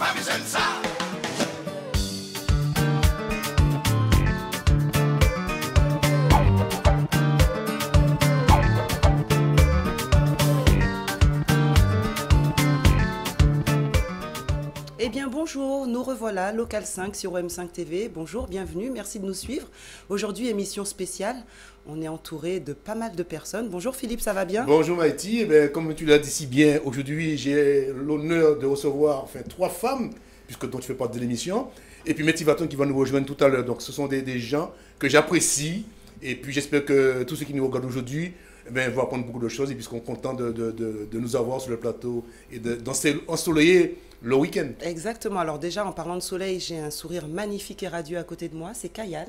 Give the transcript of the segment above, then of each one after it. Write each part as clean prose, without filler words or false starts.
Eh bien bonjour, nous revoilà, Local 5 sur OM5 TV. Bonjour, bienvenue, merci de nous suivre. Aujourd'hui, émission spéciale, on est entouré de pas mal de personnes. Bonjour Philippe, ça va bien? Bonjour Maïti, eh bien, comme tu l'as dit si bien, aujourd'hui j'ai l'honneur de recevoir 3 femmes, puisque dont tu fais partie de l'émission, et puis Métis Vaton qui va nous rejoindre tout à l'heure. Donc ce sont des gens que j'apprécie, et puis j'espère que tous ceux qui nous regardent aujourd'hui vont apprendre beaucoup de choses, et puis seront contents de nous avoir sur le plateau et d'ensoleiller le week-end. Exactement. Alors déjà, en parlant de soleil, j'ai un sourire magnifique et radieux à côté de moi. C'est Kayal,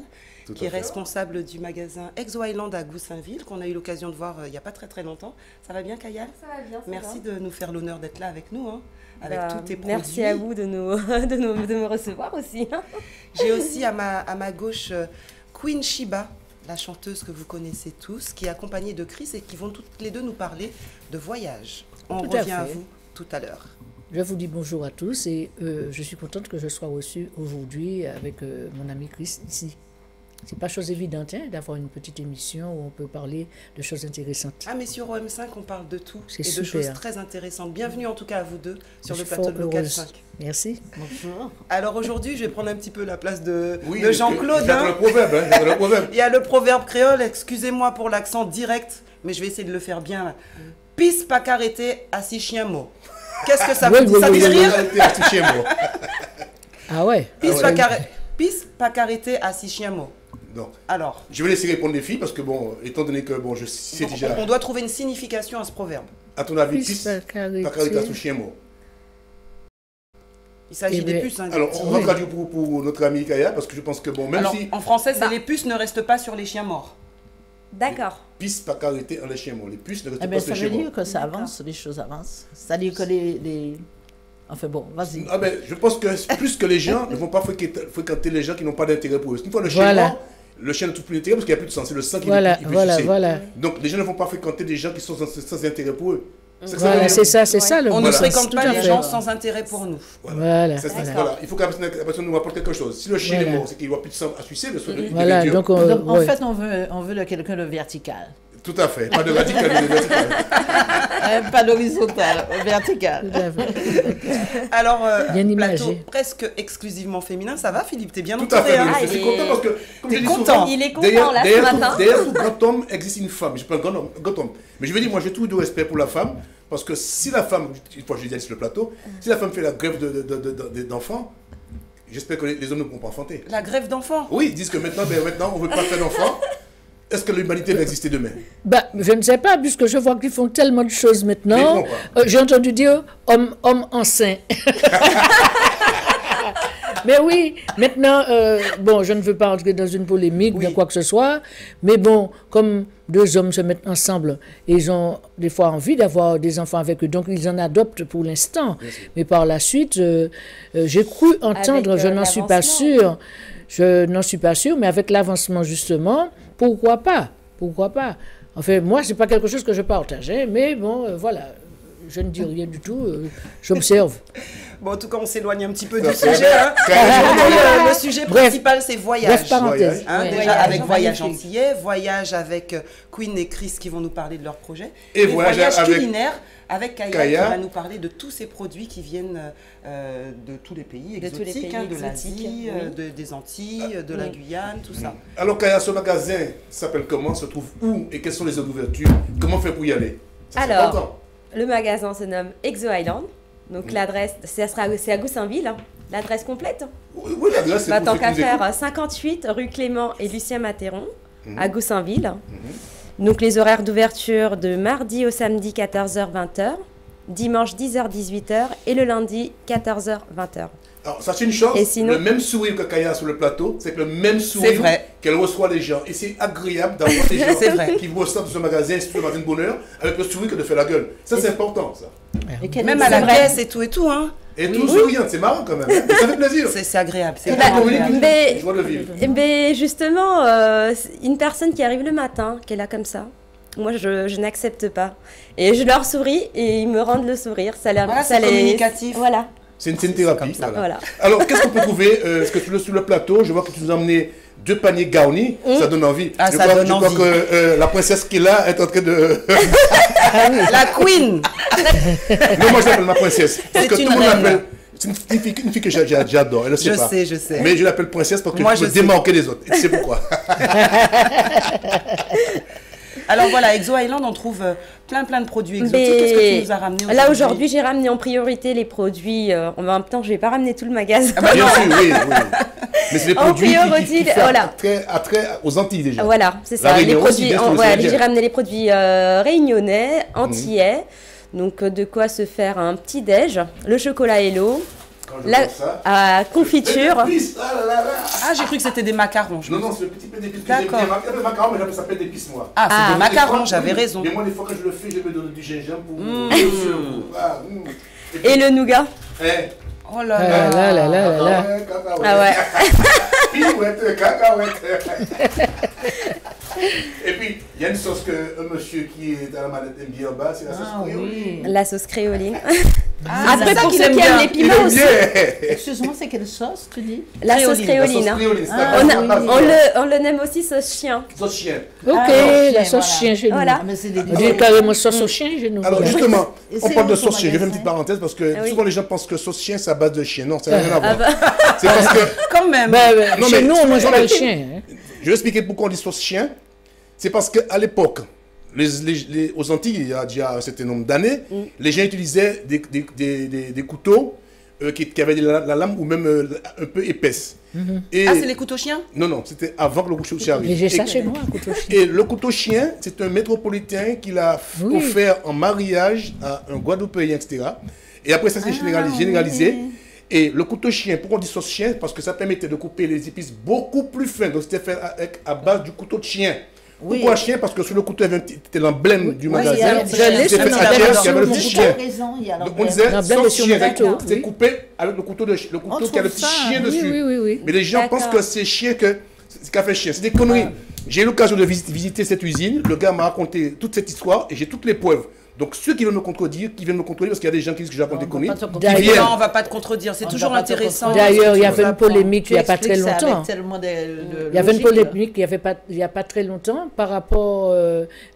qui est responsable du magasin Exo Island à Goussainville, qu'on a eu l'occasion de voir il n'y a pas très longtemps. Ça va bien, Kayal? Ça va bien. Merci de nous faire l'honneur d'être là avec nous, avec tous tes produits. Merci à vous de me recevoir aussi. J'ai aussi à ma gauche Queen Shiba, la chanteuse que vous connaissez tous, qui est accompagnée de Chris et qui vont toutes les deux nous parler de voyage. On revient à vous tout à l'heure. Je vous dis bonjour à tous et je suis contente que je sois reçue aujourd'hui avec mon ami Chris ici. C'est pas chose évidente d'avoir une petite émission où on peut parler de choses intéressantes. Ah mais sur OM5 on parle de tout et super. De choses très intéressantes. Bienvenue en tout cas à vous deux sur le plateau de Local 5. Merci. Bonjour. Alors aujourd'hui je vais prendre un petit peu la place de Oui, Jean-Claude. Il y a le proverbe. Il y a le proverbe créole, excusez-moi pour l'accent direct, mais je vais essayer de le faire bien là. Pisse pas carrété à six chiens mots. Qu'est-ce que ça veut dire? Ça veut dire Ah ouais. Pisse pas carrété à six chiens mots. Donc, alors, je vais laisser répondre les filles parce que bon, étant donné que bon, je sais déjà. On doit trouver une signification à ce proverbe. À ton avis, pisse pas carrété à six chiens mots. Il s'agit des puces. Alors, on va traduire pour notre ami Kaya parce que je pense que bon, même si. En français, c'est les puces ne restent pas sur les chiens morts. D'accord. Pisse pas carrété en les chiens morts. Les puces ne restent pas sur les chiens morts. Ça veut dire que ça avance, les choses avancent. C'est-à-dire que les... Enfin bon, vas-y. Ah ben, je pense que plus que les gens ne vont pas fréquenter les gens qui n'ont pas d'intérêt pour eux. Une fois le chien mort, le chien n'a tout plus d'intérêt parce qu'il n'y a plus de sang. C'est le sang qui peut sucer. Donc les gens ne vont pas fréquenter des gens qui sont sans intérêt pour eux. Voilà, c'est ça le On ne fréquente pas les gens sans intérêt pour nous. Voilà. Il faut que la personne nous apporte quelque chose. Si le chien est mort, c'est qu'il n'y aura plus de sang à sucer. Voilà, donc en fait, on veut quelqu'un de vertical. Tout à fait, pas de radical, mais de vertical. Pas d'horizontal, vertical. Alors, plateau presque exclusivement féminin, ça va Philippe? T'es bien entouré? Tout à fait, je suis content parce que, comme je dis souvent, il est content là ce matin. Derrière tout grand homme existe une femme, je parle grand homme. Mais je veux dire, moi j'ai tout de respect pour la femme, parce que si la femme, une fois je l'ai dit sur le plateau, si la femme fait la grève d'enfants, j'espère que les hommes ne pourront pas enfanter. La grève d'enfants? Oui, ils disent que maintenant on ne veut pas faire d'enfants. Est-ce que l'humanité va exister demain? Je ne sais pas, puisque je vois qu'ils font tellement de choses maintenant. J'ai entendu dire homme enceint. Mais oui, maintenant, je ne veux pas entrer dans une polémique de quoi que ce soit, mais bon, comme deux hommes se mettent ensemble, et ils ont des fois envie d'avoir des enfants avec eux, donc ils en adoptent pour l'instant. Mais par la suite, j'ai cru entendre, je n'en suis pas sûre. Je n'en suis pas sûre, mais avec l'avancement justement, pourquoi pas? Enfin, moi, ce n'est pas quelque chose que je partage, mais bon, voilà, je ne dis rien du tout, j'observe. Bon, en tout cas, on s'éloigne un petit peu du sujet. Le sujet principal, c'est voyage. Parenthèse. Déjà avec Voyage Antillais, voyage avec Queen et Chris qui vont nous parler de leurs projets. Et voyage culinaire avec Kaya qui va nous parler de tous ces produits qui viennent de tous les pays exotiques, de l'Asie, des Antilles, de la Guyane, tout ça. Alors Kaya, ce magasin s'appelle comment, se trouve où et quelles sont les heures d'ouverture? Comment on fait pour y aller? Alors, le magasin se nomme Exo Island. Donc l'adresse, c'est à Goussainville, l'adresse complète. Oui, l'adresse, c'est tant qu'à faire 58 rue Clément et Lucien Mathéron, à Goussainville. Donc les horaires d'ouverture de mardi au samedi 14h-20h, dimanche 10h-18h et le lundi 14h-20h. Alors, sachez une chose, le même sourire que Kaya sur le plateau, c'est que le même sourire qu'elle reçoit les gens. Et c'est agréable d'avoir des gens qui vous reçoivent dans ce magasin, c'est un magasin de bonheur, avec le sourire que de faire la gueule. Ça, c'est important, ça. Et même à la caisse et tout, hein. Et tout souriant, c'est marrant quand même. Hein. Ça fait plaisir. C'est agréable. Mais justement, une personne qui arrive le matin, qui est là comme ça, moi je n'accepte pas. Et je leur souris et ils me rendent le sourire. C'est communicatif. Voilà. C'est une thérapie. Voilà. Alors, qu'est-ce qu'on peut trouver est-ce que sur le plateau, je vois que tu nous as amené 2 paniers garnis. Ça donne envie. Ah, je ça crois, donne je crois envie. que la princesse qui est là est en train de... La queen. Non, moi, je l'appelle ma princesse. Parce C'est que tout une le monde reine. l'appelle... C'est une fille que j'adore. Elle ne sait Je pas. sais, je sais. Mais je l'appelle princesse parce que Moi, je veux je sais. démarquer des autres. Et tu sais pourquoi. Alors voilà, Exo Island, on trouve plein de produits exotiques. Qu'est-ce que tu nous as ramené aujourd'hui? Là, aujourd'hui, j'ai ramené en priorité les produits. En même temps, je vais pas ramener tout le magasin. bah Bien non. sûr, oui. Mais c'est des En produits priorité, qui font voilà. attrait aux Antilles déjà. Voilà, c'est La ça. Les Réunion aussi, produits, bien sûr, voilà, c'est bien. j'ai ramené les produits réunionnais, antillais. Donc, de quoi se faire un petit déj, le chocolat Hello, Quand je la vois ça. confiture. Épices, ah là là là. Ah, j'ai cru que c'était des macarons. Non, non, c'est le petit peu d'épices. D'accord. J'aime bien macarons, mais j'appelle ça s'appelle d'épices, moi. Ah, c'est Ah. des macarons, Des fois, j'avais oui. raison. Mais moi, des fois, quand je le fais, je me donne du gingembre pour... Et le nougat. Oh là Ah là. là là là là là. Ah ouais. Pirouette, cacahuète. Et puis, il y a une sauce que un monsieur qui est à la manette aime bien en bas, c'est la sauce créoline. La sauce créoline. Ah, Après, c'est ça pour qu'il ceux aime qui aiment bien. les Il piments aime aussi. bien. Excuse-moi, c'est quelle sauce, tu dis? La sauce Créoline. La sauce créoline. Hein. créoline, c'est Ah, la On, base, a- la base. on le nomme aussi sauce chien. Sauce chien. Ok, Ah, la chien, sauce voilà. chien chez nous. Voilà. Ah, mais c'est On dit délicieux. carrément sauce au chien chez nous. Alors Voilà. justement, Et on c'est parle de où ton sauce chien. Je vais faire une magasin? petite parenthèse parce que oui. souvent les gens pensent que sauce chien c'est à base de chien. Non, ça n'a rien à voir. bah. C'est parce que Quand même. Non, Chez mais- nous, on mange non, pas mais- le chien. Hein. je vais expliquer pourquoi on dit sauce chien. C'est parce qu'à l'époque, aux Antilles, il y a déjà un certain nombre d'années, les gens utilisaient des couteaux qui avaient la lame ou même un peu épaisse. Et Ah, c'est les couteaux chiens? non, non, c'était avant que le couteau chien Mais arrive. j'ai ça Et- chez moi, un couteau chien. Et le couteau chien, c'est un métropolitain qu'il a Oui. offert en mariage à un Guadeloupéen, etc. Et après, ça s'est généralisé. Et le couteau chien, pourquoi on dit sauce chien? Parce que ça permettait de couper les épices beaucoup plus fins. Donc c'était fait à base du couteau de chien. Oui. Pourquoi chien? Parce que sur le couteau, c'était l'emblème du Oui, il y magasin. a- J'allais C'était sur fait mon à terre, il y avait le Vous petit avez chien. raison, il y a Donc on l'emblème. disait L'emblème est sauce sur chien. mon couteau, C'est oui. coupé avec le couteau qui a le trouve petit ça, chien oui, dessus. oui. Mais les gens D'accord. pensent que c'est chien c'est café chien. C'est des conneries. J'ai eu l'occasion de visiter cette usine. Le gars m'a raconté toute cette histoire et j'ai toutes les preuves. Donc ceux qui veulent me contredire, parce qu'il y a des gens qui disent que je raconte des conneries. D'ailleurs- Qui viennent. Non, on va pas te contredire. C'est On toujours va pas te intéressant. contredire. D'ailleurs, il y avait une apprends. polémique il n'y a pas très longtemps. Il y avait une polémique il n'y a pas très longtemps par rapport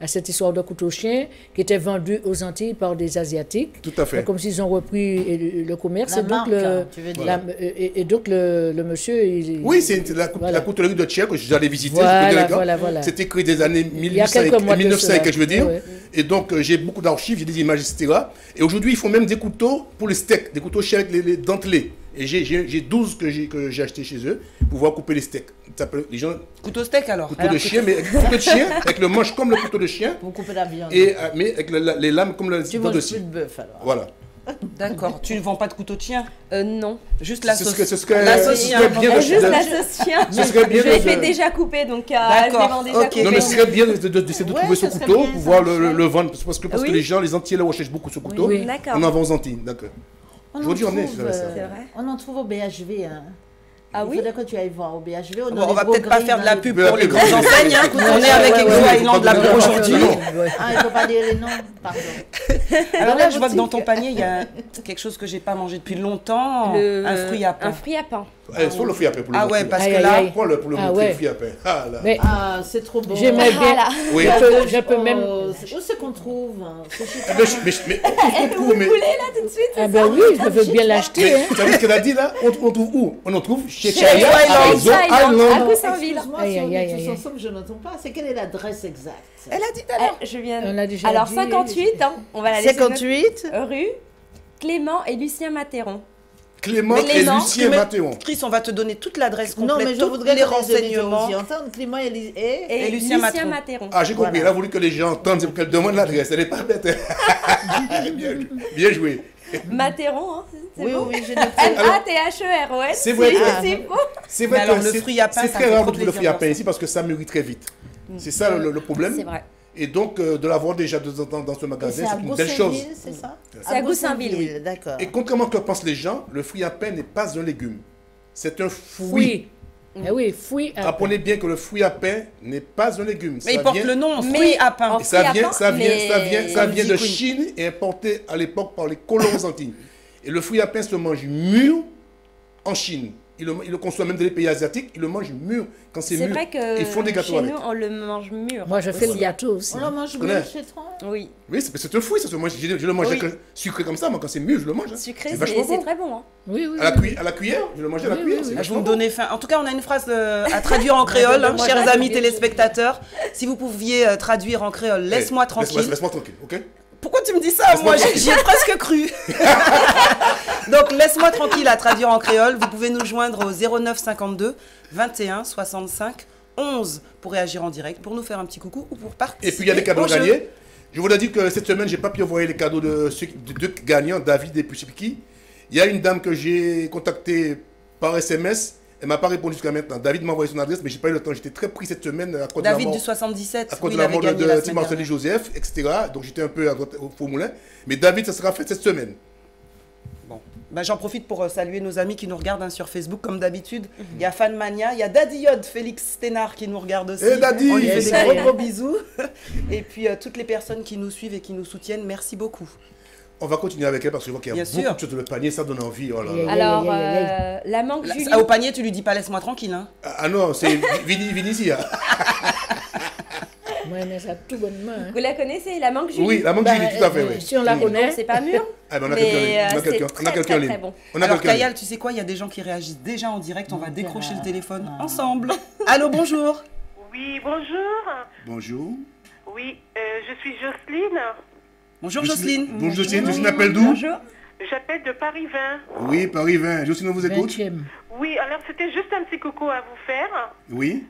à cette histoire de couteau chien qui était vendu aux Antilles par des Asiatiques. Tout à fait. Donc, comme s'ils ont repris le commerce. La et donc, marque, tu veux dire. et donc le monsieur... Oui, c'est la Voilà. coutellerie de Tchèque que j'allais visiter. Voilà, c'était élégant. voilà. C'était écrit des années Il y a quelques mois de 1900 cela. que je veux dire. Ouais. Et donc j'ai beaucoup d'archives, j'ai des images, etc. Et aujourd'hui, ils font même des couteaux pour les steaks, des couteaux chers avec les dentelés. Et j'ai 12 que j'ai acheté chez eux pour pouvoir couper les steaks. Ça s'appelle- Les gens, Couteau steak alors. couteau de chien, mais avec couteau de chien, avec le manche comme le couteau de chien, Pour couper la viande. mais avec les lames comme le Tu dent de manges scie. plus de bœuf alors. Voilà. D'accord. Tu ne vends pas de couteau de chien? Non. Juste la C'est sauce. ce que La sauce ce chien. serait bien de- Juste de- la sauce chien. Ce serait bien Je les de- fais déjà couper, donc je les D'accord, vends déjà ok. coupés. Non, mais ce serait bien d'essayer de Ouais, trouver ce ça serait couteau bien, pour ça pouvoir marcherait. le vendre. Parce que Oui. les gens, les Antillais, recherchent beaucoup ce couteau. Oui. D'accord. On en vend aux Antilles, d'accord. On J'aurais dû en emmener, trouve, si j'avais ça. C'est vrai. on en trouve au BHV. Hein. Ah Il oui? faudrait que tu ailles voir au BHV. Bon, on va peut-être pas faire de la pub Ouais, pour les ouais, grandes ouais. enseignes. Hein. On est Ouais, avec ouais, Exo ouais, Island là pour aujourd'hui. Ah, il ne faut pas dire les noms, pardon. Alors Dans là, la je vois que dans boutique. ton panier, il y a quelque chose que j'ai pas mangé depuis longtemps. Un fruit à pain. Un fruit à pain. Soit le fruit à pain pour le Ah ouais, montrer. parce Aïe, que aïe, là, aïe. Prends-le pour le Ah montrer, ouais. le fruit à pain. Ah là. Mais Ah, c'est trop bon. j'aimerais bien... Voilà. Oui. Je peux même... Où c'est qu'on trouve C'est chez Eh toi. ben, mais on trouve beaucoup, mais... Ah ben oui, je veux bien l'acheter. Hein. Vous savez ce qu'elle a dit là? On trouve où? On en trouve chez Chez Chaya, à Exo Exo À Island. Goussainville. Excuse-moi, Aïe, si on aïe, est aïe, tous aïe. ensemble, je n'entends pas. C'est quelle est l'adresse exacte elle a dit tout à l'heure. Je viens. On l'a déjà Alors dit. 58, hein, on va la laisser. 58 Rue Clément et Lucien Matéron. Clément et Clément, Lucien Mathéon. Chris, on va te donner toute l'adresse Non, complète, mais je tous voudrais les que les auditeurs renseignements. aussi entendent. Clément et Et Lucien Lucien Matéron. Matéron. Ah, j'ai compris. Voilà. Elle a voulu que les gens entendent, c'est qu'elle demande l'adresse. Elle n'est pas bête. Bien joué. Matéron, hein, c'est Oui, bon. oui, j'ai noté. M-A-T-H-E-R-O-N. C'est vrai que- C'est beau. C'est vrai Mais alors, que le c'est fruit à pain, c'est ça très fait rare trop de trouver le fruit à plaisir pain dans ici parce que ça mûrit très vite. C'est ça le problème. C'est vrai. Et donc, de l'avoir déjà de temps en temps dans ce Et magasin, c'est à c'est une belle chose. Goussainville, c'est ça C'est à Goussainville, oui. D'accord. Et contrairement à ce que pensent les gens, le fruit à pain n'est pas un légume. C'est un fruit. Fruit. Ah oui, fruit à pain. Apprenez bien que le fruit à pain n'est pas un légume. Mais Ça il porte vient- le nom, Mais fruit à pain. en Et ça fruit à vient, pain, ça vient, mais- ça vient, ça Comme vient dit de Queen. Chine et importé à l'époque par les colons aux Antilles. Et le fruit à pain se mange mûr en Chine. Ils le conçoivent même dans les pays asiatiques, ils le mangent mûr. Quand c'est mûr, vrai que ils font des gâteaux chez avec. nous, on le mange mûr. Moi, je fais le gâteau aussi. On le mange connais. bien chez toi. Oui. Oui, c'est un fruit, ça se mange. Je le mange Oui. sucré comme ça, moi quand c'est mûr, je le mange. Hein. Sucré, vachement c'est bon. très bon. Hein. Oui, oui. À la cuillère, je le mange à la Oui, cuillère. oui, c'est oui. Vous vachement me bon. donnez faim. En tout cas, on a une phrase à traduire en créole, hein, Moi, chers j'aurais amis bien téléspectateurs. Si vous pouviez traduire en créole, laisse-moi tranquille. Laisse-moi tranquille, ok? Pourquoi tu me dis ça? Moi, j'y ai presque cru. Donc, laisse-moi tranquille à traduire en créole. Vous pouvez nous joindre au 09 52 21 65 11 pour réagir en direct, pour nous faire un petit coucou ou pour participer. Et puis il y a des cadeaux au jeu. gagnés. Je vous l'ai dit que cette semaine, j'ai pas pu envoyer les cadeaux de deux gagnants, David et Pusipiki. Il y a une dame que j'ai contactée par SMS. Elle m'a pas répondu jusqu'à maintenant. David m'a envoyé son adresse, mais j'ai pas eu le temps. J'étais très pris cette semaine à cause David de la du mort, 77, à cause oui, de il la avait mort gagné de la Tim semaine Marcelli dernière. Joseph, etc. Donc j'étais un peu à droite, au faux moulin. Mais David, ça sera fait cette semaine. Bon, ben, j'en profite pour saluer nos amis qui nous regardent hein, sur Facebook comme d'habitude. Il y a Fanmania, il y a Daddy Yod, Félix Sténard qui nous regarde aussi. Eh, Daddy. On lui fait Yes, des gros, yeah. gros bisous. Et puis toutes les personnes qui nous suivent et qui nous soutiennent, merci beaucoup. On va continuer avec elle parce que je vois qu'il y a Bien beaucoup sûr. de choses dans le panier, ça donne envie. Oh là là. Yeah. Alors, aïe, la mangue Julie. Au panier, tu lui dis pas laisse-moi tranquille. Hein. Ah non, c'est Vini ici. Hein. Moi, mais ça tout bonnement. Hein. Vous la connaissez, la mangue Julie? Oui, la mangue Bah, Julie, tout à fait. Oui. Si on la Bon, connaît, c'est pas mûr, Ah, ben, on a mais quelqu'un en c'est ligne. On a très, quelqu'un en très, ligne. bon. On a Alors quelqu'un en ligne. Kayal, tu sais quoi, il y a des gens qui réagissent déjà en direct, on va décrocher le téléphone ensemble. Allô, bonjour. Oui, bonjour. Bonjour. Oui, je suis Jocelyne. Bonjour Jocelyne. Bonjour Jocelyne, Jocelyne appelle d'où? Bonjour. J'appelle de Paris 20. Oui, Paris 20. Jocelyne, on vous écoute? 20e. Oui, alors c'était juste un petit coucou à vous faire. Oui.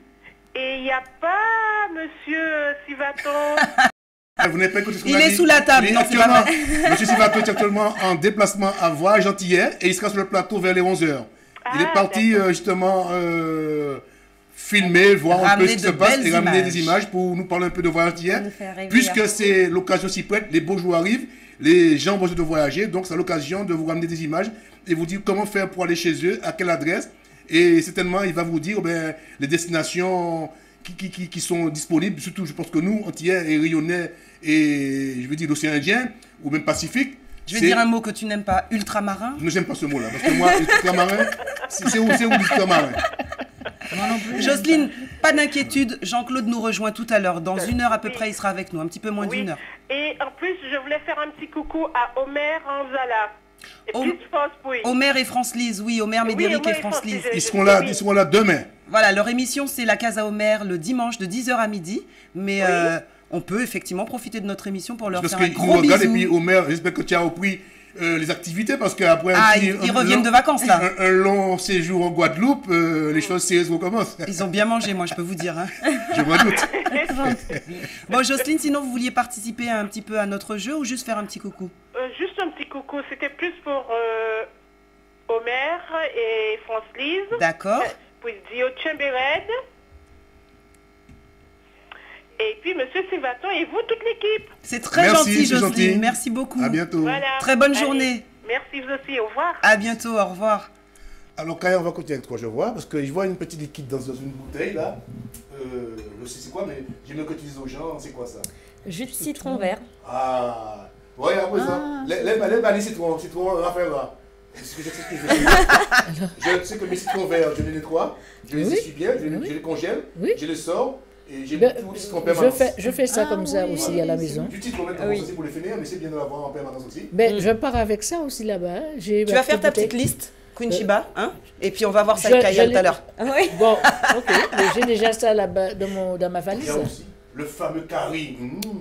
Et il n'y a pas Monsieur Sivaton. Ah, vous n'avez pas écouté ce qu'on Il a est dit? sous la table, Il est non, c'est pas actuellement- Monsieur Sivato est actuellement en déplacement à Voie-Gentillet et il sera sur le plateau vers les 11h. Il est Ah, parti justement filmer, voir un peu Ramener ce qui de se passe belles et ramener images. des images pour nous parler un peu de Voie-Gentillet. Nous faire rêver, Puisque hein. c'est l'occasion s'y prête, les beaux jours arrivent, les gens ont besoin de voyager, donc c'est l'occasion de vous ramener des images et vous dire comment faire pour aller chez eux, à quelle adresse. Et certainement, il va vous dire les destinations qui sont disponibles. Surtout, je pense que nous, Antillais et Rionnais, et je veux dire l'océan Indien, ou même Pacifique. Je vais dire un mot que tu n'aimes pas, ultramarin. Je n'aime pas ce mot-là, parce que moi, ultramarin, c'est où l'ultramarin? Jocelyne, pas d'inquiétude, Jean-Claude nous rejoint tout à l'heure. Dans une heure à peu près, il sera avec nous, un petit peu moins Oui. d'une heure. Et en plus, je voulais faire un petit coucou à Omer Anzala. Et Om- plus force pour lui. Omer et France-Lise, oui, Omer, Médéric Omer et et France-Lise. France-Lise. Ils seront là demain. Voilà, leur émission, c'est la Casa Omer le dimanche de 10h à midi. Mais on peut effectivement profiter de notre émission pour leur Parce faire un qu'ils nous gros regardent et puis bisou. Omer, j'espère que tu as repris les activités parce qu'après Ils reviennent de vacances, là. un long séjour en Guadeloupe, les choses sérieuses recommencent. Ils ont bien mangé, moi, je peux vous dire. Hein. Je m'en doute. Bon, Jocelyne, sinon, vous vouliez participer un petit peu à notre jeu ou juste faire un petit coucou? Juste un petit coucou. C'était plus pour Omer et France-Lise. D'accord. Puis Dio Chambered. Et puis Monsieur Sivaton et vous, toute l'équipe. C'est très Merci, gentil, c'est Jocelyne. gentil. Merci beaucoup. À bientôt. Voilà. Très bonne Allez. journée. Merci vous aussi. Au revoir. À bientôt, au revoir. Alors, Kaya, on va continuer avec toi, je vois, parce que je vois une petite liquide dans une bouteille là. Je sais c'est quoi, mais j'aime que tu dises aux gens, c'est quoi ça? Jus de citron vert. Ah, ouais, après ça, les balais citron, Raphaël là. Est-ce que je sais ce que je veux dire? Je sais que mes citrons verts, je les nettoie, je les Oui. essuie bien, je Oui. les congèle, Oui. je les sors et j'ai Ben, tout le citron en permanence. je fais ça comme ça aussi à la maison. Du citron mettre Oui. aussi pour les finir, mais c'est bien de l'avoir en permanence aussi. Ben, je pars avec ça aussi là-bas. Hein. J'ai Tu ma vas faire ta bouteille. petite liste, Queen Shiba, hein? Et puis on va voir ça Je- avec Kaya je tout à l'heure. Oui. Bon, ok. Mais j'ai déjà ça là-bas dans ma Il valise. y a aussi le fameux curry.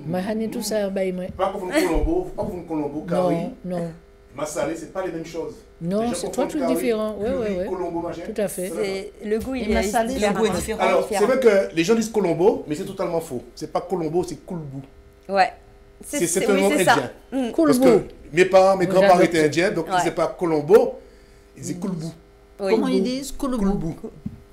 Ma hanne tout ça, bah, moi. Pas qu'on vous Colombo, curry, Non, non. massalé, c'est pas les mêmes choses. Non, Les gens c'est trois confondent trucs curry, différents. Ouais, curry, ouais, ouais. Colombo, machin. Tout à fait. Le goût, Et il est massalé, différent. le goût est différent. Alors, c'est vrai que les gens disent Colombo, mais c'est totalement faux. C'est pas Colombo, c'est Koulbou. Ouais. C'est un nom oui, c'est ça. indien. Mm. Parce que Koulbou. mes parents, mes grands-parents J'adore. étaient indiens, donc ils Ouais. disaient pas Colombo, ils disaient Koulbou. Oui. Comment ils disent? Koulbou. Koulbou.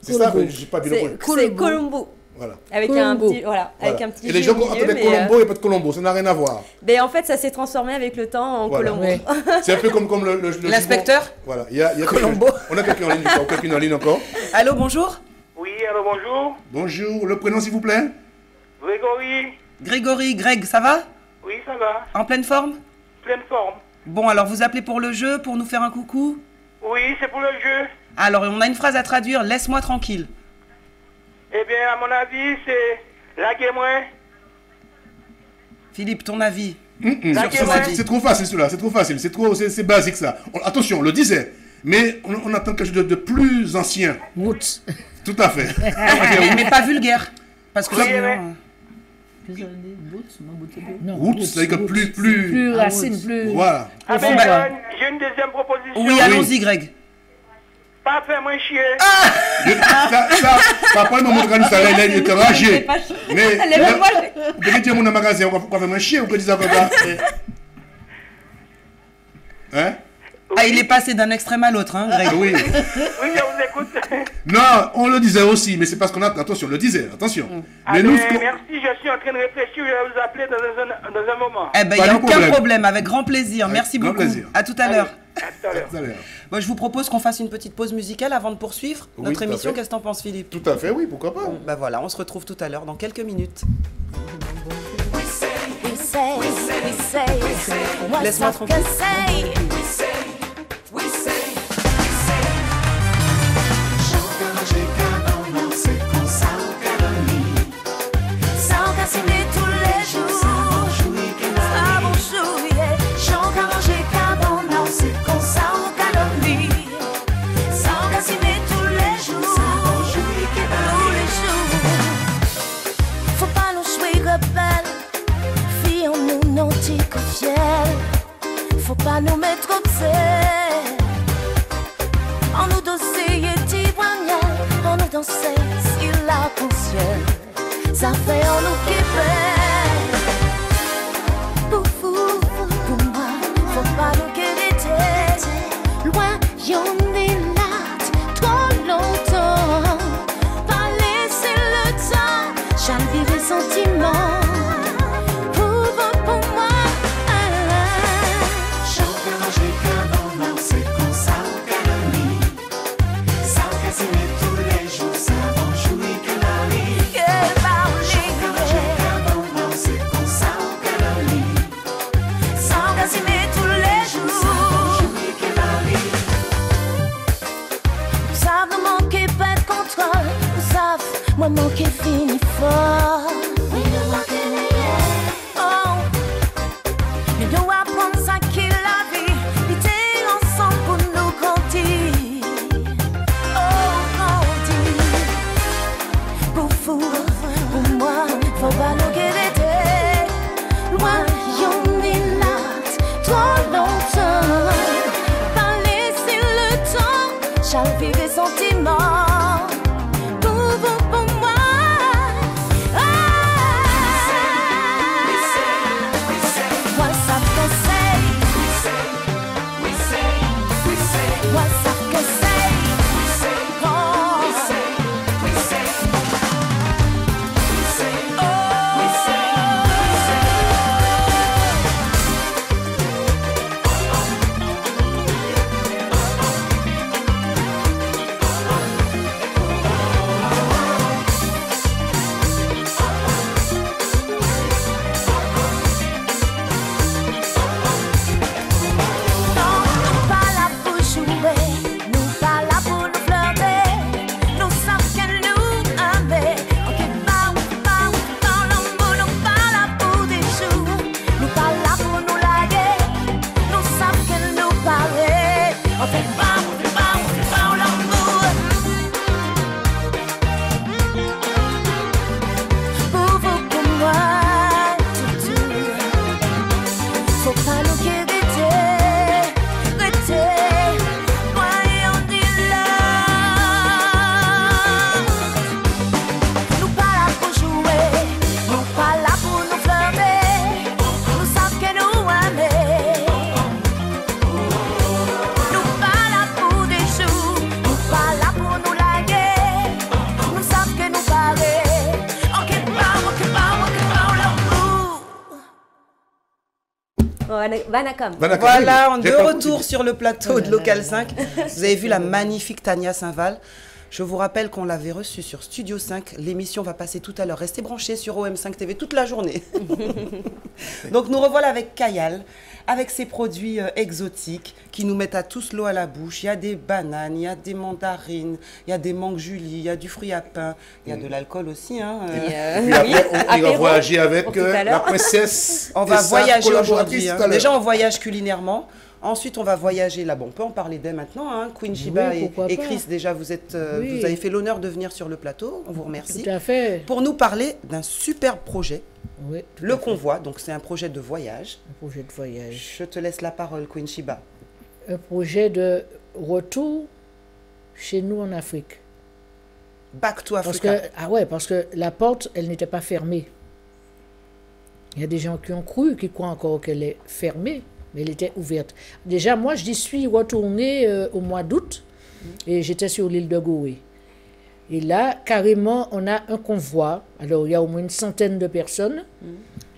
C'est ça, Koulbou. mais j'ai pas bien C'est compris. c'est Colombo. Voilà. Avec un Colombo. petit, voilà, avec Voilà. un petit Et les G gens au qui milieu, entendaient mais, Colombo, il n'y a pas de Colombo, ça n'a rien à voir. mais en fait, ça s'est transformé avec le temps en Voilà. Colombo. Ouais. C'est un peu comme le L'inspecteur jupon. Voilà, il y a Colombo. On a quelqu'un en ligne encore, quelqu'une en ligne encore. Allô, bonjour? Oui, alors bonjour. Bonjour, le prénom s'il vous plaît? Grégory. Grégory, Greg, ça va? Oui, ça va. En pleine forme? Pleine forme. Bon, alors vous appelez pour le jeu, pour nous faire un coucou? Oui, c'est pour le jeu. Alors, on a une phrase à traduire, laisse-moi tranquille. Eh bien, à mon avis, c'est laguez-moi. Philippe, ton avis? C'est trop facile cela, c'est trop facile, c'est basique ça. Attention, on le disait, mais on attend quelque chose de plus ancien. Roots. Tout à fait. Mais pas vulgaire. Parce que Oui, sinon, Non, Roots, c'est-à-dire que plus racine, plus... Voilà. Ah ben, bah- j'ai une deuxième proposition. oui, allons-y, Greg. Pas faire moins chier. Ça, papa m'a montré ça, là, il était ragé. Mais, vous pouvez dire mon magasin, on va faire un chien, vous pouvez dire ça comme ça. Hein? Ah, il est passé d'un extrême à l'autre, hein, Greg. Oui. Oui, je vous écoute. Non, on le disait aussi, mais c'est parce qu'on a... Attention, on le disait, attention. Ah Mais ben, nous, merci, je suis en train de réfléchir, je vais vous appeler dans un moment. Eh ben, il Pas n'y a de aucun problème. problème, avec grand plaisir. Avec Merci grand beaucoup. plaisir. À tout à l'heure. À tout à l'heure. tout à l'heure. Bon, je vous propose qu'on fasse une petite pause musicale avant de poursuivre Oui, notre tout à émission. fait. Qu'est-ce que t'en penses, Philippe? Tout à fait, oui, pourquoi pas. Bon, bah voilà, on se retrouve tout à l'heure dans quelques minutes. Laisse-moi tranquille. Faut pas nous mettre au pied. En nous danser et témoignage. En nous danser si la conscience. Ça fait en nous qui fait. Pour vous, pour moi. Faut pas nous guériter. Loin, y'en est là. Trop longtemps. Pas laisser le temps. J'en vivre les sentiments. Moi manquer fini fort. Oh, nous devons apprendre ça qui la vie. Lutter ensemble pour nous grandir. Oh, grandir. Pour vous, pour moi, faut pas nous guérir. Loin, y'en est là, trop longtemps. Pas laisser le temps, j'en vivre les sentiments. Vanacom. Voilà, de retour sur le plateau de Local 5. Vous avez vu la magnifique Tania Saint-Val. Je vous rappelle qu'on l'avait reçu sur Studio 5. L'émission va passer tout à l'heure. Restez branchés sur OM5 TV toute la journée. Donc nous revoilà avec Kayal, avec ses produits exotiques qui nous mettent à tous l'eau à la bouche. Il y a des bananes, il y a des mandarines, il y a des mangues Julie, il y a du fruit à pain, il y a de l'alcool aussi. Hein, Et puis après, on va voyager avec la princesse. On va voyager aujourd'hui. Hein. Déjà, on voyage culinairement. Ensuite, on va voyager là. Bon, on peut en parler dès maintenant. Hein. Queen Shiba et Chris, déjà, vous avez fait l'honneur de venir sur le plateau. On vous remercie. Tout à fait. Pour nous parler d'un superbe projet. Oui, le convoi. Donc, c'est un projet de voyage. Un projet de voyage. Je te laisse la parole, Queen Shiba. Un projet de retour chez nous en Afrique. Back to Africa. Parce que la porte, elle n'était pas fermée. Il y a des gens qui ont cru, qui croient encore qu'elle est fermée. Mais elle était ouverte. Déjà, moi, j'y suis retournée au mois d'août et j'étais sur l'île de Gorée. Et là, carrément, on a un convoi. Alors, il y a au moins une centaine de personnes.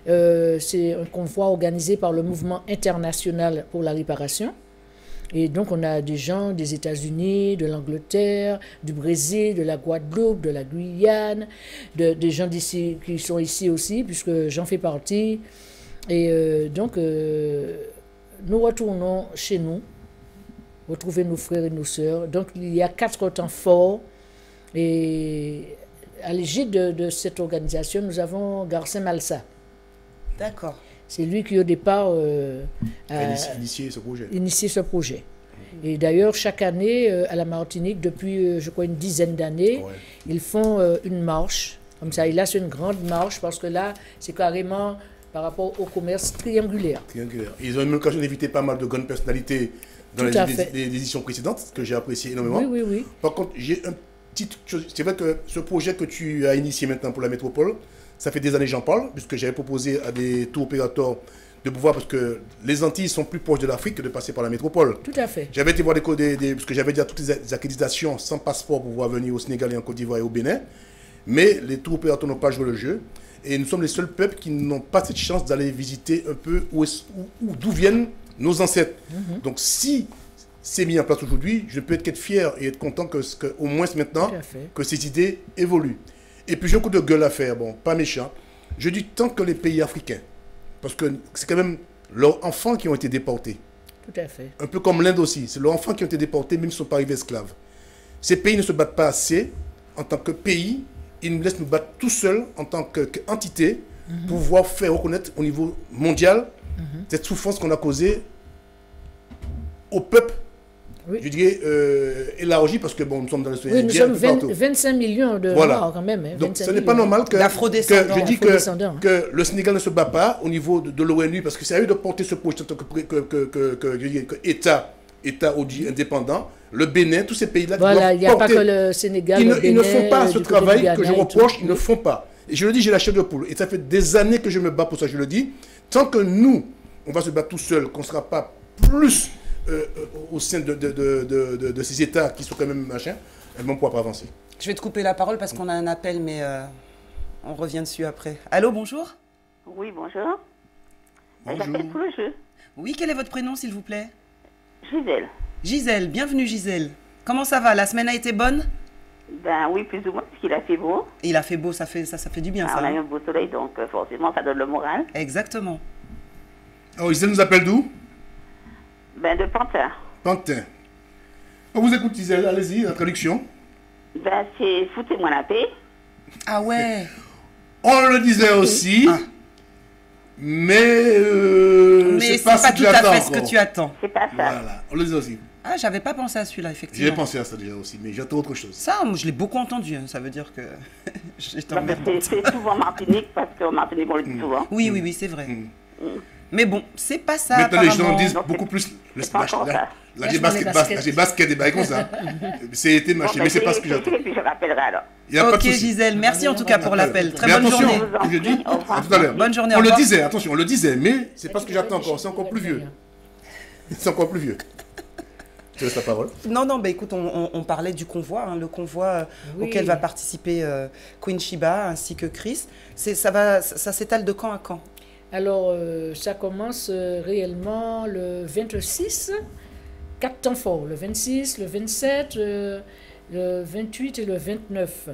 C'est un convoi organisé par le Mouvement international pour la réparation. Et donc, on a des gens des États-Unis, de l'Angleterre, du Brésil, de la Guadeloupe, de la Guyane, des gens d'ici qui sont ici aussi, puisque j'en fais partie. Et donc... nous retournons chez nous, retrouver nos frères et nos sœurs. Donc, il y a 4 temps forts. Et à l'égide de cette organisation, nous avons Garcin Malsa. D'accord. C'est lui qui, au départ, a initié ce projet. Et d'ailleurs, chaque année, à la Martinique, depuis, je crois, une dizaine d'années, ils font une marche. Comme ça, et là, c'est une grande marche parce que là, c'est carrément... par rapport au commerce triangulaire. Ils ont eu l'occasion d'inviter pas mal de grandes personnalités dans les éditions précédentes, que j'ai apprécié énormément. Oui. Par contre, j'ai une petite chose. C'est vrai que ce projet que tu as initié maintenant pour la métropole, ça fait des années que j'en parle, puisque j'avais proposé à des tours opérateurs de pouvoir, parce que les Antilles sont plus proches de l'Afrique que de passer par la métropole. Tout à fait. J'avais été voir parce que j'avais déjà toutes les accréditations sans passeport pour pouvoir venir au Sénégal et en Côte d'Ivoire et au Bénin, mais les tours opérateurs n'ont pas joué le jeu. Et nous sommes les seuls peuples qui n'ont pas cette chance d'aller visiter un peu d'où viennent nos ancêtres. Donc si c'est mis en place aujourd'hui, je peux être fier et être content qu'au moins maintenant, que ces idées évoluent. Et puis j'ai un coup de gueule à faire, bon, pas méchant. Je dis tant que les pays africains, parce que c'est quand même leurs enfants qui ont été déportés. Tout à fait. Un peu comme l'Inde aussi, c'est leurs enfants qui ont été déportés, même s'ils ne sont pas arrivés esclaves. Ces pays ne se battent pas assez en tant que pays. Ils nous laissent nous battre tout seuls en tant qu'entité pour pouvoir faire reconnaître au niveau mondial cette souffrance qu'on a causée au peuple, je dirais, élargi, parce que bon, nous sommes dans le nous sommes 25 millions de morts quand même. Hein, donc ce n'est pas normal que je dis que le Sénégal ne se bat pas au niveau de l'ONU, parce que c'est à eux de porter ce projet en tant que État indépendant. Le Bénin, tous ces pays-là, voilà, il n'y a pas que le Sénégal, ils ne font pas ce travail que je reproche, ils ne font pas. Et je le dis, j'ai la chair de poule. Et ça fait des années que je me bats pour ça, je le dis. Tant que nous, on va se battre tout seul, qu'on ne sera pas plus au sein de ces États qui sont quand même machin, elles ne vont pas avancer. Je vais te couper la parole parce qu'on a un appel, mais on revient dessus après. Allô, bonjour. Oui, bonjour. J'appelle pour le jeu. Oui, quel est votre prénom, s'il vous plaît? Gisèle. Gisèle, bienvenue Gisèle. Comment ça va? La semaine a été bonne? Ben oui, plus ou moins, parce qu'il a fait beau. Il a fait beau, ça fait du bien, ça. On a eu un beau soleil, donc forcément, ça donne le moral. Exactement. Oh, Gisèle nous appelle d'où? Ben de Pantin. Pantin. On vous écoute Gisèle, allez-y, la traduction. Ben c'est foutez-moi la paix. Ah ouais. On le disait aussi. Ah. Mais c'est pas tout à fait ce que tu attends. C'est pas ça. Voilà, on le dit aussi. Ah, j'avais pas pensé à celui-là, effectivement. J'ai pensé à ça déjà aussi, mais j'attends autre chose. Ça, je l'ai beaucoup entendu, hein. Ça veut dire que c'est souvent Martinique, parce qu'en Martinique, on le dit souvent. Oui, c'est vrai. Mais bon, c'est pas ça. Maintenant, les gens disent beaucoup plus le splash. Là, j'ai basket, des bails comme ça. C'était machin, mais c'est pas ce que j'attends. Et puis je rappellerai alors. Ok Gisèle, merci en tout cas pour l'appel. Très bonne journée. Je dis, à tout à l'heure. Bonne journée. On le disait, attention, on le disait, mais c'est pas ce que j'attends encore. C'est encore plus vieux. C'est encore plus vieux. Je te laisse la parole. Non, bah écoute, on parlait du convoi, hein, le convoi auquel va participer Queen Shiba ainsi que Chris. Ça s'étale de quand à quand? Alors, ça commence réellement le 26, 4 temps forts, le 26, le 27, le 28 et le 29.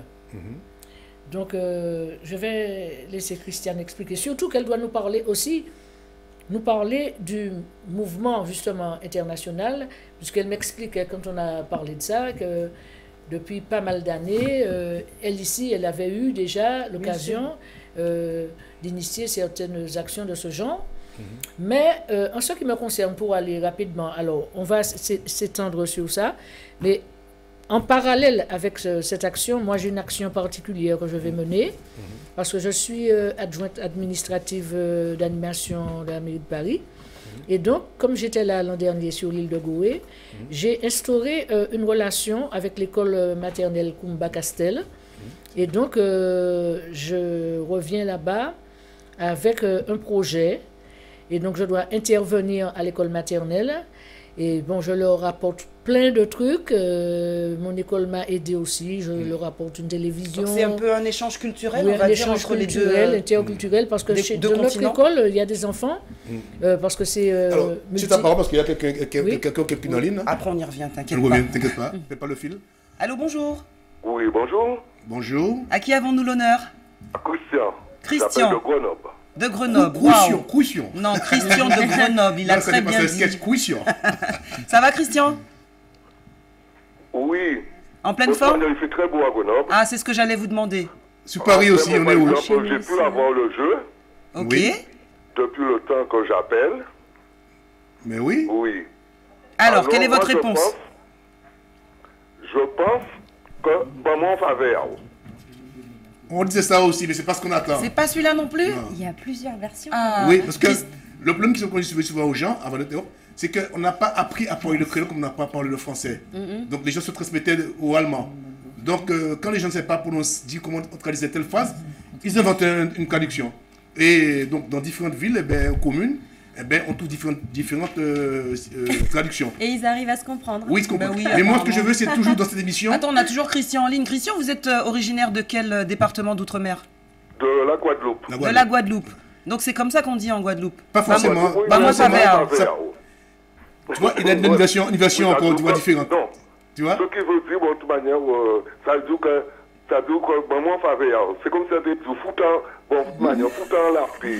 Donc, je vais laisser Christiane expliquer. Surtout qu'elle doit nous parler aussi, du mouvement, justement, international, puisqu'elle m'expliquait, quand on a parlé de ça, que depuis pas mal d'années, elle ici, elle avait eu déjà l'occasion d'initier certaines actions de ce genre. Mais en ce qui me concerne, pour aller rapidement, alors, on va s'étendre sur ça, mais en parallèle avec cette action, moi j'ai une action particulière que je vais mener, parce que je suis adjointe administrative d'animation de la mairie de Paris. Et donc, comme j'étais là l'an dernier sur l'île de Goé, j'ai instauré une relation avec l'école maternelle Kumba Castel. Et donc, je reviens là-bas avec un projet. Et donc, je dois intervenir à l'école maternelle. Et bon, je leur apporte plein de trucs. Mon école m'a aidé aussi. Je leur apporte une télévision. C'est un peu un échange culturel, oui, on va dire, entre les deux. Interculturel, parce que de notre école, il y a des enfants. Parce que c'est. Alors, c'est ta parole parce qu'il y a quelqu'un dans ligne. Après, on y revient, t'inquiète pas. T'inquiète pas, fais pas le fil. Allô, bonjour. Oui, bonjour. Bonjour. À qui avons-nous l'honneur? Christian. Christian. De Grenoble. De Grenoble. Crouission. Non, Christian de Grenoble, il a très bien dit. Crouission. Ça va, Christian? Oui. En pleine forme? Il fait très beau à Grenoble. Ah, c'est ce que j'allais vous demander. Sur Paris aussi, on est où? J'ai pu avoir le jeu. Ok. Oui. Depuis le temps que j'appelle. Mais oui. Oui. Alors, quelle est votre réponse? Je pense que maman faveur. On disait ça aussi, mais c'est pas ce qu'on attend. C'est pas celui-là non plus? Il y a plusieurs versions. Ah. Oui, parce que le problème qui se pose souvent aux gens, avant l'Europe, c'est qu'on n'a pas appris à parler le créole comme on n'a pas parlé le français. Donc les gens se transmettaient au allemand. Donc quand les gens ne savent pas dire comment on traduisait telle phrase, ils inventent une traduction. Et donc dans différentes villes, communes, on trouve différentes traductions. Et ils arrivent à se comprendre. Oui, ils se comprennent. Mais moi, ce que je veux, c'est toujours dans cette émission... Attends, on a toujours Christian en ligne. Christian, vous êtes originaire de quel département d'outre-mer? De la Guadeloupe. De la Guadeloupe. Donc c'est comme ça qu'on dit en Guadeloupe? Pas forcément. Maman faveur. Tu vois, il y a une innovation encore, tu vois, différente. Non. Tu vois? Ce qui veut dire, de toute manière, ça veut dire que maman faveur. C'est comme ça, des foutant, bon, de manière, foutant la fille.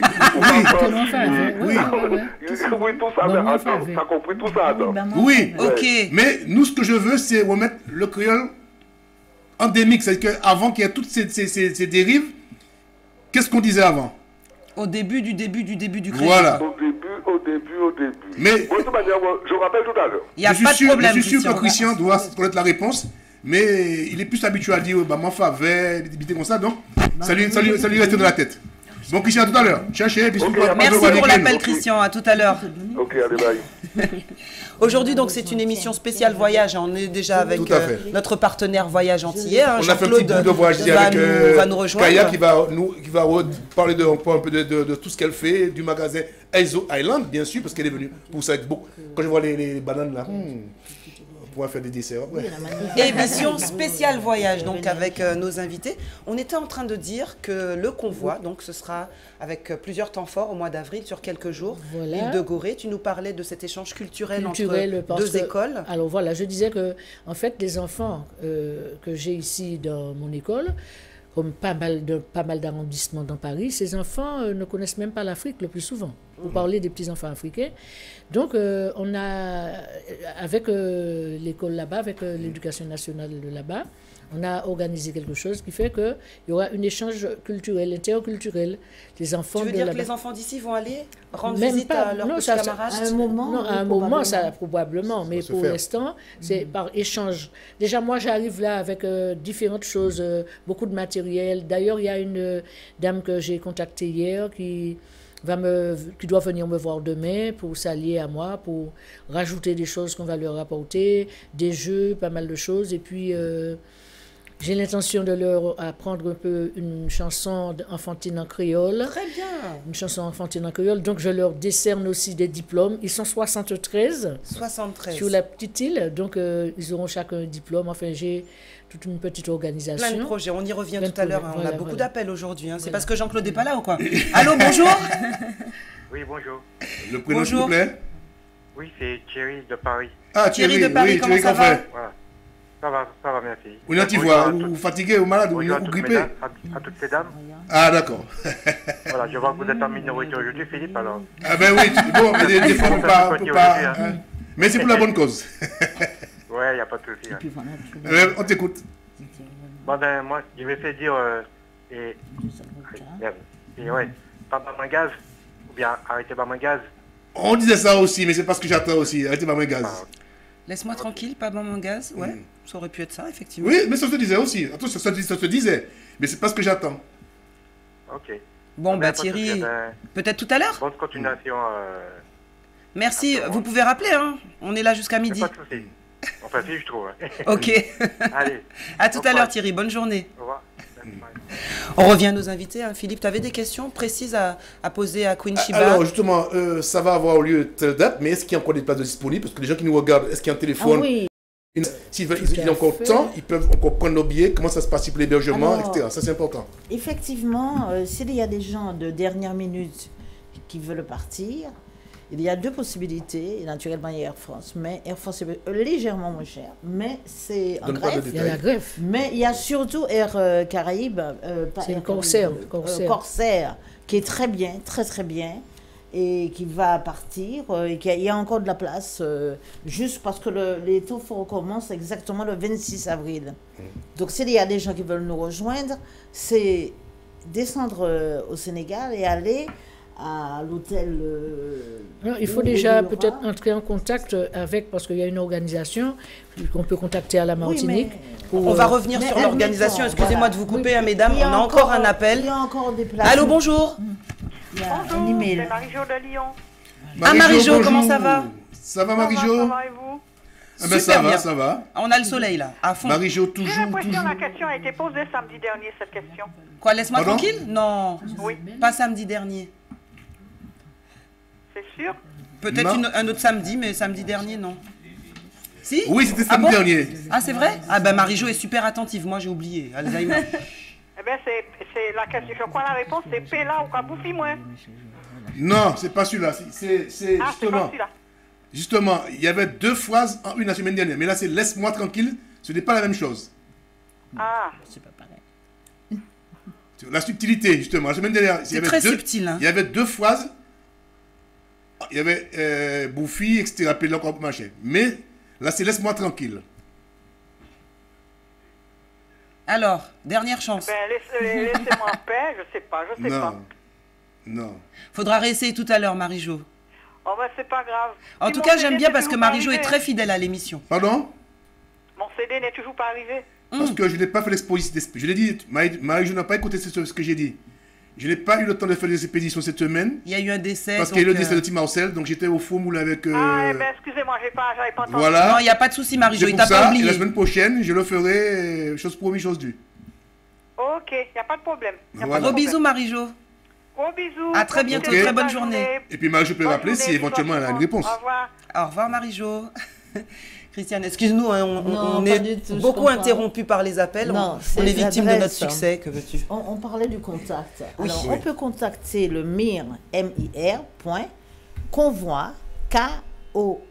Oui, tout ça, t'as compris tout ça, attends. Oui, ok. Mais nous, ce que je veux, c'est remettre le créole endémique. C'est-à-dire qu'avant qu'il y ait toutes ces dérives, qu'est-ce qu'on disait avant? Au début du créole. Voilà. Au début. Mais, de toute manière, je rappelle tout à l'heure. Il n'y a pas de problème. Je suis sûr que Christian doit connaître la réponse, mais il est plus habitué à dire maman faveur, des comme ça, donc ça lui reste dans la tête. Bon, Christian, à tout à l'heure. Cherchez, puis merci pour l'appel, Christian. À tout à l'heure. Ok, allez, bye. Aujourd'hui, donc, c'est une émission spéciale voyage. On est déjà avec notre partenaire Voyage Antillais. On a fait un petit bout de voyage avec va nous rejoindre. Kaya qui va parler un peu de tout ce qu'elle fait, du magasin Aizo Island, bien sûr, parce qu'elle est venue pour ça avec beaucoup. Quand je vois les bananes là, on pourra faire des desserts. Ouais. Émission spéciale voyage, donc avec nos invités. On était en train de dire que le convoi, donc ce sera avec plusieurs temps forts au mois d'avril sur quelques jours. Voilà. L'île de Gorée, tu nous parlais de cet échange culturel entre deux écoles. Alors voilà, je disais que en fait les enfants que j'ai ici dans mon école, comme pas mal d'arrondissements dans Paris, ces enfants ne connaissent même pas l'Afrique le plus souvent. Vous parlez des petits-enfants africains. Donc, on a, avec l'école là-bas, avec l'éducation nationale de là-bas, on a organisé quelque chose qui fait qu'il y aura un échange culturel, interculturel des enfants de là-bas. Tu veux dire que les enfants d'ici vont aller rendre visite à leurs petits camarades? À un moment, non, à un moment, ça probablement, mais pour l'instant, c'est par échange. Déjà, moi, j'arrive là avec différentes choses, beaucoup de matériel. D'ailleurs, il y a une dame que j'ai contactée hier qui doit venir me voir demain pour s'allier à moi, pour rajouter des choses qu'on va leur apporter, des jeux, pas mal de choses. Et puis, j'ai l'intention de leur apprendre un peu une chanson enfantine en créole. Très bien. Une chanson enfantine en créole. Donc, je leur décerne aussi des diplômes. Ils sont 73. 73. Sur la petite île. Donc, ils auront chacun un diplôme. Enfin, j'ai toute une petite organisation. Plein de projets. On y revient Plein tout à l'heure. voilà, on a beaucoup d'appels aujourd'hui. C'est parce que Jean-Claude n'est pas là ou quoi? Allô, bonjour. Oui, bonjour. Le prénom, s'il vous plaît? Oui, c'est Thierry de Paris. Ah, Thierry de Paris, comment ça va? Voilà. Ça va, merci. Ou non, tu vois, ou fatigué, ou malade, ou grippé. À toutes ces dames. Ah, d'accord. Voilà, je vois que vous êtes en minorité aujourd'hui, Philippe, alors. Ah ben oui, bon, mais des fois, on ne peut pas... Mais c'est pour la bonne cause. Ouais, il n'y a pas de souci. On t'écoute. Bon, ben, moi, je vais faire dire... ouais, pas ma gaz, ou bien arrêtez pas ma gaz. On disait ça aussi, mais c'est parce que j'attends aussi. Arrêtez pas mon gaz. Laisse-moi tranquille, pas bon mon gaz. Ouais, ça aurait pu être ça, effectivement. Oui, mais ça se disait aussi. Attends, ça se disait. Mais c'est parce que j'attends. Ok. Bon, bah Thierry, peut-être tout à l'heure. Bonne continuation. Merci. Vous pouvez rappeler, hein. On est là jusqu'à midi. Pas de souci. Enfin, si, je trouve. Ok. Allez. À tout à l'heure, Thierry. Bonne journée. Au revoir. On revient à nos invités. Hein. Philippe, tu avais des questions précises à poser à Queen Shiba? Alors, justement, ça va avoir lieu telle date, mais est-ce qu'il y a encore des places disponibles? Parce que les gens qui nous regardent, est-ce qu'il y a un téléphone? Ah oui. S'ils ont encore temps, ils peuvent encore prendre nos billets. Comment ça se passe pour l'hébergement, etc. Ça, c'est important. Effectivement, s'il y a des gens de dernière minute qui veulent partir, il y a deux possibilités. Naturellement, il y a Air France, mais Air France est légèrement moins cher, mais c'est en grève. Il y a la grève. Mais il y a surtout Air Caraïbes, c'est une Corsair, Corsair, qui est très bien, très très bien, et qui va partir. Et il y a encore de la place, juste parce que les taux recommencent exactement le 26 avril. Donc s'il y a des gens qui veulent nous rejoindre, c'est descendre au Sénégal et aller à l'hôtel. Il faut déjà peut-être entrer en contact avec, parce qu'il y a une organisation qu'on peut contacter à la Martinique. Oui, on va revenir sur l'organisation. Excusez-moi de vous couper, mesdames. On a encore un appel. Il y a encore des places. Allô, bonjour. Il y a un email. C'est Marie-Jo de Lyon. Ah, Marie-Jo, comment ça va? Ça va, Marie-Jo? Ça va et vous? Ah ben ça va, ça va. On a le soleil là, à fond. Marie-Jo, toujours. J'ai l'impression que la question a été posée samedi dernier, cette question. Quoi, laisse-moi tranquille? Non, oui. Pas samedi dernier. C'est sûr? Peut-être un autre samedi, mais samedi dernier, non. Si? Oui, c'était samedi dernier. Ah, c'est vrai? Ah ben Marie-Jo est super attentive, moi j'ai oublié, Alzheimer. Eh bien, c'est la question. Je crois la réponse, c'est Péla ou Kaboufi, moi. Non, c'est pas celui-là. C'est pas celui-là. Justement, il y avait deux phrases en une la semaine dernière. Mais là, c'est laisse-moi tranquille. Ce n'est pas la même chose. Ah. C'est pas pareil. La subtilité, justement. La semaine dernière, c'est très subtil. Hein. Il y avait deux phrases. Il y avait Bouffi, etc. Mais là, c'est laisse-moi tranquille. Alors, dernière chance. Ben, laissez-moi en paix, je sais pas. Non. Faudra réessayer tout à l'heure, Marie-Jo. Oh ben, c'est pas grave. En tout cas, j'aime bien parce que Marie-Jo est très fidèle à l'émission. Pardon? Mon CD n'est toujours pas arrivé. Parce que je n'ai pas fait l'exposition. Je l'ai dit, Marie-Jo n'a pas écouté ce que j'ai dit. Je n'ai pas eu le temps de faire des expéditions cette semaine. Il y a eu un décès. Parce qu'il y a eu le décès de Tim Marcel, donc j'étais au four moule avec... Ah, eh ben, excusez-moi, j'avais pas entendu. Voilà. Non, il n'y a pas de souci, Marie-Jo, il t'a pas oublié. Et la semaine prochaine, je le ferai, chose promise, chose due. Ok, il n'y a pas de problème. Gros bisous, Marie-Jo. Gros bisous. À très bientôt, très bonne journée. Et puis Marie-Jo peut rappeler si éventuellement elle a une réponse. Au revoir. Au revoir, Marie-Jo. Christiane, excuse-nous, on est beaucoup interrompu par les appels. Non, on est victime de notre succès, que veux-tu? On parlait du contact. Oui. Alors, on peut contacter le MIR, M-I-R, convoi, K-O-N-V-W-A,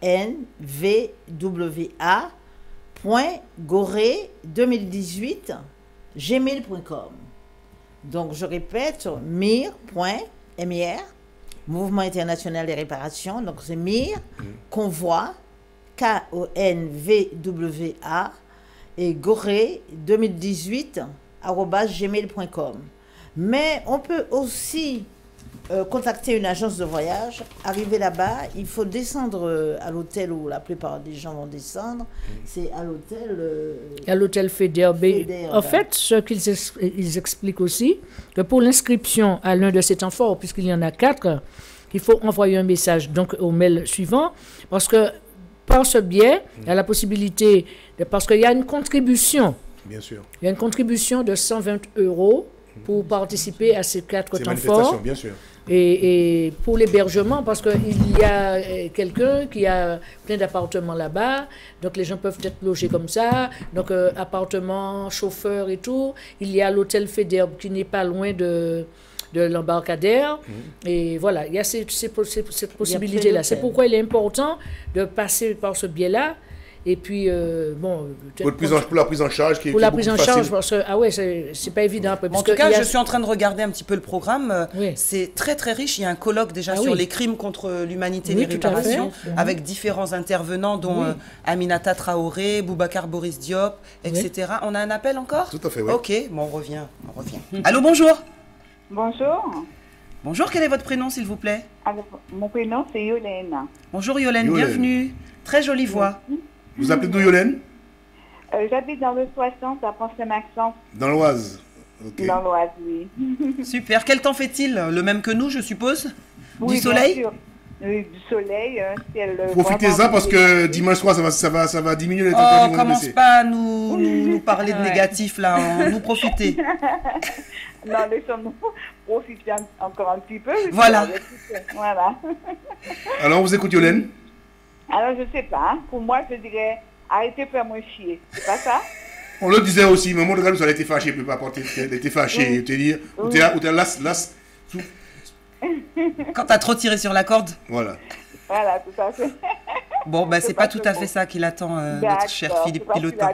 .goré2018, gmail.com. Donc, je répète, MIR, Mouvement international des réparations, donc c'est MIR, convoi, K-O-N-V-W-A, et goré2018 @gmail.com. Mais on peut aussi contacter une agence de voyage. Arriver là-bas, il faut descendre à l'hôtel où la plupart des gens vont descendre. C'est à l'hôtel... à l'hôtel Faidherbe. En fait, ce qu'ils expliquent aussi, que pour l'inscription à l'un de ces temps forts, puisqu'il y en a 4, il faut envoyer un message donc au mail suivant, parce que par ce biais, il y a la possibilité, parce qu'il y a une contribution. Bien sûr. Il y a une contribution de 120 € pour participer à ces 4 temps forts. Bien sûr. Et pour l'hébergement, parce qu'il y a quelqu'un qui a plein d'appartements là-bas, donc les gens peuvent être logés comme ça, donc appartements, chauffeurs et tout. Il y a l'hôtel Faidherbe qui n'est pas loin de l'embarcadère. Et voilà, il y a cette possibilité-là. C'est pourquoi il est important de passer par ce biais-là Et puis, bon... Pour la prise en charge, pour la prise en charge, parce que, ah ouais, c'est pas évident. En tout cas, je suis en train de regarder un petit peu le programme. Oui. C'est très, très riche. Il y a un colloque déjà sur les crimes contre l'humanité et les réparations, avec différents intervenants, dont Aminata Traoré, Boubacar Boris Diop, etc. On a un appel encore? Tout à fait, oui. Ok, bon, on revient. Allô, bonjour. Bonjour. Bonjour, quel est votre prénom, s'il vous plaît? Alors, mon prénom, c'est Yolène. Bonjour Yolène, bienvenue. Très jolie voix. Vous appelez d'où, Yolène? J'habite dans le 60, à Pont-Saint-Maxence. Dans l'Oise? Okay. Dans l'Oise, oui. Super. Quel temps fait-il? Le même que nous, je suppose? Oui, du soleil? Oui, du soleil. Profitez-en parce que dimanche soir, ça va diminuer les températures. Oh, commence pas à nous parler de négatif, là. Nous profiter. Non, laissons-nous profiter encore un petit peu. Voilà. Voilà. Alors, on vous écoute, Yolène? Alors, je sais pas. Pour moi, je dirais, arrêtez de faire moins chier. C'est pas ça? On le disait aussi, mais moi, regarde, vous avez été fâché, peut pas porter, elle était fâché, te dire, ou t'es las. Quand t'as trop tiré sur la corde? Voilà. Voilà, tout à fait. Bon, ben, c'est pas tout à fait ça qu'il attend, notre cher Philippe Pilotin.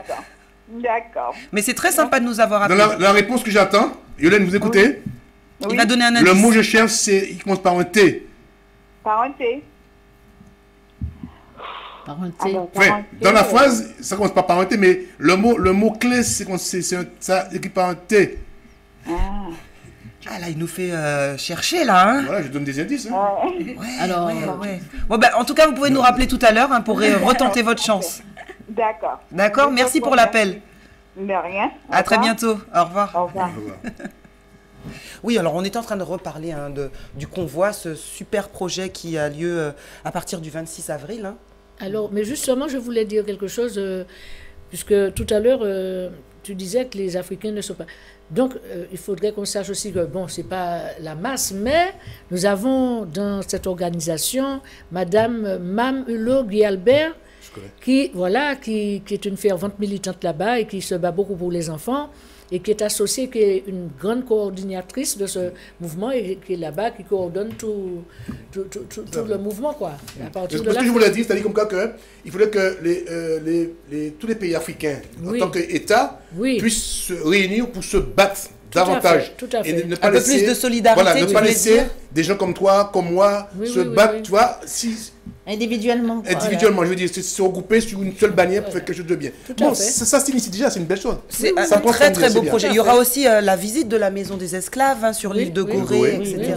D'accord. Mais c'est très sympa de nous avoir appelé. La réponse que j'attends, Yolène, vous écoutez? Oui. Il va donner un indice. Le mot que je cherche, il commence par un T. Par un T. Par un T. Enfin, dans la phrase, ça commence pas par un T, mais le mot clé, ça écrit par un T. Ah là, il nous fait chercher là. Hein. Voilà, je donne des indices. Hein. Ouais, alors, ouais. Bon, ben, en tout cas, vous pouvez nous rappeler tout à l'heure pour retenter votre chance. D'accord. D'accord, merci pour l'appel. De rien. À très bientôt. Au revoir. Au revoir. Oui, alors on est en train de reparler du convoi, ce super projet qui a lieu à partir du 26 avril. Hein. Alors, mais justement, je voulais dire quelque chose, puisque tout à l'heure, tu disais que les Africains ne sont pas... Donc, il faudrait qu'on sache aussi que, bon, ce n'est pas la masse, mais nous avons dans cette organisation Madame Mam Hulot Guy-Albert, qui est une fervente militante là-bas et qui se bat beaucoup pour les enfants et qui est associée, qui est une grande coordinatrice de ce mouvement et qui est là-bas, qui coordonne tout le mouvement, quoi. À partir de ce que je voulais dire, c'est-à-dire comme quoi qu'il faudrait que tous les pays africains, en tant qu'État, puissent se réunir pour se battre davantage. Tout à fait. Et ne pas laisser, plus de solidarité. Voilà, ne pas laisser des gens comme toi, comme moi, se battre, tu vois, individuellement. Individuellement, je veux dire, se regrouper sur une seule bannière pour faire quelque chose de bien. Bon, ça signifie déjà, c'est une belle chose. C'est un très très beau projet. Il y aura aussi la visite de la maison des esclaves sur l'île de Gorée, etc.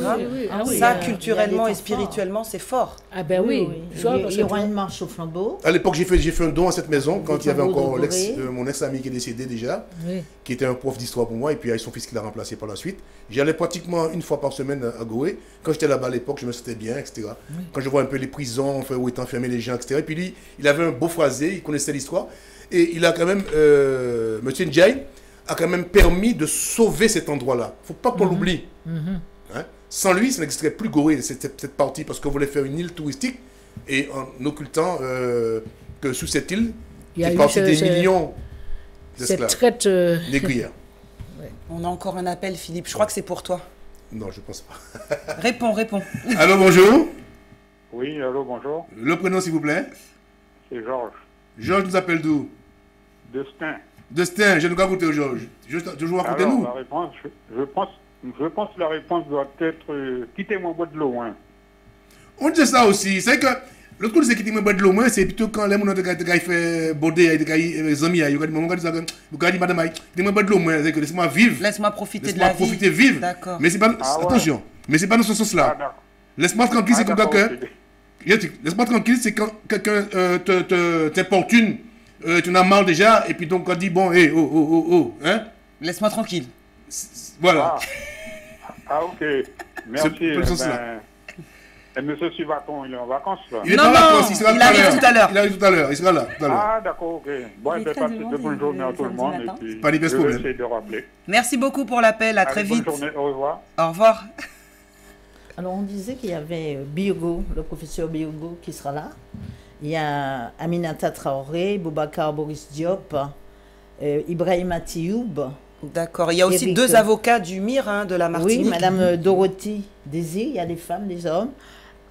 Ça, culturellement et spirituellement, c'est fort. Ah ben oui. Il y aura une marche au flambeau. À l'époque, j'ai fait un don à cette maison quand il y avait encore mon ex-ami qui est décédé déjà, qui était un prof d'histoire pour moi, et puis avec son fils qui l'a remplacé par la suite. J'y allais pratiquement une fois par semaine à Gorée. Quand j'étais là-bas à l'époque, je me sentais bien, etc. Quand je vois un peu les prisons, où étaient enfermés les gens, etc. Et puis lui, il avait un beau phrasé, il connaissait l'histoire. Et il a quand même, M. Ndiaye, a quand même permis de sauver cet endroit-là. Il ne faut pas qu'on l'oublie. Hein? Sans lui, ça n'existerait plus Gorée, cette partie, parce qu'on voulait faire une île touristique, et en occultant que sous cette île, il y a parti des millions d'esclaves négrières. On a encore un appel, Philippe. Je crois que c'est pour toi. Non, je ne pense pas. Réponds. Allô, bonjour. Oui, allô, bonjour. Le prénom, s'il vous plaît? C'est Georges. Georges nous appelle d'où? Destin, je ne vais pas écouter Georges. Toujours à côté de nous. La réponse, je pense que la réponse doit être quittez-moi bois de loin. On dit ça aussi. C'est que l'autre coup, c'est quittez-moi bois de loin, c'est plutôt quand les gens ont fait bauder, les amis, ils ont dit madame, quittez-moi bois de loin, c'est que laisse-moi vivre. Laisse-moi profiter de la vie. Laisse-moi profiter, vivre. D'accord. Mais c'est pas, attention, mais c'est pas dans ce sens-là. Laisse-moi tranquille, c'est comme ça que. Laisse-moi tranquille, c'est quand quelqu'un t'importune, tu en as marre déjà, et puis donc on dit bon, hein? Laisse-moi tranquille. Voilà. Ah, ok. Merci. Et monsieur Sivaton, il est en vacances là? Il est en vacances, il arrive tout à l'heure. Il arrive tout à l'heure, il sera là. Ah, d'accord, ok. Bon, je vais passer de bonne journée à tout le monde, et puis pas de je vais essayer de rappeler. Merci beaucoup pour l'appel, à très vite. Bonne journée, au revoir. Au revoir. Alors, on disait qu'il y avait Biogo, le professeur Biogo qui sera là. Il y a Aminata Traoré, Boubacar Boris Diop, Ibrahima Tioub. D'accord. Il y a aussi deux avocats du MIR de la Martinique. Oui, Madame Dorothy Désir, il y a des femmes, des hommes.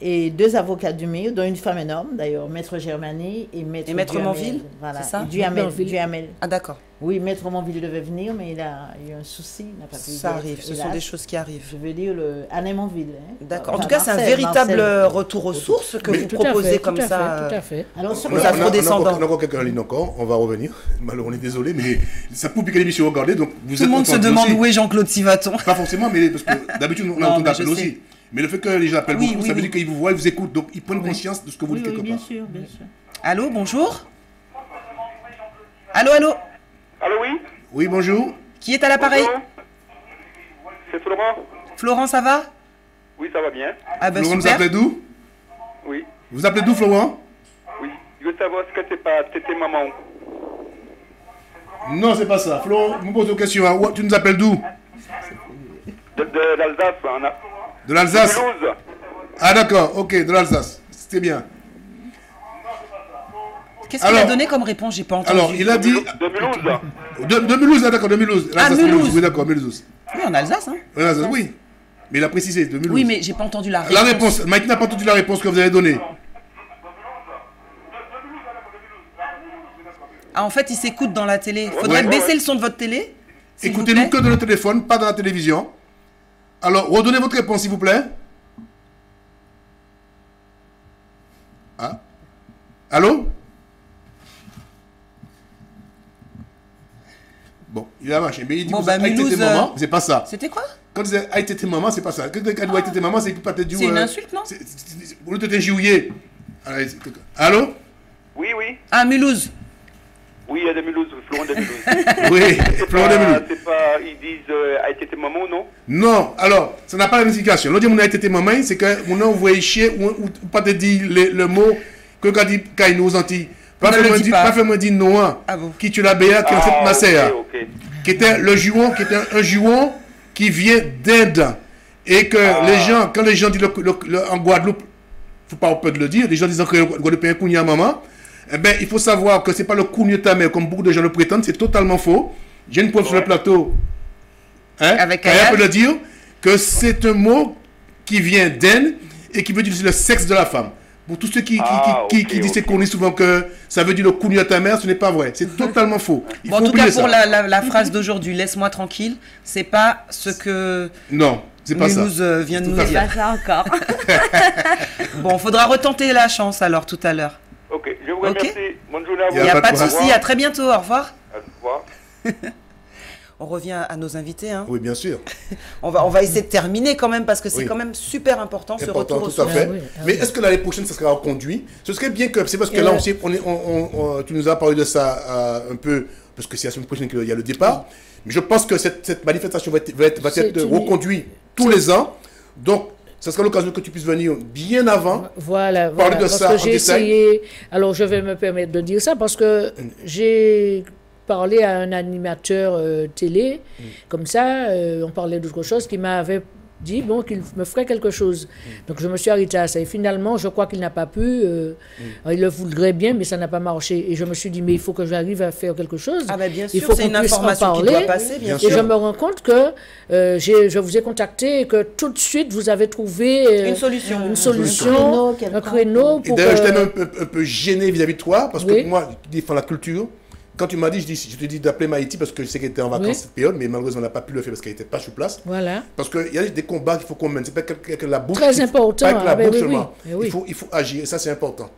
et 2 avocats du MIR, dont une femme énorme, d'ailleurs, Maître Germani et Maître Maître Monville, voilà, c'est ça? Duhamel. Ah d'accord. Oui, Maître Monville devait venir, mais il a eu un souci, il n'a pas pu Ça arrive, ce sont des choses qui arrivent. Je veux dire, Anne Monville. Hein. D'accord. En tout cas, c'est un véritable retour aux sources que vous proposez comme ça. Tout à fait. Alors, on a encore quelqu'un en ligne encore, on va revenir. Malheureusement, on est désolé, mais ça prouve que l'émission est regardée, donc vous êtes... Tout le monde se demande où est Jean-Claude Sivaton. Pas forcément, mais parce que d'habitude, on a entendu appeler aussi. Mais le fait que les gens appellent beaucoup, ça veut dire qu'ils vous voient, ils vous écoutent, donc ils prennent conscience de ce que vous dites quelque part. Bien sûr, bien sûr. Allô, bonjour. Allô, allô. Allô, oui. Oui, bonjour. Qui est à l'appareil? C'est Florent. Florent, ça va? Oui, ça va bien. Ah ben Florent, super. vous appelez d'où? Oui. Vous appelez d'où, Florent? Oui. Je veux savoir ce que c'est pas tété maman. Non, c'est pas ça. Florent, je me pose une question. Hein. Tu nous appelles d'où? De l'Alsace. De l'Alsace? De Mulhouse. Ah d'accord, ok, de l'Alsace. C'était bien. Qu'est-ce qu'il a donné comme réponse? J'ai pas entendu. Alors, il a dit... De Mulhouse. De Mulhouse, ah, d'accord, de Mulhouse. Ah, Mulhouse. Oui, d'accord, Mulhouse. Oui, en Alsace, hein. En Alsace, oui. Mais il a précisé, de Mulhouse. Oui, mais j'ai pas entendu la réponse. La réponse, Mike n'a pas entendu la réponse que vous avez donnée. Ah, en fait, il s'écoute dans la télé. Faudrait baisser le son de votre télé. Écoutez-nous que dans le téléphone, pas dans la télévision. Alors, redonnez votre réponse, s'il vous plaît. Ah. Allô? Bon, il a marché. Mais il dit bon, que Mulhouse, maman, c'est pas ça. C'était quoi? Quand il dit Haïti tes maman, c'est pas ça. Quand il dit Haïti tes maman, c'est pas te dire. C'est une insulte, non? Au lieu de te jouer. Allô? Oui, oui. Ah, Mulhouse. Oui, il y a de Mulhouse, Florent de Mulhouse. Oui, Florent de Mulhouse. C'est pas, ils disent Haïti tes maman, non? Non, alors, ça n'a pas la signification. L'autre dit mon Haïti tes maman, c'est que mon nom voyait chier ou pas te dire le mot que quand dit Kaino aux Antilles. Pas fait dire Noah, qui tu la béa, qui est en fait ma sœur. Qui était le juon, qui était un juon qui vient d'Inde. Et que les gens, quand les gens disent en Guadeloupe, il ne faut pas peur de le dire, les gens disent que Guadeloupe est un kounia maman, eh bien, il faut savoir que ce n'est pas le kounia ta mère, comme beaucoup de gens le prétendent, c'est totalement faux. J'ai une preuve sur le plateau, avec Kaya peut le dire, que c'est un mot qui vient d'Inde et qui veut dire le sexe de la femme. Pour tous ceux qui disent qu'on dit souvent que ça veut dire le kounia ta mère, ce n'est pas vrai. C'est totalement faux. Bon, en tout cas, pour la phrase d'aujourd'hui, laisse-moi tranquille, c'est pas ce que... Non. C'est pas ça. Mulhouse vient de nous dire. C'est pas ça encore. Bon, il faudra retenter la chance alors tout à l'heure. Ok, je vous remercie. Bonne journée à vous. Il n'y a pas de souci, à très bientôt, au revoir. Au revoir. On revient à nos invités. Hein. Oui, bien sûr. on va essayer de terminer quand même parce que c'est quand même super important ce retour aux sources. Mais est-ce que l'année prochaine, ça sera reconduit? Ce serait bien que... C'est parce que là aussi, tu nous as parlé de ça un peu, parce que c'est la semaine prochaine qu'il y a le départ. Mais je pense que cette manifestation va être reconduite tous les ans. Donc, ce sera l'occasion que tu puisses venir bien avant. Voilà. Parler de parce ça que j'ai essayé. Alors, je vais me permettre de dire ça parce que j'ai parlé à un animateur télé, comme ça, on parlait d'autre chose, qui m'avait dit bon, qu'il me ferait quelque chose. Donc je me suis arrêtée à ça. Et finalement, je crois qu'il n'a pas pu. Il le voudrait bien, mais ça n'a pas marché. Et je me suis dit, mais il faut que j'arrive à faire quelque chose. Ah ben bien sûr, il faut c'est une information qui doit passer, bien sûr. Et je me rends compte que je vous ai contacté et que tout de suite, vous avez trouvé une solution. Un créneau. Et d'ailleurs, j'étais même un peu gêné vis-à-vis de toi, parce que moi, je défends la culture. Quand tu m'as dit, je te dis d'appeler Maïti parce que je sais qu'elle était en vacances cette période, mais malheureusement, on n'a pas pu le faire parce qu'elle n'était pas sur place. Voilà. Parce qu'il y a des combats qu'il faut qu'on mène. C'est pas que la bouche. Très important. Pas que la bouche seulement. Oui. Il faut agir, et ça, c'est important.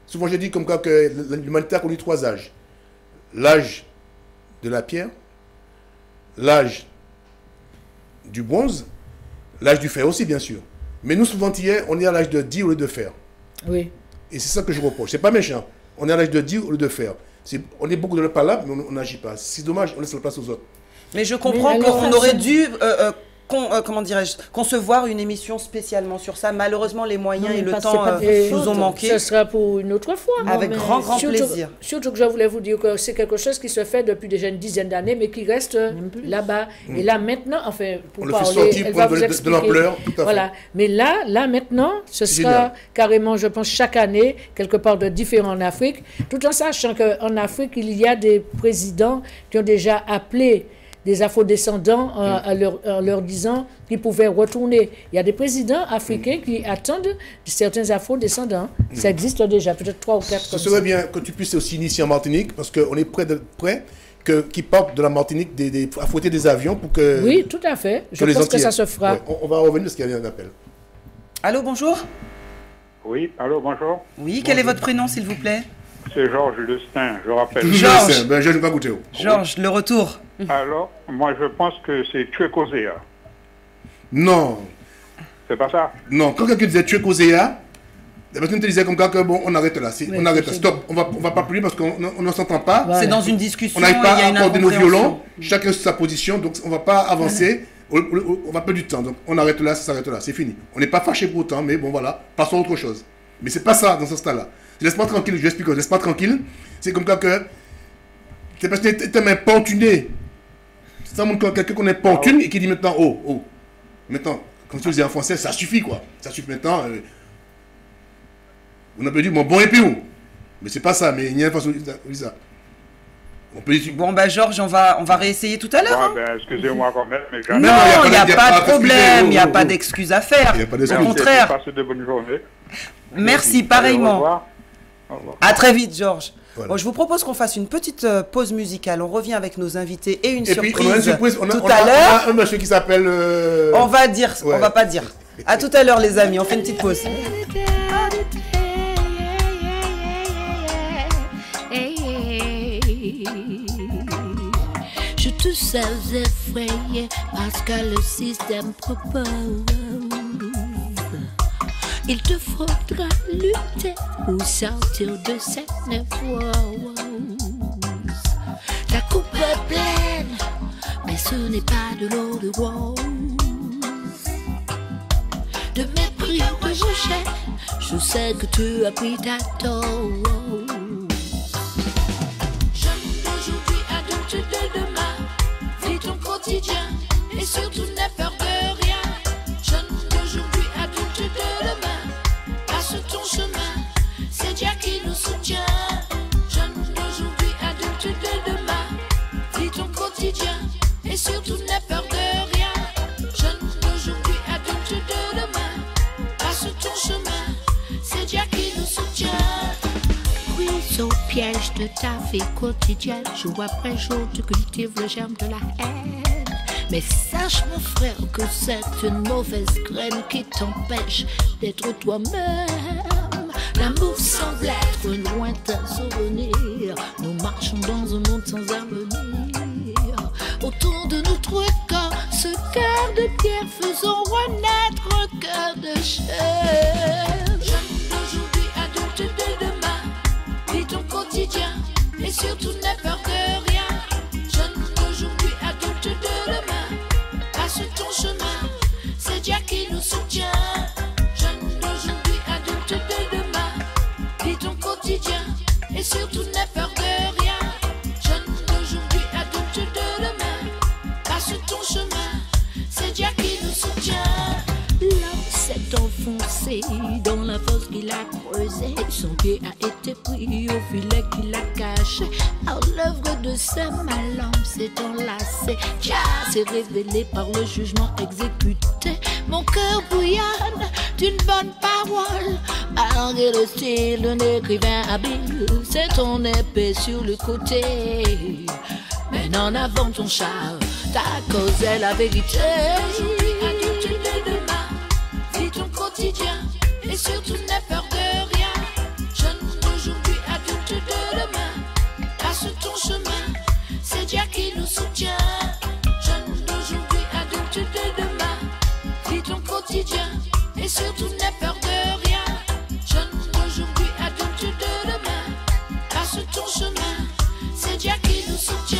Souvent, je dis comme quoi que l'humanité a connu 3 âges. L'âge de la pierre, l'âge du bronze, l'âge du fer aussi, bien sûr. Mais nous, souvent, hier, on est à l'âge de dire au lieu de faire. Oui. Et c'est ça que je reproche. C'est pas méchant. On est à l'âge de dire au lieu de faire. On est beaucoup dans le palabre, mais on n'agit pas. C'est dommage, on laisse la place aux autres. Mais je comprends qu'on aurait dû, comment dirais-je, concevoir une émission spécialement sur ça. Malheureusement, les moyens et le temps nous ont manqué. Ce sera pour une autre fois. Avec grand plaisir. Surtout que je voulais vous dire que c'est quelque chose qui se fait depuis déjà une dizaine d'années, mais qui reste là-bas. Et là, maintenant, enfin, pour parler, elle va vous expliquer. De l'ampleur, tout à fait. Voilà. Mais là, maintenant, ce sera carrément, je pense, chaque année, quelque part de différent en Afrique, tout en sachant qu'en Afrique, il y a des présidents qui ont déjà appelé des afro-descendants en leur disant qu'ils pouvaient retourner. Il y a des présidents africains qui attendent certains afro-descendants. Ça existe déjà, peut-être 3 ou 4. Ce serait bien que tu puisses aussi initier en Martinique, parce qu'on est près qui partent de la Martinique à fouetter des avions pour que... Oui, tout à fait. Je pense que ça se fera. Ouais, on va revenir parce qu'il y a un appel. Allô, bonjour. Oui, allô, bonjour. Oui, quel est votre prénom, s'il vous plaît? C'est Georges Destin, je rappelle. Georges. Ben, je ne vais pas goûter. Georges, le retour. Alors, moi, je pense que c'est Tuekosea. Non. C'est pas ça? Non, quand quelqu'un disait Tuekosea, la personne te disait comme ça que bon, on arrête là. On arrête là. Stop. On va pas plus parce qu'on ne s'entend pas. Ouais. C'est dans une discussion. On n'arrive pas à accorder nos violons. Chacun sur sa position, donc on ne va pas avancer. On va perdre du temps. Donc on arrête là, ça s'arrête là. C'est fini. On n'est pas fâché pour autant, mais bon voilà. Passons à autre chose. Mais c'est pas ça dans ce stade-là. Laisse-moi tranquille, je l'explique. Laisse-moi tranquille. C'est comme ça que c'est parce que tu es importuné. Ça montre quelqu'un qu'on importune et qui dit maintenant, oh. Maintenant, comme tu le disais en français, ça suffit quoi. Ça suffit maintenant. On a perdu mon bon et puis où. Mais c'est pas ça, mais il y a une façon de dire ça. Bon, bah Georges, on va réessayer tout à l'heure. Ouais, ben, excusez-moi quand même, mais non, il n'y a pas de problème, il n'y a pas d'excuses à faire. Au contraire. Passez de bonnes journées. Merci, pareillement. Au revoir. Au revoir. À très vite, Georges. Voilà. Bon, je vous propose qu'on fasse une petite pause musicale. On revient avec nos invités et une surprise. Puis, on a une surprise tout à l'heure. On a un monsieur qui s'appelle... On va dire, on va pas dire. À tout à l'heure, les amis. On fait une petite pause. Je te sais effrayé parce que le système propose. Il te faudra lutter ou sortir de cette névrose. Ta coupe est pleine, mais ce n'est pas de l'eau de rose. De mépris, de rejet, je sais que tu as pris ta dose. Jeune d'aujourd'hui, adulte de demain, vis ton quotidien et surtout n'aie peur de rien. Jeune d'aujourd'hui, adulte de demain, passe ton chemin, c'est Dieu qui nous soutient. Jeune d'aujourd'hui, adulte de demain, vis ton quotidien et surtout n'aie peur de rien. Jeune d'aujourd'hui, adulte de demain, passe ton chemin, c'est Dieu qui nous soutient. Prise au piège de ta vie quotidienne, jour après jour tu cultives le germe de la haine. Mais sache mon frère que c'est une mauvaise graine qui t'empêche d'être toi-même. L'amour semble être un lointain souvenir. Nous marchons dans un monde sans avenir. Autour de notre corps, ce cœur de pierre, faisons renaître un cœur de chair. Jeune d'aujourd'hui, adulte de demain, vis ton quotidien et surtout n'aie peur de rien. Jeune d'aujourd'hui, adulte de demain, passe ton chemin, c'est Dieu qui nous soutient. Jeune d'aujourd'hui, adulte de demain, vis ton quotidien et surtout n'aie peur de rien. Jeune d'aujourd'hui, adulte de demain, passe ton chemin, c'est Dieu qui nous soutient. L'homme s'est enfoncé dans la fosse qu'il a creusée. Son pied a été pris au filet qu'il a caché. À l'œuvre de ses malhommes s'est enlacé. Dieu s'est révélé par le jugement exécuté. Mon cœur bouillonne d'une bonne parole, malgré le style d'un écrivain habile. C'est ton épée sur le côté, mène en avant ton char, ta cause est la vérité. Aujourd'hui, adulte de demain, vis ton quotidien et surtout n'aie peur de rien. Jeune d'aujourd'hui, adulte de demain, passe ton chemin, c'est Dieu qui nous soutient. Jeune d'aujourd'hui, adulte de demain, vis ton quotidien et surtout n'aie peur de rien. Jeune d'aujourd'hui, adulte de demain, passe ton chemin, c'est Dieu qui nous soutient.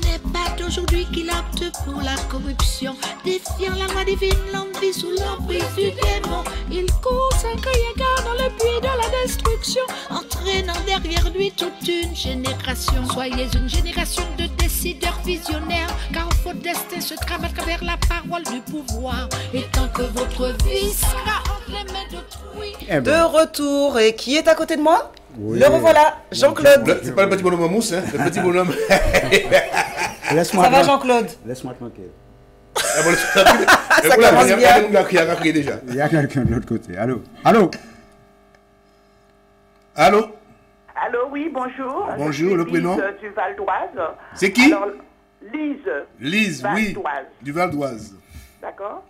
N'est pas d'aujourd'hui qu'il opte pour la corruption, défiant la loi divine, l'homme vit sous l'emprise du démon. Il court sans crier gare dans le puits de la destruction, entraînant derrière lui toute une génération. Soyez une génération de décideurs visionnaires, car votre destin se trame à travers la parole du pouvoir. Et tant que votre vie sera entre les mains d'autrui. De retour, et qui est à côté de moi? Le revoilà, Jean-Claude. C'est pas le petit bonhomme en mousse, hein, le petit bonhomme. Ça va, Jean-Claude? Laisse-moi tranquille. Ça commence bien. Déjà. Il y a quelqu'un de l'autre côté. Allô? Allô? Allô? Allô, oui, bonjour. Bonjour, le prénom? Lise du Val d'Oise. C'est qui? Alors, Lise. Lise, oui. Du Val d'Oise. D'accord.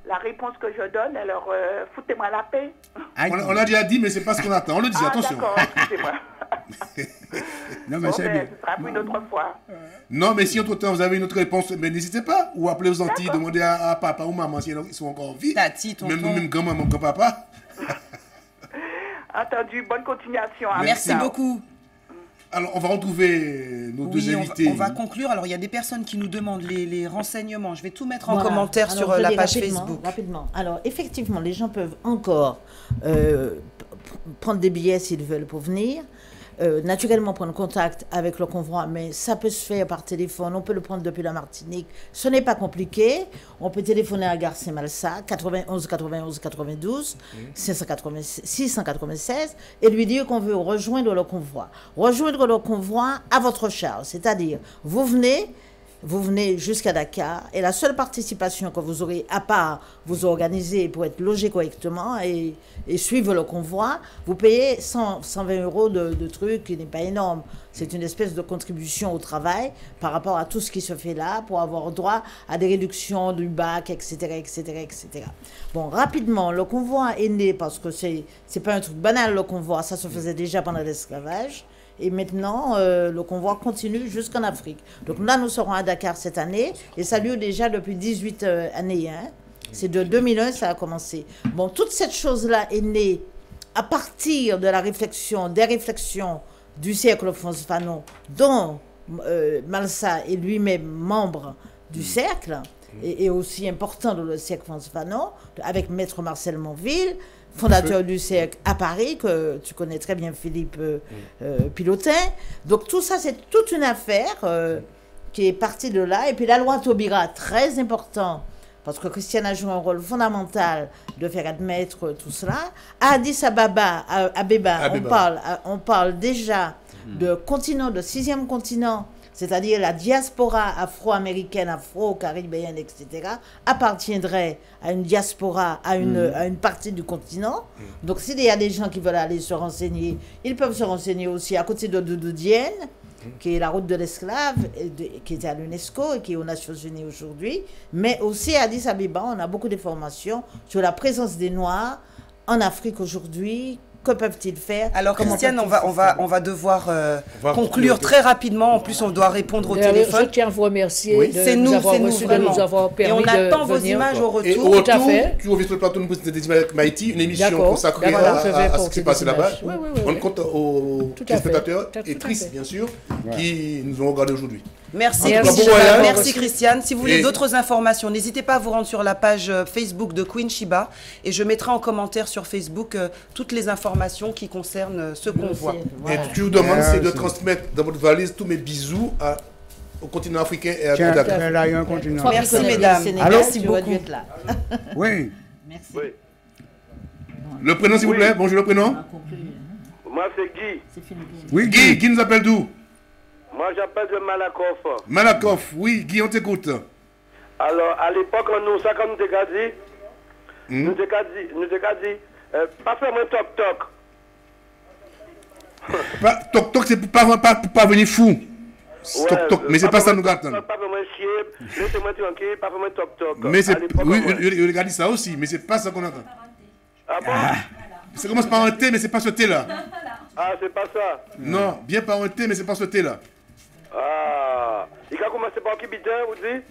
La réponse que je donne, alors, foutez-moi la paix. On a déjà dit, mais c'est pas ce qu'on attend. On le dit, attention. D'accord, excusez-moi. Non, mais c'est bien. Ce sera pour une autre fois. Non, mais si entre-temps vous avez une autre réponse, mais n'hésitez pas. Ou appelez aux Antilles, demandez à papa ou maman si ils sont encore en vie. Tati, tonton. Même grand-maman, grand-papa. Entendu, bonne continuation. Merci beaucoup. Alors, on va retrouver nos deux invités. On va conclure. Alors, il y a des personnes qui nous demandent les renseignements. Je vais tout mettre en commentaire sur la page Facebook. Rapidement. Alors, effectivement, les gens peuvent encore prendre des billets s'ils veulent pour venir. Naturellement prendre contact avec le convoi, mais ça peut se faire par téléphone, on peut le prendre depuis la Martinique, ce n'est pas compliqué, on peut téléphoner à Gare Saint-Malsa, 91 91 92 696 et lui dire qu'on veut rejoindre le convoi à votre charge, c'est-à-dire vous venez jusqu'à Dakar et la seule participation que vous aurez, à part vous organiser pour être logé correctement et suivre le convoi, vous payez 120 euros de trucs qui n'est pas énorme. C'est une espèce de contribution au travail par rapport à tout ce qui se fait là pour avoir droit à des réductions du bac, etc., etc., etc. Bon, rapidement, le convoi est né parce que c'est pas un truc banal, le convoi, ça se faisait déjà pendant l'esclavage. Et maintenant, le convoi continue jusqu'en Afrique. Donc là, nous serons à Dakar cette année. Et ça a lieu déjà depuis 18 années. Hein. C'est de 2001, ça a commencé. Bon, toute cette chose-là est née à partir de des réflexions du cercle Alphonse Fanon, dont Malsa est lui-même membre du cercle, et aussi important dans le cercle Alphonse Fanon, avec Maître Marcel Monville, fondateur du cercle à Paris, que tu connais très bien, Philippe Pilotin. Donc tout ça, c'est toute une affaire qui est partie de là. Et puis la loi Taubira, très important, parce que Christiane a joué un rôle fondamental de faire admettre tout cela. À Addis Abeba, on parle déjà de continent, de 6e continent, c'est-à-dire la diaspora afro-américaine, afro-caribéenne, etc., appartiendrait à une diaspora, à une partie du continent. Donc, s'il y a des gens qui veulent aller se renseigner, ils peuvent se renseigner aussi à côté de Doudou Diène, qui est la route de l'esclave, qui était à l'UNESCO et qui est aux Nations Unies aujourd'hui. Mais aussi à Addis Abeba, on a beaucoup d'informations sur la présence des Noirs en Afrique aujourd'hui. Que peuvent-ils faire? Alors Christiane, on va devoir conclure très rapidement. En plus, on doit répondre au téléphone. Je tiens à vous remercier de nous avoir permis. Et on attend vos images au retour. Et au retour, tu reviens sur le plateau de des images avec Maïti, une émission consacrée à ce qui s'est passé là-bas. On compte aux spectateurs et tristes, bien sûr, qui nous ont regardé aujourd'hui. Merci. Merci Christiane. Si vous voulez d'autres informations, n'hésitez pas à vous rendre sur la page Facebook de Queen Shiba et je mettrai en commentaire sur Facebook toutes les informations qui concernent ce convoi. Et tu vous demandes, c'est de transmettre dans votre valise tous mes bisous au continent africain et à Dakar. Là, il y a un continent. Merci mesdames. Merci beaucoup. Oui. Merci. Oui. Le prénom, s'il vous plaît. Bonjour, le prénom. Moi, c'est Guy. Oui, Guy nous appelle d'où? Moi, j'appelle de Malakoff. Malakoff, oui, Guy, on t'écoute. Alors, à l'époque, nous, ça comme nous t'ai dit, nous t'ai dit, pas faire un toc-toc. Toc-toc, c'est pour pas venir fou. Toc-toc, mais c'est pas ça nous gâtons. Pas vraiment chier, laissez-moi tranquille, pas vraiment toc-toc. Mais c'est, oui, il regarde ça aussi, mais c'est pas ça qu'on entend. Ah bon? Ça commence par un T, mais c'est pas ce T-là. Ah, c'est pas ça? Non, bien par un T, mais c'est pas ce T-là. Ah, il a commencé par qui bidin, vous dites?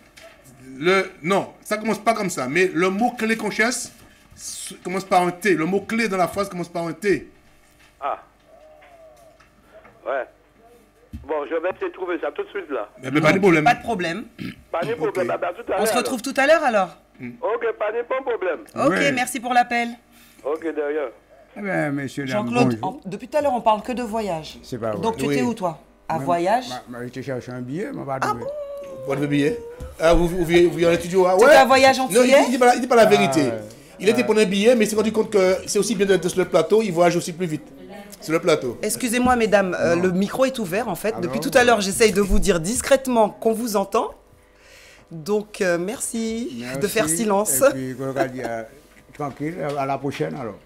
Non, ça commence pas comme ça, mais le mot-clé qu'on cherche commence par un T. Le mot-clé dans la phrase commence par un T. Ah. Ouais. Bon, je vais essayer de trouver ça tout de suite là. Mais pas de problème. Pas de problème. Pas de problème. Okay. Bah, tout à on se retrouve tout à l'heure alors. Ok, pas de problème. Ok, merci pour l'appel. Ok, derrière. Eh bien, messieurs, Jean-Claude, depuis tout à l'heure, on parle que de voyage. C'est pas vrai. Donc, tu étais où, toi? À voyage? Je te cherche un billet, mais pas de bon? Votre billet? Ah, vous en étudiez? Ah, ouais? C'était un voyage entier? Non, il dit pas la vérité. Il était pour un billet, mais il s'est rendu compte que c'est aussi bien d'être sur le plateau, il voyage aussi plus vite. Sur le plateau. Excusez-moi, mesdames, le micro est ouvert en fait. Depuis tout à l'heure, j'essaye de vous dire discrètement qu'on vous entend. Donc, merci de faire silence. Et puis, tranquille, à la prochaine alors.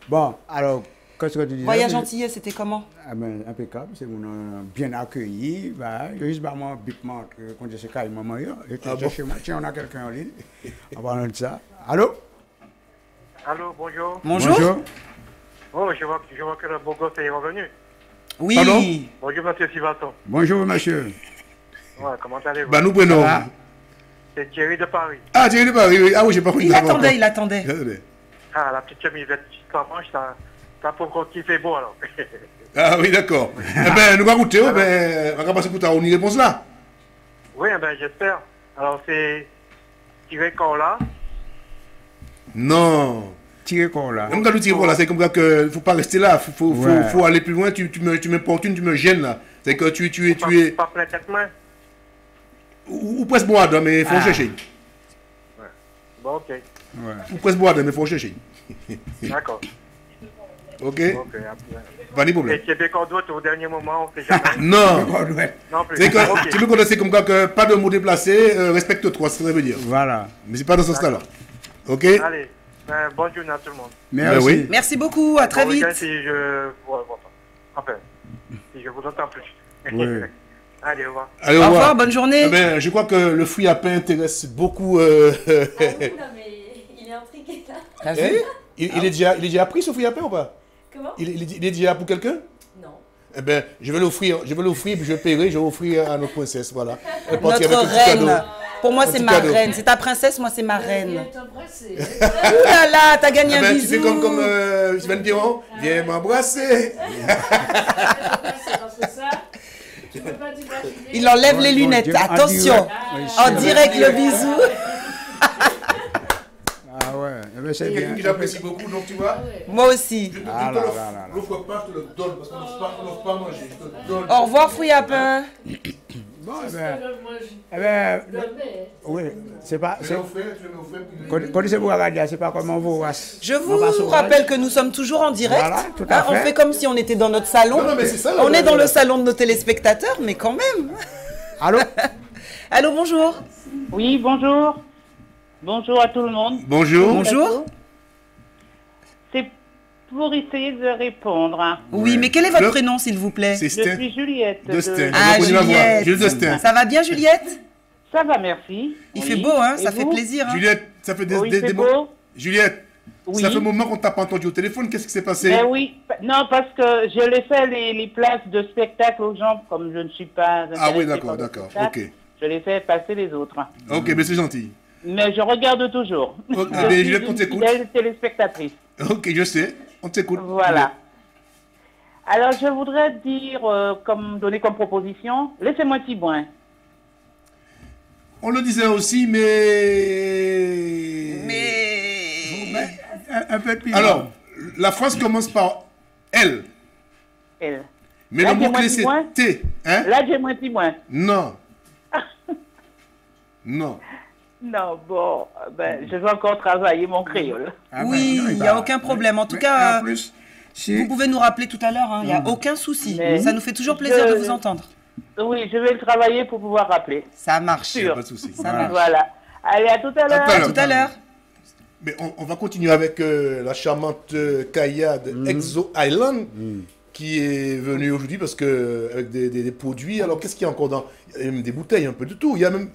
Bon, alors, qu'est-ce que tu disais? Voyage antillais, c'était comment? Ah ben, impeccable, c'est bien accueilli. Bah, juste mon bipement, quand je sais qu'il maman, chez moi, tiens, on a quelqu'un en ligne. On va parler de ça. Allô? Allô, bonjour. Bonjour. Oh, je vois que le beau gosse est revenu. Oui. Pardon? Bonjour, monsieur Sivaton. Bonjour, monsieur. Ouais, comment allez-vous? Bah, nous prenons. C'est Thierry de Paris. Ah, Thierry de Paris, oui. Ah oui, j'ai pas compris. Il attendait. Ah, la petite chemisette qui s'arrange, ça pour qu'on kiffe beau alors. Ah oui, d'accord. Eh ben, nous va goûter, on va passer pour ta réponse là. Oui, ben, j'espère. Alors, c'est Thierry Corla. Non. Thierry Corla. Même quand tu tires là, c'est comme ça que faut pas rester là. Faut aller plus loin. Tu m'importunes, tu me gênes là. C'est que tu es. Pas plein tête main. Ou presque boire, mais il faut chercher. Ouais. Bon, ok. Ouais. Ou presque boire, mais il faut chercher. D'accord. Ok. Pas de problème. Et Québécois d'autres au dernier moment, on fait jamais. Non. Non plus. C'est que tu me connais comme ça que pas de mots déplacés, respecte-toi, c'est ce que ça veut dire. Voilà. Mais c'est pas dans ce sens-là. Ok. Allez, bonne journée à tout le monde. Merci. Oui. Merci beaucoup, à très vite. Si je vous entends plus. Oui. Allez, au revoir. Allez, Au revoir, bonne journée. Eh ben, je crois que le fruit à pain intéresse beaucoup. Non, mais il est intrigué là. Il est déjà pris ce fruit à pain ou pas? Comment? Il est déjà pour quelqu'un? Non. Eh ben, je vais l'offrir, puis je paierai, je vais offrir à notre princesse, voilà. Notre reine. Pour moi, c'est ma reine. C'est ta princesse, moi, c'est ma reine. Ouh là là, t'as gagné un bisou. Tu fais comme Sven Dion, viens m'embrasser. Il enlève les lunettes. Attention. En direct, le bisou. Ah ouais, c'est quelqu'un bien. que j'apprécie beaucoup, donc tu vois. Moi aussi. Je te l'offre pas, je te le donne, parce qu'on n'offre pas manger, je te le donne. Au revoir, fruits à pain. Bon, oui, c'est pas. Quand c'est pour regarder, c'est pas comment vous. Je vous rappelle que nous sommes toujours en direct. Voilà, tout à fait. On fait comme si on était dans notre salon. Non, mais c'est ça, on est dans le salon de nos téléspectateurs, mais quand même. Allô? Allô, bonjour. Oui, bonjour. Bonjour à tout le monde. Bonjour. Bonjour. C'est pour essayer de répondre. Oui, mais quel est votre prénom, s'il vous plaît? Je suis Juliette. Ah, Juliette. Juliette Destin. Ça va bien, Juliette? Ça va, merci. Il fait beau, hein? Ça fait plaisir. Hein? Juliette, ça fait des mots. Juliette, ça fait un moment qu'on ne t'a pas entendu au téléphone. Qu'est-ce qui s'est passé? Ben oui. Non, parce que je l'ai fait les places de spectacle aux gens, comme je ne suis pas. Ah oui, d'accord. Ok. Je les fais passer les autres. Ok, mais c'est gentil. Mais je regarde toujours. Ok, mais Juliette, on t'écoute. Fidèle téléspectatrice. Ok, je sais. On t'écoute. Voilà. Alors, je voudrais dire, donner comme proposition, laissez-moi Tibouin. On le disait aussi, mais... Un peu de piment. Alors, la phrase commence par elle. Elle. Mais là, le mot-clé, c'est T. Hein? Là, j'ai moins Tibouin. Non. Non. Non, bon, je vais encore travailler mon créole. Oui, il n'y a aucun problème. En tout cas, vous pouvez nous rappeler tout à l'heure, il n'y a aucun souci. Ça nous fait toujours plaisir de vous entendre. Oui, je vais le travailler pour pouvoir rappeler. Ça marche. Sûr. Pas de souci. Ça marche. Voilà. Allez, à tout à l'heure. À tout à l'heure. Mais on va continuer avec la charmante Kaya de Exo Island. Qui est venu aujourd'hui parce que avec des produits. Alors qu'est-ce qu'il y a encore dans? Il y a même des bouteilles, un peu de tout. Il y a même.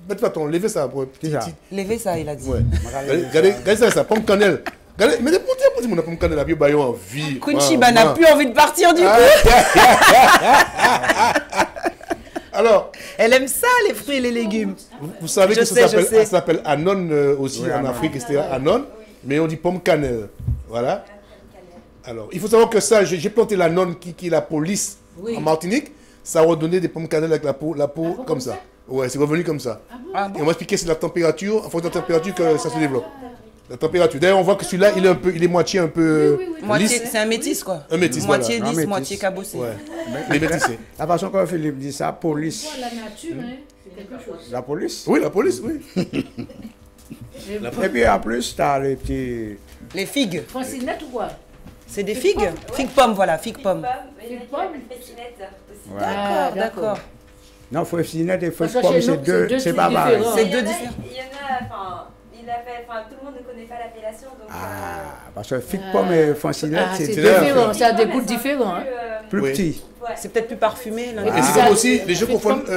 Attends, levez ça pour petit. Levez ça, il a dit. Ouais. Regardez ça, pomme cannelle. Regardez, mais des produits, on a pomme cannelle, la bio baillon en vie. Queen Shiba n'a plus envie de partir du coup. Alors. Elle aime ça, les fruits et les légumes. Vous savez que ça s'appelle anon aussi en Afrique, c'est anon, mais on dit pomme cannelle. Voilà. Alors, il faut savoir que ça, j'ai planté la nonne qui est la police en Martinique. Ça a redonné des pommes cannelle avec la peau comme ça. Ouais, c'est revenu comme ça. Et on m'a expliqué c'est la température, en fonction de la température que ça se développe. La température. D'ailleurs, on voit que celui-là, il est moitié un peu lisse. C'est un métis, quoi. Un métis, moitié voilà. lisse, moitié cabossé. Ouais. Les métissés. La façon que Philippe dit ça, police. La nature, hein, c'est quelque chose. La police? Oui, la police, oui. Et puis en plus, tu as les petits... Les figues. Francinette ou quoi? C'est des figues? Figue-pomme, voilà, figue-pomme. D'accord. Non, fausse-cinette et fausse-pomme, c'est deux, c'est pas pareil. C'est deux différents. Il y en a, tout le monde ne connaît pas l'appellation. Parce que figue-pomme et fausse-cinette, c'est différent, ça a des goûts différents. Plus petit. C'est peut-être plus parfumé. Et c'est comme aussi, les gens confondent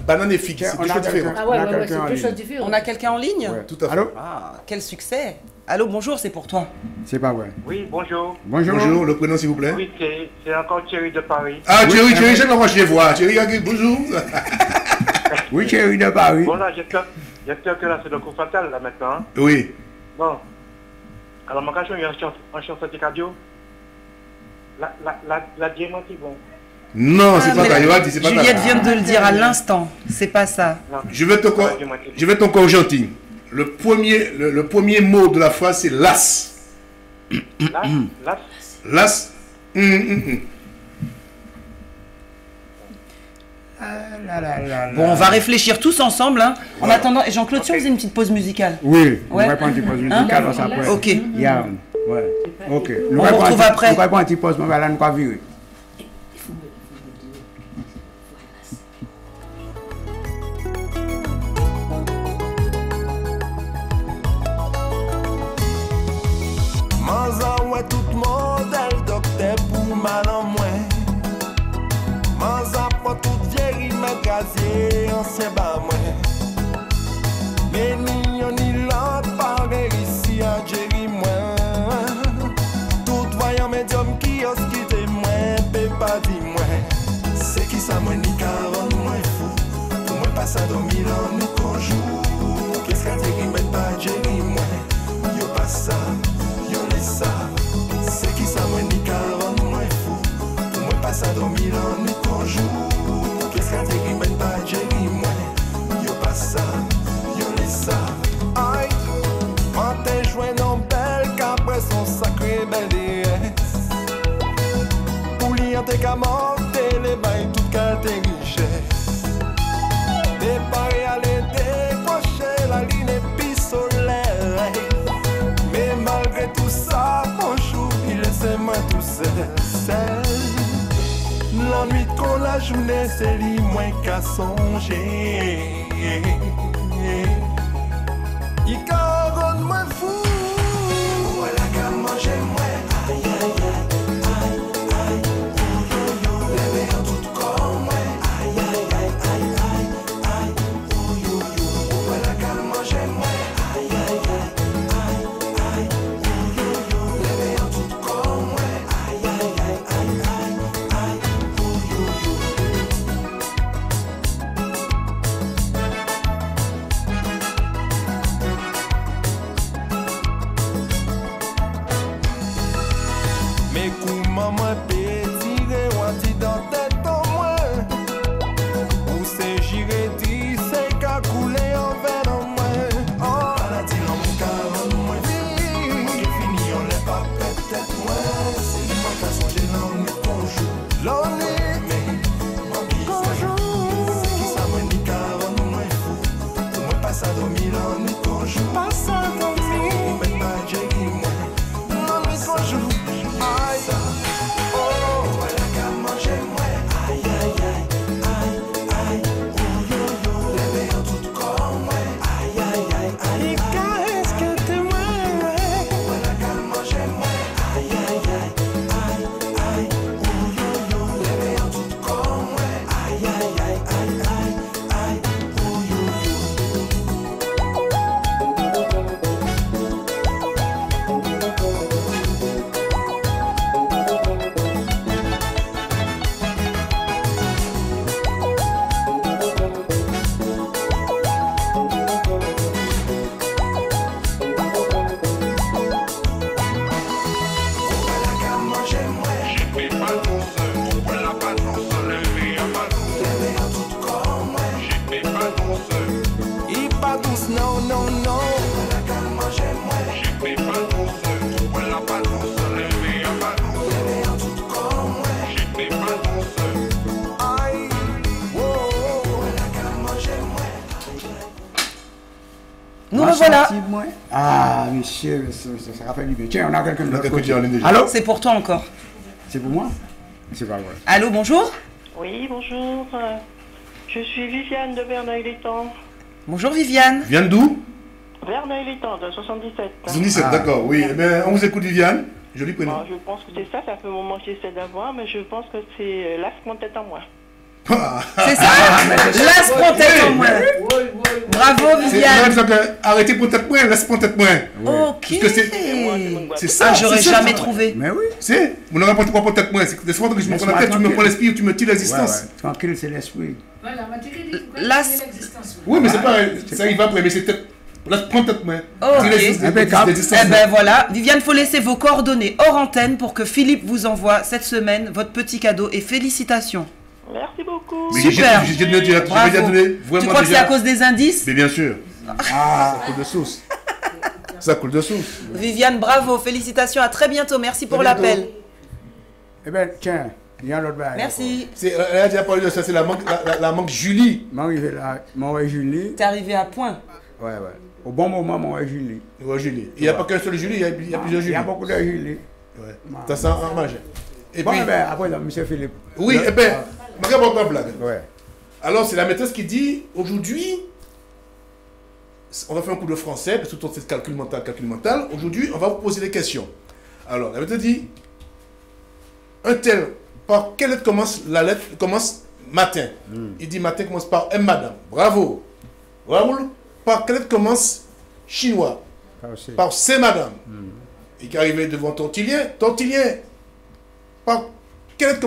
banane et figue, c'est deux choses différentes. On a quelqu'un en ligne? Tout à fait. Allô? Ah, quel succès. Allô, bonjour, c'est pour toi. C'est pas vrai. Oui, bonjour. Bonjour, le prénom s'il vous plaît. Oui, c'est encore Thierry de Paris. Ah, Thierry, j'aime comment je les vois. Thierry, bonjour. Oui, Thierry de Paris. Bon, là, j'espère que là, c'est le coup fatal, là, maintenant. Hein? Oui. Bon. Alors, ma question, il y a un chanson de cardio. La diamante, bon. Non, c'est pas ça. C'est pas Juliette vient de le dire à l'instant. C'est pas ça. Je vais être encore gentil. Le premier mot de la phrase, c'est las. Las. Bon, on va réfléchir tous ensemble. Hein. En attendant, Jean-Claude, si on faisait une petite pause musicale. Oui, on va prendre une pause musicale. Ok. Ouais. Ok. On vous retrouve après. On va prendre une petite pause, mais on va nous virer. Manzan ouais tout modèle docteur pour mal en moins. Manzan pour tout vieille magasier ancien bas moins. Mais ni on ni l'autre pareil ici à Jerry moins. Tout voyant médium qui os qui témoin peut pas dire moins. C'est qui ça moi ni caron moins fou. Pour moi pas ça dormir dans nous conjour. Qu'est-ce qu'a Jerry mais pas Jerry moins. Yo pas ça. C'est qui ça moi ni caron moins fou. Pour moi pas ça dormir dans nous conjour. Qu'est-ce qu'a dit mais pas Jerry moi. Yo pas ça, yo les ça. Aïe, matin joué non belle qu'après son sacré belle déesse. Pour lui en te qu'à monter les bails toute qualité richesse. Déparé à l'aider, décrocher la ligne épi solaire. Mais malgré tout ça, bonjour, il laisse-moi tout seul. L'ennui qu'on la journée, c'est lui moins qu'à songer. Il caronne moins fou. Voilà qu'à manger moins. Aïe, aïe, aïe, aïe, aïe. Levé en tout corps moins. Aïe, aïe, aïe, aïe, aïe. Voilà qu'à manger moins. Aïe, aïe, aïe. Mais comment moi pétirer ou anti dans tête en moi. Ou c'est j'irai dire c'est qu'à couler en verre en moi. Oh, la dit en mon cœur en moi. Oui, fini on l'est pas peut-être moi. C'est lui moi qui songer dans mes conjours. L'ennui, mais conjour. C'est qui ça moi ni car en moi fou. Pour moi pas ça dormir dans mes conjours. Pas ça dormir. Mais pas Jerry moi. Dans mes conjours. Nous revoilà. Ah, monsieur, ça va faire du bien. Tiens, on a quelqu'un de l'autre côté. Allô? C'est pour toi encore. C'est pour moi? C'est pas vrai. Allô, bonjour? Oui, bonjour. Je suis Viviane de Verneuil-les-Tans. Bonjour Viviane. Viviane d'où? Verneuil-les-Tans, de 77. 77, d'accord, oui. Eh bien, on vous écoute, Viviane. Joli prénom. Je pense que c'est ça, ça fait un moment que j'essaie d'avoir, mais je pense que c'est Las Tête en moi. C'est ça? Las Tête en moi. Bravo Viviane. Arrêtez pour tête moins, laisse pour tête moins. Ok. C'est ça. J'aurais jamais trouvé. Mais oui. C'est, vous n'aurez pas pour tête moins. C'est des fois que je me prends la tête, tu me prends l'esprit ou tu me tires l'existence. Tranquille, c'est l'esprit. Voilà, Las. Oui, mais c'est pareil. Ça arrive après, mais c'est peut-être. Là, prends peut-être moins. Ok. Eh ben voilà. Viviane, faut laisser vos coordonnées hors antenne pour que Philippe vous envoie cette semaine votre petit cadeau et félicitations. Merci beaucoup. Super. Bravo. Tu crois que c'est à cause des indices? Mais bien sûr. Ah, ça coule de sauce. Ça coule de sauce. Viviane, bravo. Félicitations. À très bientôt. Merci pour l'appel. Eh bien, tiens. Il y a l'autre bail. Merci. Elle a déjà parlé de ça, c'est la manque Julie. Mon Julie. T'es arrivé à point. Ouais. Au bon moment, mon Julie. Ouais, Julie. Il n'y a pas qu'un seul Julie, il y a plusieurs Julie. Il y a beaucoup de Julie. Ouais. T'as ça en marge. Et puis, après, là, monsieur Philippe. Oui, eh bien, regarde ma blague. Ouais. Alors, c'est la maîtresse qui dit, aujourd'hui, on va faire un cours de français, parce que tout c'est calcul mental. Aujourd'hui, on va vous poser des questions. Alors, la maîtresse dit, un tel, par quelle lettre commence la lettre? Commence matin. Il dit matin commence par M, madame. Bravo. Raoul, par quelle lettre commence chinois? Par C, madame. Et qui arrivait devant Tortillien. Tortillien, par quelle lettre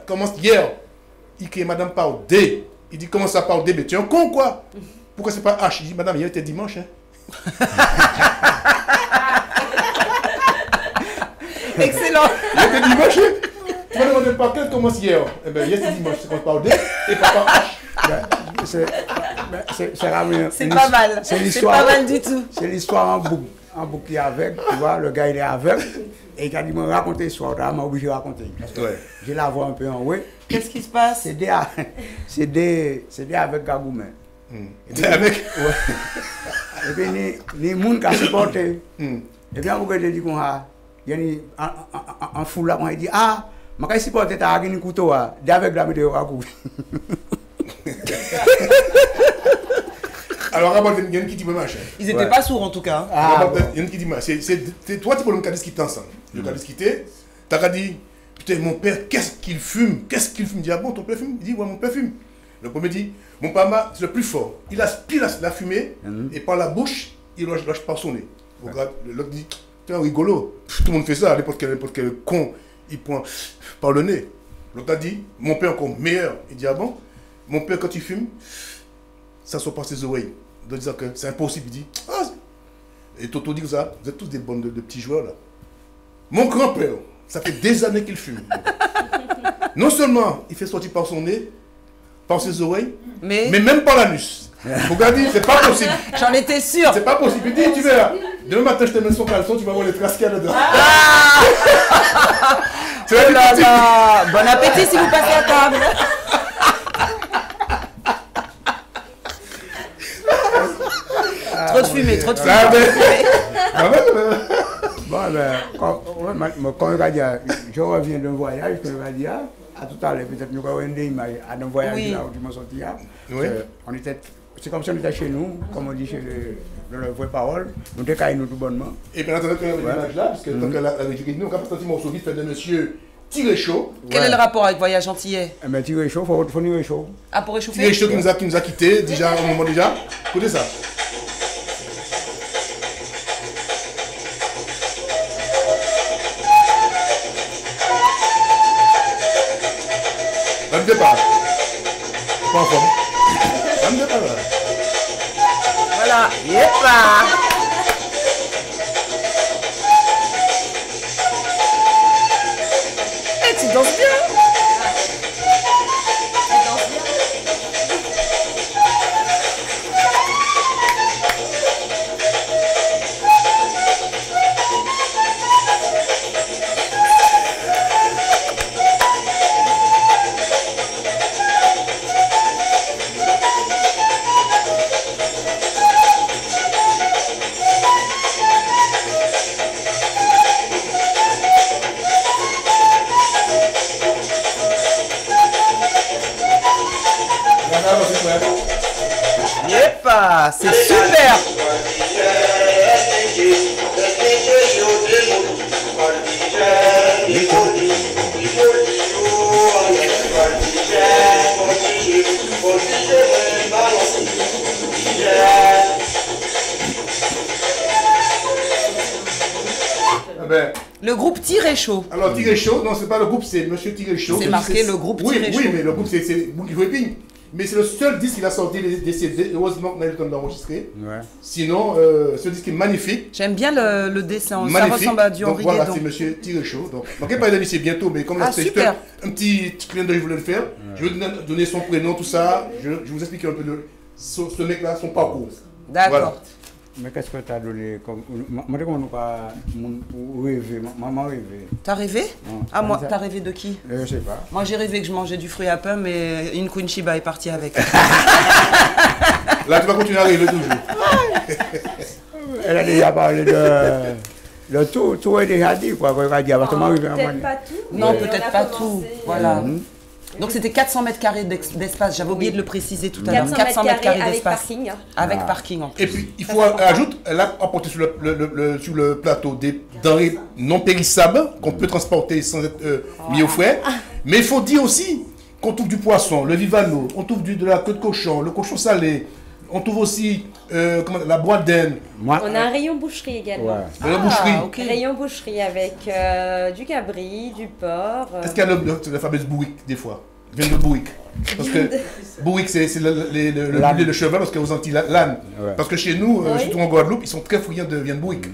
commence hier? Il crie madame par D. Il dit comment ça par D? Mais tu es un con quoi? Pourquoi c'est pas H? Il dit madame, hier était dimanche. Excellent. Il était dimanche. Tu vas demander par quelle commence hier? Eh bien, hier c'est dimanche, ça commence par D et pas par H. C'est pas mal. C'est pas mal du tout. C'est l'histoire en boucle qui est aveugle. Tu vois, le gars il est aveugle. Et il a dit, me raconter l'histoire, il m'a obligé de raconter. Parce que j'ai la voix un peu en haut. Qu'est-ce qui se passe? C'est des avec Gagoumen. Avec? Ouais. Et puis, les gens qui ont supporté. Et puis, on dit qu'on a, il y a un fou là, on dit, ah, je vais supporter ta gueule couteau, avec la météo à couper. Alors, il y a une qui dit machin. Ils n'étaient pas sourds en tout cas. Il y a une qui dit machin. C'est toi, tu peux me discuter ensemble. Tu as discuté. Tu as dit, putain, mon père, qu'est-ce qu'il fume? Qu'est-ce qu'il fume? Il dit, ah bon, ton père fume? Il dit, ouais, mon père fume. Le premier dit, mon papa, c'est le plus fort. Il aspire la fumée et par la bouche, il lâche par son nez. L'autre dit, tiens, rigolo. Tout le monde fait ça. N'importe quel con, il prend par le nez. L'autre a dit, mon père encore meilleur. Il dit, ah bon? Mon père, quand il fume, ça sort par ses oreilles. De dire que c'est impossible. Il dit, ah. Et Toto dit que ça, vous êtes tous des bandes de petits joueurs là. Mon grand-père, ça fait des années qu'il fume. Non seulement il fait sortir par son nez, par ses oreilles, mais même par l'anus. Regardez, c'est pas possible. J'en étais sûr. C'est pas possible. Il dit, tu verras. Demain matin, je te mets son caleçon, tu vas voir les traces qu'il y a dedans. Bon appétit si vous passez à table. Trop de fumée, trop de fumée. Bon, quand il va dire, je reviens d'un voyage, quand il va dire, à tout à l'heure, peut-être nous avons une image à un voyage là où tu m'as sorti. C'est comme si on était chez nous, comme on dit chez dans la vraie parole, nous décaillons nous tout bonnement. Et puis, attendez, quand il y a une image là, parce que donc la région, nous, on a pas senti mon souvenir de monsieur Tiré chaud. Quel est le rapport avec Voyage Antillais? Mais Tiré chaud, faut nous réchauffer. Ah, pour réchauffer? Tiré chaud qui nous a quittés, déjà, au moment déjà. Écoutez ça. Là, ne départ. Pas en forme. Là, ne départ. Voilà. Yepa. Tu danses bien. Ah, c'est super. Ben, le groupe Tiré Chaud. Alors Tiré Chaud, non, c'est pas le groupe, c'est Monsieur Tiré Chaud. C'est marqué le groupe Tiré Chaud. Oui, mais le groupe c'est Boogie Whipping. Mais c'est le seul disque qu'il a sorti des CD. Heureusement que Nelton l'a enregistré. Ouais. Sinon, ce disque est magnifique. J'aime bien le dessin. Ça ressemble à du Henri Guédon. Voilà, c'est Monsieur Tiré Chaud. Donc, il pas d'amis, c'est bientôt, mais comme c'est juste un petit clin d'œil, je voulais le faire. Ouais. Je vais donner son prénom, tout ça. Je vais vous expliquer un peu ce mec-là, son parcours. D'accord. Voilà. Mais qu'est-ce que tu as donné comme. Moi, je ne sais pas rêver. Maman rêvé. T'as rêvé? Ah, moi, t'as rêvé de qui? Je sais pas. Moi, j'ai rêvé que je mangeais du fruit à pain, mais une Queen Shiba est partie avec. Là, tu vas continuer à rêver toujours. Elle a déjà parlé de tout est déjà dit, quoi. Peut-être pas tout. Non, peut-être pas tout. Voilà. Donc c'était 400 mètres carrés d'espace, j'avais oublié de le préciser tout à l'heure. 400 mètres carrés avec parking. Avec parking en plus. Et puis il faut ajouter, elle a apporté sur le plateau des denrées non périssables qu'on peut transporter sans être mis au frais. Mais il faut dire aussi qu'on trouve du poisson, le vivano, on trouve de la queue de cochon, le cochon salé. On trouve aussi la boîte d'aine. On a un rayon boucherie également. Ouais. Rayon boucherie. Okay. Rayon boucherie avec du cabri, du porc. Est-ce qu'il y a la fameuse bourrique des fois? Vient de bourrique. Parce que bourrique, c'est le cheval, parce qu'aux Antilles, l'âne. Ouais. Parce que chez nous, surtout en Guadeloupe, ils sont très friands de viande bourrique.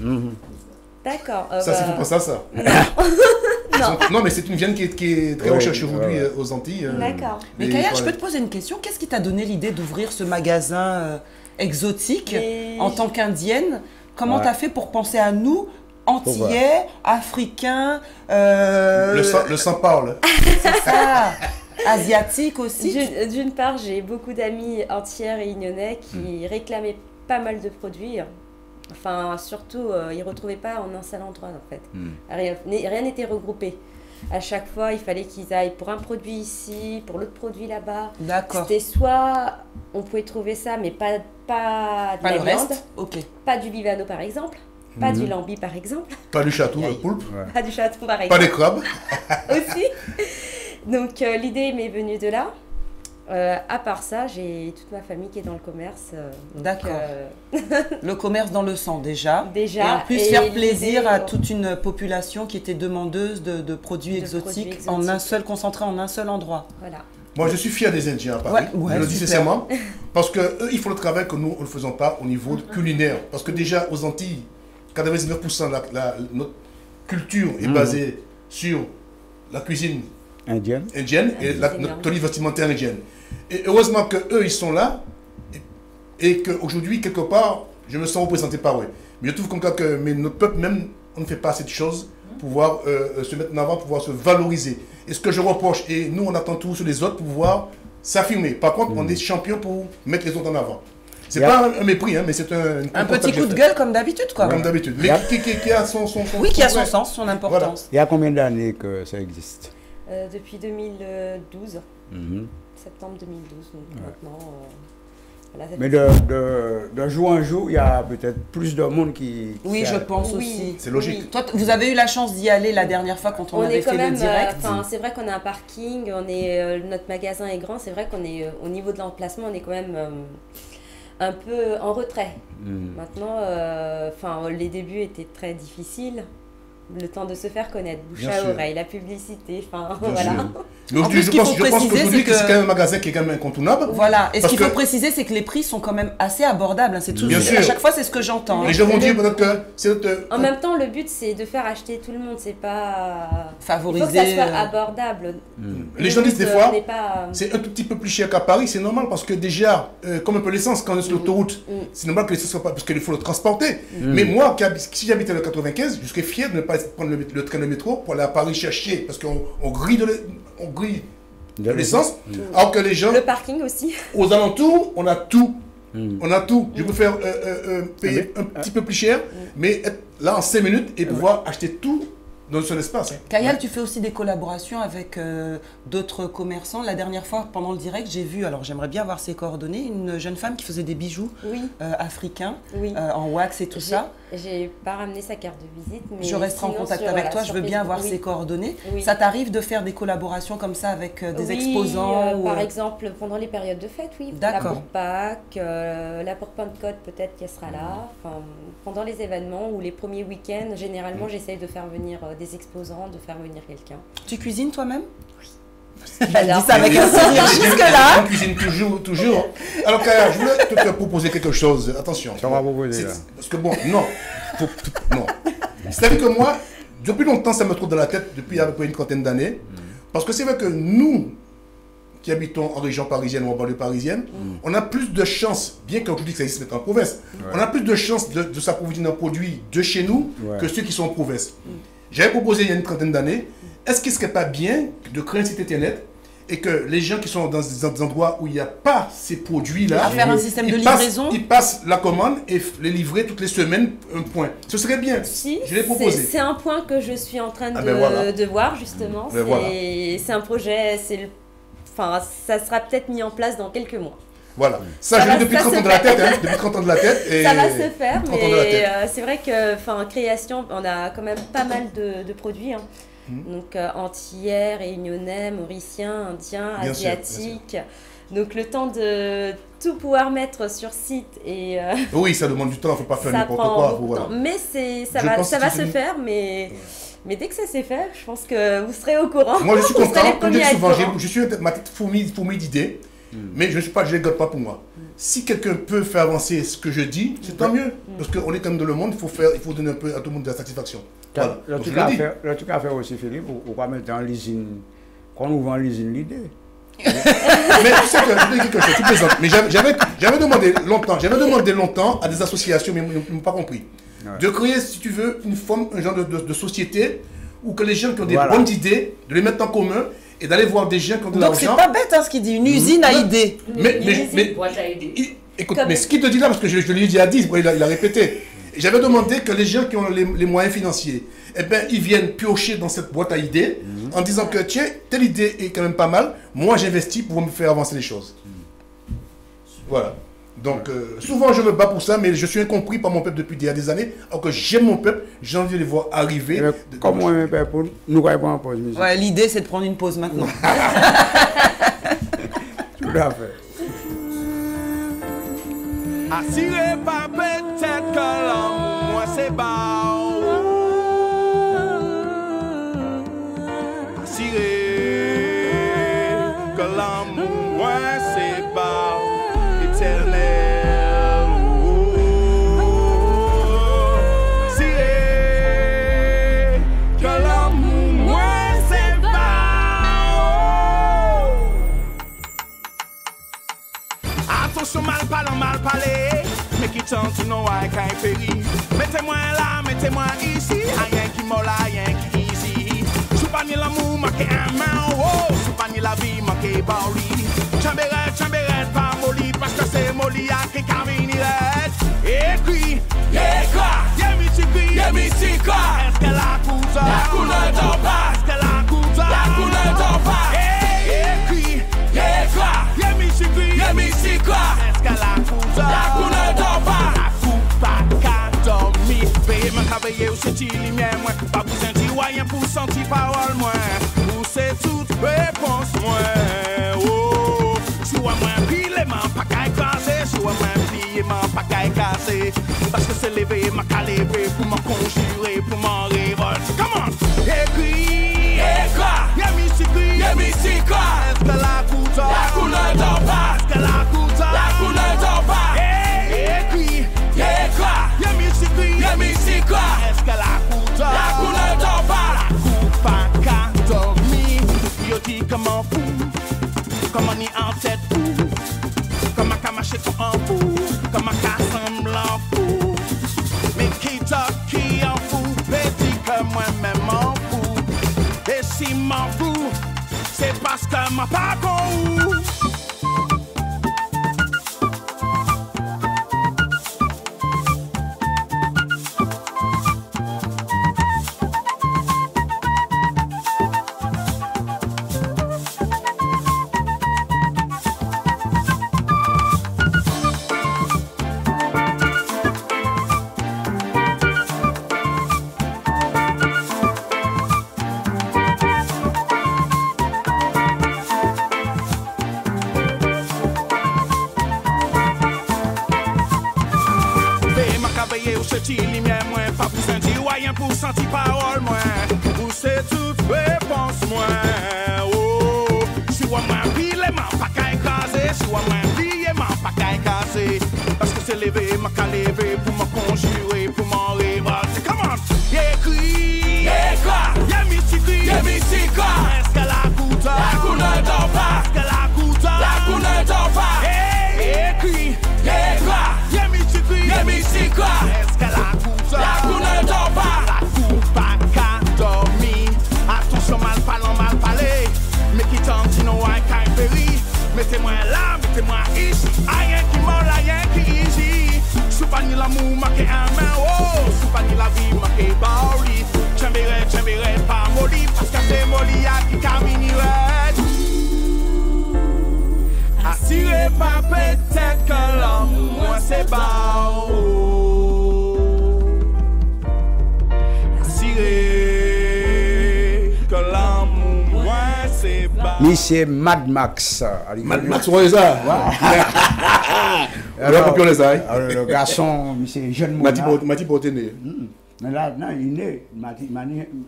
D'accord. Ça, c'est faut penser à ça. Non, mais c'est une viande qui est très recherchée aujourd'hui aux Antilles. D'accord. Mais Kaya, je peux te poser une question. Qu'est-ce qui t'a donné l'idée d'ouvrir ce magasin exotique en tant qu'Indienne? Comment t'as fait pour penser à nous, Antillais, Africains Le sang parle. C'est ça. Asiatique aussi. D'une part, j'ai beaucoup d'amis entières et réunionnais qui réclamaient pas mal de produits. Enfin, surtout, ils ne retrouvaient pas en un seul endroit, en fait. Rien n'était regroupé. À chaque fois, il fallait qu'ils aillent pour un produit ici, pour l'autre produit là-bas. D'accord. C'était soit, on pouvait trouver ça, mais pas de la viande. Pas du vivano, par exemple. Pas du lambi, par exemple. Pas du chatou, le poulpe. Pas du chatou, par exemple. Pas des crabes. Aussi. Donc, l'idée m'est venue de là. À part ça, j'ai toute ma famille qui est dans le commerce. D'accord. Le commerce dans le sang déjà. Déjà. Et en plus faire plaisir à toute une population qui était demandeuse de produits exotiques concentrés en un seul endroit. Voilà. Moi, je suis fier des Indiens à Paris. Je le dis sincèrement. Parce qu'eux, ils font le travail que nous, on ne le faisons pas au niveau culinaire. Parce que déjà, aux Antilles, 99% notre culture est basée sur la cuisine indienne et notre tenue vestimentaire indienne. Et heureusement qu'eux, ils sont là et qu'aujourd'hui, quelque part, je me sens représenté par eux. Mais je trouve comme ça que notre peuple, même, on ne fait pas cette chose pour pouvoir se mettre en avant, pour pouvoir se valoriser. Et ce que je reproche, et nous, on attend tout sur les autres pour pouvoir s'affirmer. Par contre, on est champion pour mettre les autres en avant. C'est pas un mépris, mais c'est un petit coup de gueule comme d'habitude, quoi. Comme d'habitude. Mais qui a son oui, qui a son sens, son importance. Voilà. Il y a combien d'années que ça existe? Depuis 2012. Septembre 2012, donc maintenant... Voilà, mais de jour en jour, il y a peut-être plus de monde qui... Oui, je pense aussi. C'est logique. Oui. Toi, vous avez eu la chance d'y aller la dernière fois quand on avait fait le direct. C'est vrai qu'on a un parking, notre magasin est grand, c'est vrai qu'on est au niveau de l'emplacement, on est quand même un peu en retrait. Maintenant, les débuts étaient très difficiles. Le temps de se faire connaître, bouche à oreille, la publicité, voilà. Donc, je pense qu'aujourd'hui, c'est quand même un magasin qui est quand même incontournable. Voilà, et ce qu'il faut préciser, c'est que les prix sont quand même assez abordables. C'est tout. À chaque fois, c'est ce que j'entends. Les gens vont dire peut-être que c'est... En même temps, le but, c'est de faire acheter tout le monde, c'est pas... Favoriser... Il faut que ça soit abordable. Les gens disent des fois, c'est un tout petit peu plus cher qu'à Paris, c'est normal, parce que déjà, comme un peu l'essence, quand on est sur l'autoroute, c'est normal que l'essence soit pas... Parce qu'il faut le transporter. Mais moi, si j'habitais le 95, je serais fier de ne pas prendre le train de métro pour aller à Paris chercher, parce qu'on grille de l'essence, alors que les gens... Le parking aussi. Aux alentours, on a tout. On a tout. Je préfère payer un petit peu plus cher, mais être là en 5 minutes et pouvoir acheter tout donne son espace. Kayal, tu fais aussi des collaborations avec d'autres commerçants. La dernière fois, pendant le direct, j'ai vu, alors j'aimerais bien avoir ses coordonnées, une jeune femme qui faisait des bijoux africains en wax et tout ça. J'ai pas ramené sa carte de visite, mais je resterai en contact avec toi, je veux bien avoir ses coordonnées. Ça t'arrive de faire des collaborations comme ça avec des exposants par exemple, pendant les périodes de fête, oui. D'accord. Là pour Pâques, là pour Pentecôte, peut-être qu'elle sera là. Enfin, pendant les événements ou les premiers week-ends, généralement, j'essaye de faire venir des exposants, de faire venir quelqu'un. Tu cuisines toi-même? Oui. Elle dit ça avec un sourire jusque-là. On cuisine toujours. Alors, Kaya, je voulais te proposer quelque chose. Attention. Ça va proposer, là. Parce que bon, non. Non. C'est-à-dire que moi, depuis longtemps, ça me trouve dans la tête, depuis à peu près une trentaine d'années. Parce que c'est vrai que nous, qui habitons en région parisienne ou en banlieue parisienne, on a plus de chances, bien qu'aujourd'hui ça existe maintenant en province, on a plus de chances de s'approvisionner en produits de chez nous que ceux qui sont en province. J'avais proposé il y a une trentaine d'années, est-ce qu'il ne serait pas bien de créer un site internet et que les gens qui sont dans des endroits où il n'y a pas ces produits-là, faire un système de livraison, ils passent la commande et les livrer toutes les semaines, un point. Ce serait bien. Si, je l'ai proposé. C'est un point que je suis en train de voir justement. C'est un projet, enfin, ça sera peut-être mis en place dans quelques mois. Voilà, ça je l'ai depuis 30 ans de la tête, depuis 30 ans de la tête. Et ça va se faire, mais c'est vrai que, en création, on a quand même pas mal de produits. Donc antillais, réunionnais, mauriciens, indiens, asiatiques. Donc le temps de tout pouvoir mettre sur site et... Oui, ça demande du temps, il ne faut pas faire n'importe quoi. Voilà. Mais ça va se faire, mais dès que ça s'est fait, je pense que vous serez au courant. Moi je suis content, comme je dis souvent, je suis ma tête fourmi d'idées, mais je ne les garde pas pour moi. Si quelqu'un peut faire avancer ce que je dis, c'est tant mieux. Parce qu'on est quand même dans le monde, il faut donner un peu à tout le monde de la satisfaction. Voilà. Le truc à faire aussi, Philippe, ou pas mettre en l'usine, quand on vend l'usine, l'idée. Mais tu sais que je dis quelque chose, tu plaisantes. Mais j'avais demandé longtemps à des associations, mais ils n'ont pas compris. De créer, si tu veux, un genre de société où que les gens qui ont des bonnes idées, de les mettre en commun et d'aller voir des gens qui ont de l'argent. Donc c'est pas bête ce qu'il dit, une usine à idées. Écoute, mais ce qu'il te dit là, parce que je lui ai dit à 10, il a répété. J'avais demandé que les gens qui ont les moyens financiers, eh ben, ils viennent piocher dans cette boîte à idées en disant que tiens, telle idée est quand même pas mal, moi j'investis pour me faire avancer les choses. Voilà. Donc souvent je me bats pour ça, mais je suis incompris par mon peuple depuis des années, alors que j'aime mon peuple, j'ai envie de les voir arriver. Comme moi, mon peuple, nous allons prendre une pause. Ouais, l'idée c'est de prendre une pause maintenant. Tout à fait. Assurez pas peut-être que l'amour, moi c'est bas. Assurez que l'amour, moi c'est bas. Éternel. Assurez que l'amour, moi c'est bas. Attention, mal parler. Mais qui chante non à qu'un péri. Mettez-moi là, mettez-moi ici. Rien qui molla, rien qui ici. Je pas ni l'amour, manqué un main. Oh, je pas ni la vie, manqué Pauli. Chamberet, pas molly. Parce que c'est molly à qui caminirette. Et puis, y'a mi quoi. Est-ce qu'elle a coûté? La couleur d'en bas. Est-ce qu'elle a coûté? La couleur d'en bas. Et puis, y'a mi quoi. Est-ce qu'elle a coûté? La couleur d'en bas. La coupe pas qu'à dormir. Payer ma cavalier ou c'est-il lumière moins. Pas besoin de dire rien pour sentir parole moins. Pour c'est toute réponse moins. Oh, soit moins pile, ma pas qu'à écraser. Soit moins plié, ma pas qu'à casser. Parce que c'est levé, ma qu'à lever. Pour m'en conjurer, pour m'en révolter. Come on! Et puis, y'a mi quoi. Est-ce que la coûte? La couleur d'en bas. Est-ce que la coûte? La couleur d'en bas. Et puis, y'a mi quoi. Est-ce que la coûte? La couleur d'en bas. La coupe pas qu'à dormir. Yo dit comment fou. Comment ni en tête fou. Comment qu'à marcher tout en fou. Comment qu'à semblant fou. Mais qui en fou. Petit que moi-même en fou. Et si m'en fou, c'est parce que m'a pas bon. gentil parole moi, ou c'est toute réponse moi. Oh, si moi pile, m'a pas qu'à écraser, si moi plié, m'a pas qu'à écraser. Parce que c'est levé, m'a qu'à lever pour me conjurer, pour m'en révolter. Come on, écrit, y'a mythique, est-ce que la coûte? La coûte ne dort pas, est-ce que la coûte? La coûte ne dort pas. Écrit, y'a mythique, est-ce que la coûte? La coûte ne dort pas. La coûte pas qu'à dormir. Attention, mal parlant, mal parlé. Mais qui t'en dit non, un qu'à péri. Mettez-moi là, mettez-moi ici. Rien qui mord, rien qui ici. Sous pas ni l'amour, marqué un main. Oh, sous pas ni la vie, marqué baoli. J'aimerais pas molly. Parce que c'est molly à qui camine. Assurez pas peut-être que l'homme, moi c'est bas. Assurez que l'homme, moi c'est bas. Monsieur Mad Max. Mad Max, on est ça. Alors, le garçon, monsieur jeune Mona. Mati Portené. Mais là, non, il est né.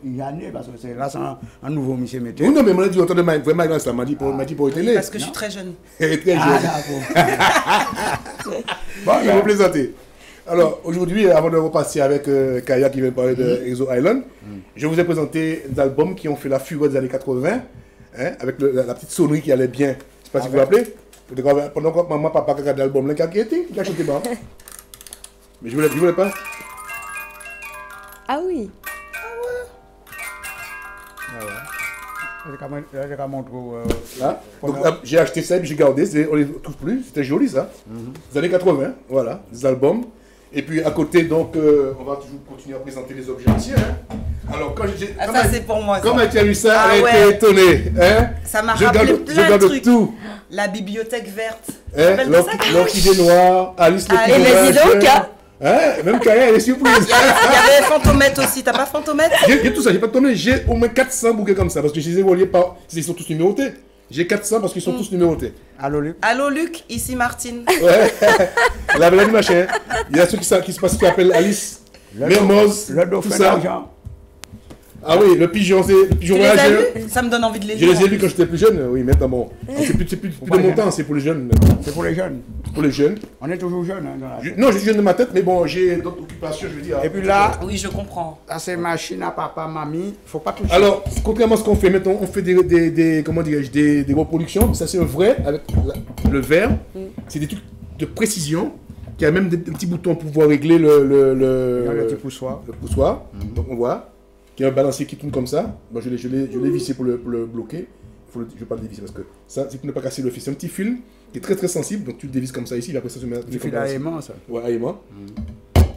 Il est né parce que c'est là, c'est un nouveau monsieur mété. Oui, non, mais moi, je dis autant de vraiment grand, ça m'a dit pour télé. Parce que je suis très jeune. Elle est très jeune. Bon, je vais vous plaisanter. Alors, aujourd'hui, avant de repasser avec Kaya qui vient parler de Exo Island, je vous ai présenté des albums qui ont fait la fureur des années 80, hein, avec la petite sonnerie qui allait bien. Je ne sais pas si vous vous rappelez. Pendant que maman, papa regardait l'album, là, qui était, il a chanté bas. Mais je voulais pas. Ah oui. Donc, j'ai acheté ça et puis j'ai gardé, on les trouve plus, c'était joli ça. Les années 80, voilà, des albums. Et puis à côté, donc, on va toujours continuer à présenter les objets entiers. Hein. Alors, quand j'ai. Ah, ça, c'est pour moi. Quand tu as vu ça, elle a été étonnée. Hein. Ça m'a rappelé plein de trucs. Tout. La bibliothèque verte. Hein? L'orchidée noire, Alice le Et les dis donc, hein, même Kaya, elle est surprise. Il y avait Fantomètre aussi. T'as pas Fantomètre? J'ai tout ça, j'ai pas de Fantomètre. J'ai au moins 400 bouquets comme ça parce que je les ai reliés par. Ils sont tous numérotés. J'ai 400 parce qu'ils sont tous numérotés. Allô Luc. Allô Luc, ici Martine. Ouais. La belle du machin. Il y a ceux qui se appellent Alice, Mermoz, le dauphin tout ça. d'argent. Ah oui, le pigeon, c'est le pigeon voyageur. Ça me donne envie de les Je lire. les ai lus quand j'étais plus jeune, oui, maintenant bon. C'est plus de mon temps, c'est pour les jeunes. C'est pour les jeunes. Pour les jeunes. On est toujours jeunes. Hein, dans la tête. Non, je suis jeune de ma tête, mais bon, j'ai d'autres occupations, je veux dire. Et puis là, oui, je comprends. À ces machines à papa, mamie, faut pas toucher. Alors, contrairement à ce qu'on fait maintenant, on fait des comment dirais-je, des reproductions. Ça, c'est un vrai, avec le verre. C'est des trucs de précision. Qui a même des petits boutons pour pouvoir régler le petit poussoir. Le poussoir. Donc, on voit. Qui a un balancier qui tourne comme ça. Moi, je l'ai vissé pour le bloquer. Je ne vais pas le dévisser parce que ça, c'est pour ne pas casser le fil. C'est un petit fil qui est très très sensible. Donc, tu le dévisses comme ça ici. Et après, ça se met. Du fil à aimant, ça. Ouais, à aimant.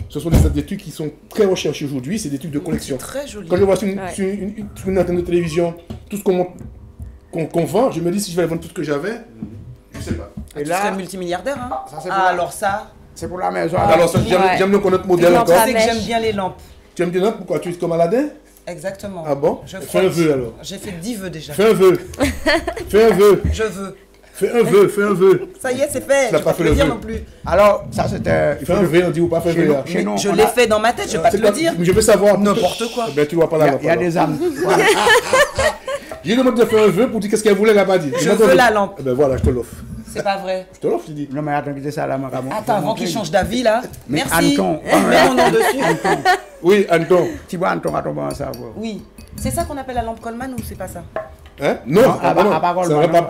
Ce sont des trucs qui sont très recherchés aujourd'hui. C'est des trucs de collection. Très joli. Quand je vois sur une antenne de télévision, tout ce qu'on vend, je me dis si je vais vendre tout ce que j'avais, je ne sais pas. Et là, tu serais multimilliardaire, hein. Alors ça. C'est pour la maison. Alors ça, j'aime le connaître modèle encore. Tu sais que j'aime bien les lampes. Tu aimes bien les lampes? Pourquoi? Tu es comme Aladdin? Exactement. Ah bon? Fais un vœu alors. J'ai fait 10 vœux déjà. Fais un vœu. Fais un vœu. Je veux. Fais un vœu. Ça y est, c'est fait. Tu n'as pas fait le vœu non plus. Alors, ça c'était. Fais un vœu, on dit ou pas faire un vœu. Je l'ai fait dans ma tête, je ne vais pas te le dire. Je veux savoir. N'importe quoi. Ben, tu vois pas la lampe. Il y a des âmes. J'ai demandé de faire un vœu pour dire qu'est-ce qu'elle voulait, elle n'a pas dit. Je veux la lampe. Ben voilà, je te l'offre. C'est pas vrai. Je te l'offre, tu dis. Non, mais attends, quittez ça là, attends, avant qu'il change d'avis là. Mais merci. Anton. Mets mon nom dessus. Anton. Oui, Anton. Tu vois, Anton va tomber en savoir. Oui. C'est ça qu'on appelle la lampe Coleman ou c'est pas ça? Hein? Non, c'est la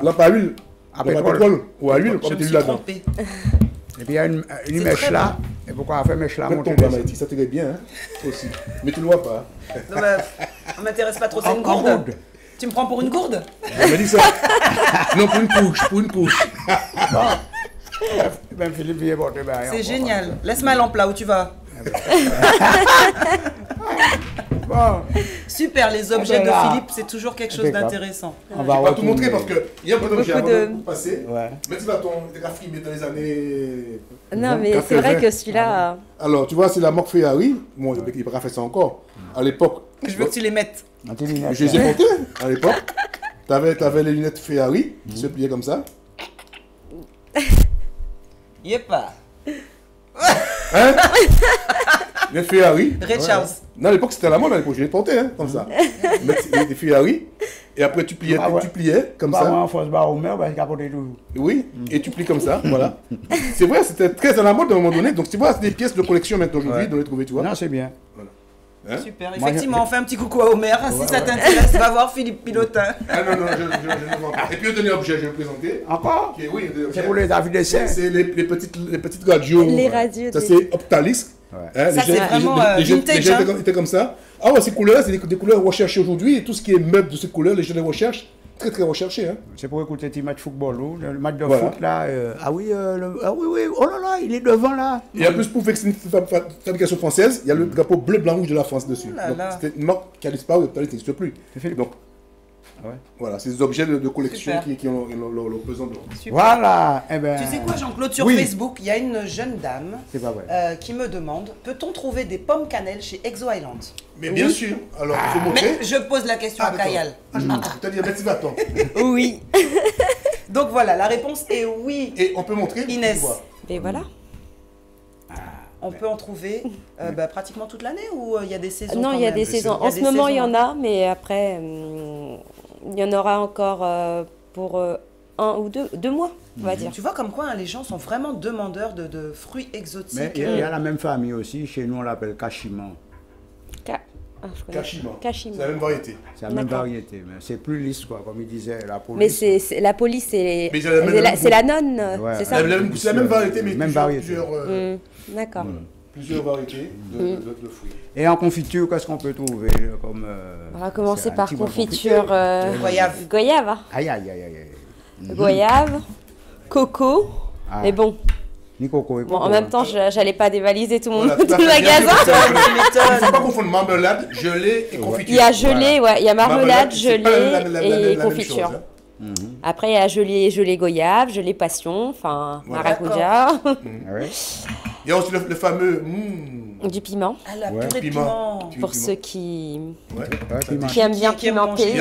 lampe à huile. À pétrole. Ou à huile, comme tu dis là-dedans. Et puis il y a une mèche là. Et pourquoi on fait mèche là? Ça t'irait bien, hein? Aussi. Mais tu ne le vois pas. Non, mais on m'intéresse pas trop, c'est une gourde. Tu me prends pour une gourde? On m'a dit ça. Non, pour une couche. Ben Philippe vient porter. C'est génial. Laisse ma lampe là où tu vas. Bon. Super, les objets de Philippe, c'est toujours quelque chose d'intéressant. On va pas tout montrer parce qu'il y a un peu d'objets avant de passer. Mais tu vas filmer dans les années. Non, mais c'est vrai que celui-là. Alors, tu vois, c'est la marque Ferrari. Bon, il n'a pas fait ça encore. À l'époque. Je veux que tu les mettes. Je les ai portées à l'époque. T'avais les lunettes Ferrari qui se pliaient comme ça. Yépa. Hein? Les Ferrari. Ray Charles. Non, à l'époque, c'était à la mode, à l'époque, je les portais, hein, comme ça. Les Ferrari. Et après, tu pliais comme ça. En force barre au maire, parce qu'il a porté toujours. Oui, et tu plies comme ça, voilà. C'est vrai, c'était très à la mode à un moment donné. Donc, tu vois, c'est des pièces de collection maintenant aujourd'hui, dans les trouver, tu vois. Non, c'est bien. Voilà. Hein? Super, effectivement, on fait un petit coucou à Omer. Si ça t'intéresse, va voir Philippe Pilotin. Ah non, je ne vends pas. Et puis, le dernier objet, je vais le présenter. Encore? Oui, c'est pour les avis d'essai. C'est les petites radios. Les radios. Ça, c'est Optalis. Hein, ça, c'est vraiment vintage. Les gens étaient comme ça. Ah ouais, ces couleurs-là, c'est des couleurs recherchées aujourd'hui. Et tout ce qui est meuble de ces couleurs, les gens les recherchent. Très, très recherché. Hein. C'est pour écouter tes matchs football, le match de foot, là. Oui, oh là là, il est devant, là. Et en plus, pour faire que c'est une fabrication française, il y a le drapeau bleu, blanc, rouge de la France dessus. Donc, c'était une marque qui a disparu, qui n'existe plus. Donc, voilà, c'est des objets de collection qui ont leur pesant de. Voilà. Eh ben, tu sais quoi, Jean-Claude, sur Facebook, il y a une jeune dame qui me demande, peut-on trouver des pommes cannelle chez Exo Island? Mais bien sûr. Alors, il faut montrer. Mais je pose la question à Kayal. C'est-à-dire, Betty-Vaton. Oui. Donc voilà, la réponse est oui. Et on peut montrer Inès. Et voilà. On peut en trouver pratiquement toute l'année ou il y a des saisons? Non, il y a des saisons. En ce moment, il y en a, mais après, il y en aura encore pour 1 ou 2 mois, on va dire. Tu vois comme quoi hein, les gens sont vraiment demandeurs de fruits exotiques. Mais il y a la même famille aussi. Chez nous, on l'appelle Cachiman. Cachiman. C'est la même variété. C'est la même variété, mais c'est plus lisse, quoi, comme il disait, la police. Mais c'est la police, c'est la nonne, c'est ça? C'est la même variété, mais plusieurs... D'accord. Plusieurs variétés de fruits. Et en confiture, qu'est-ce qu'on peut trouver comme, on va commencer par confiture goyave. Goyave. Aïe. Goyave, coco, mais bon. Ni coco et coco. Bon, en même temps, j'allais pas dévaliser tout le magasin. Il ne faut pas confondre marmelade, gelée et confiture. Il y a gelée, il y a marmelade, gelée et confiture. Après, il y a gelée goyave, gelée passion, enfin maracuja. Il y a aussi le fameux du piment. Ah, la purée de piment. Pour ceux qui aiment bien pimenter,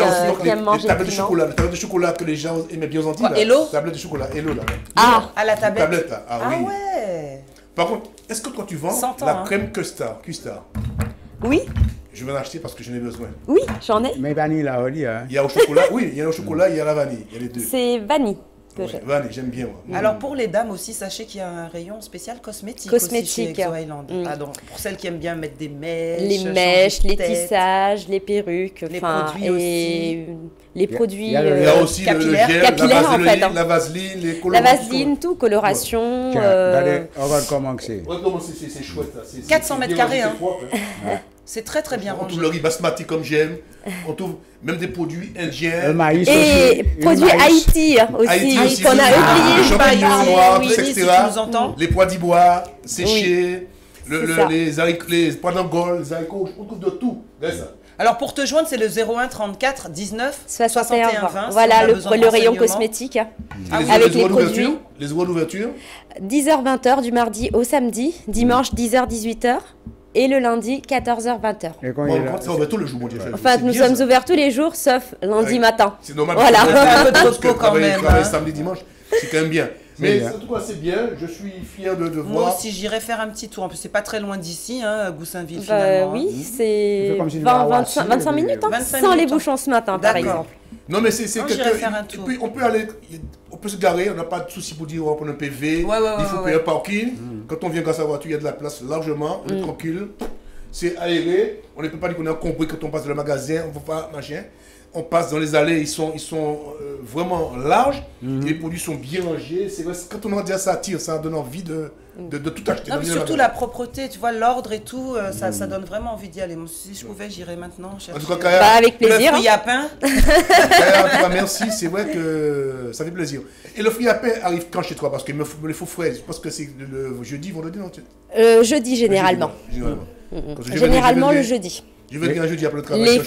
qui aiment manger le piment. La tablette de chocolat que les gens aimaient bien aux Antilles. Hello. Tablette de chocolat, Hello là. Ah, la tablette. Ah oui. Ouais. Par contre, est-ce que toi tu vends la crème Custard? Oui. Je vais en acheter parce que j'en ai besoin. Oui, j'en ai. Mais vanille là, il y a au chocolat, oui, il y a au chocolat, il y a la vanille, il y a les deux. C'est vanille. Vanille, j'aime bien moi. Alors pour les dames aussi, sachez qu'il y a un rayon spécial cosmétique. Aussi chez Exo Island. Ah, donc, pour celles qui aiment bien mettre des mèches. Les mèches, les tissages, les perruques, les produits aussi. Les produits il y a aussi capillaires, le gel, en fait. La vaseline, les colorations. La vaseline, tout, coloration. Regardez, comment c'est. C'est chouette là. 400 mètres carrés. C'est très très bien rangé. On trouve rangé. le riz basmati comme j'aime. On trouve même des produits indiens. Le maïs et aussi. Produits Haïti aussi, qu'on a oublié. Les champignons noirs, etc. Oui, les pois d'ivoire séchés, les pois d'Angole, les haricots, on trouve de tout. Alors pour te joindre, c'est le 01 34 19 61 20. Voilà le rayon cosmétique. Avec les produits. Les horaires d'ouverture 10h 20h du mardi au samedi, dimanche 10h 18h. Et le lundi, 14h, 20h. Ça ouvert tout le jour, mon Dieu. Enfin, nous sommes ouverts tous les jours, sauf lundi matin. C'est normal. Voilà. Un peu de repos quand même. Samedi, dimanche, c'est quand même bien. Mais en tout cas, c'est bien. Je suis fier de voir. Moi aussi, j'irai faire un petit tour. En plus, c'est pas très loin d'ici, Goussainville, finalement. Oui, c'est 25 minutes, sans les bouchons ce matin, par exemple. Non, mais c'est faire un tour. On peut aller, on peut se garer, on n'a pas de souci pour dire on va prendre un PV, il faut payer un parking. Quand on vient dans sa voiture, il y a de la place largement, on est tranquille, c'est aéré, on ne peut pas dire qu'on est encombré quand on passe dans le magasin, on ne peut pas machin. On passe dans les allées, ils sont vraiment larges, les produits sont bien rangés. C'est vrai, quand on en dit ça attire, ça donne envie de tout acheter. Non, mais surtout la propreté, tu vois, l'ordre et tout, ça donne vraiment envie d'y aller. Moi, si je pouvais, j'irais maintenant chercher. En tout cas, Kaya, avec plaisir. Le fruit à pain. Kaya, en tout cas, merci, c'est vrai que ça fait plaisir. Et le fruit à pain arrive quand chez toi? Parce qu'il me faut frais. Je pense que c'est le jeudi, vendredi, non? Jeudi, généralement. Généralement, le jeudi. Je veux dire un jeudi après le travail. Les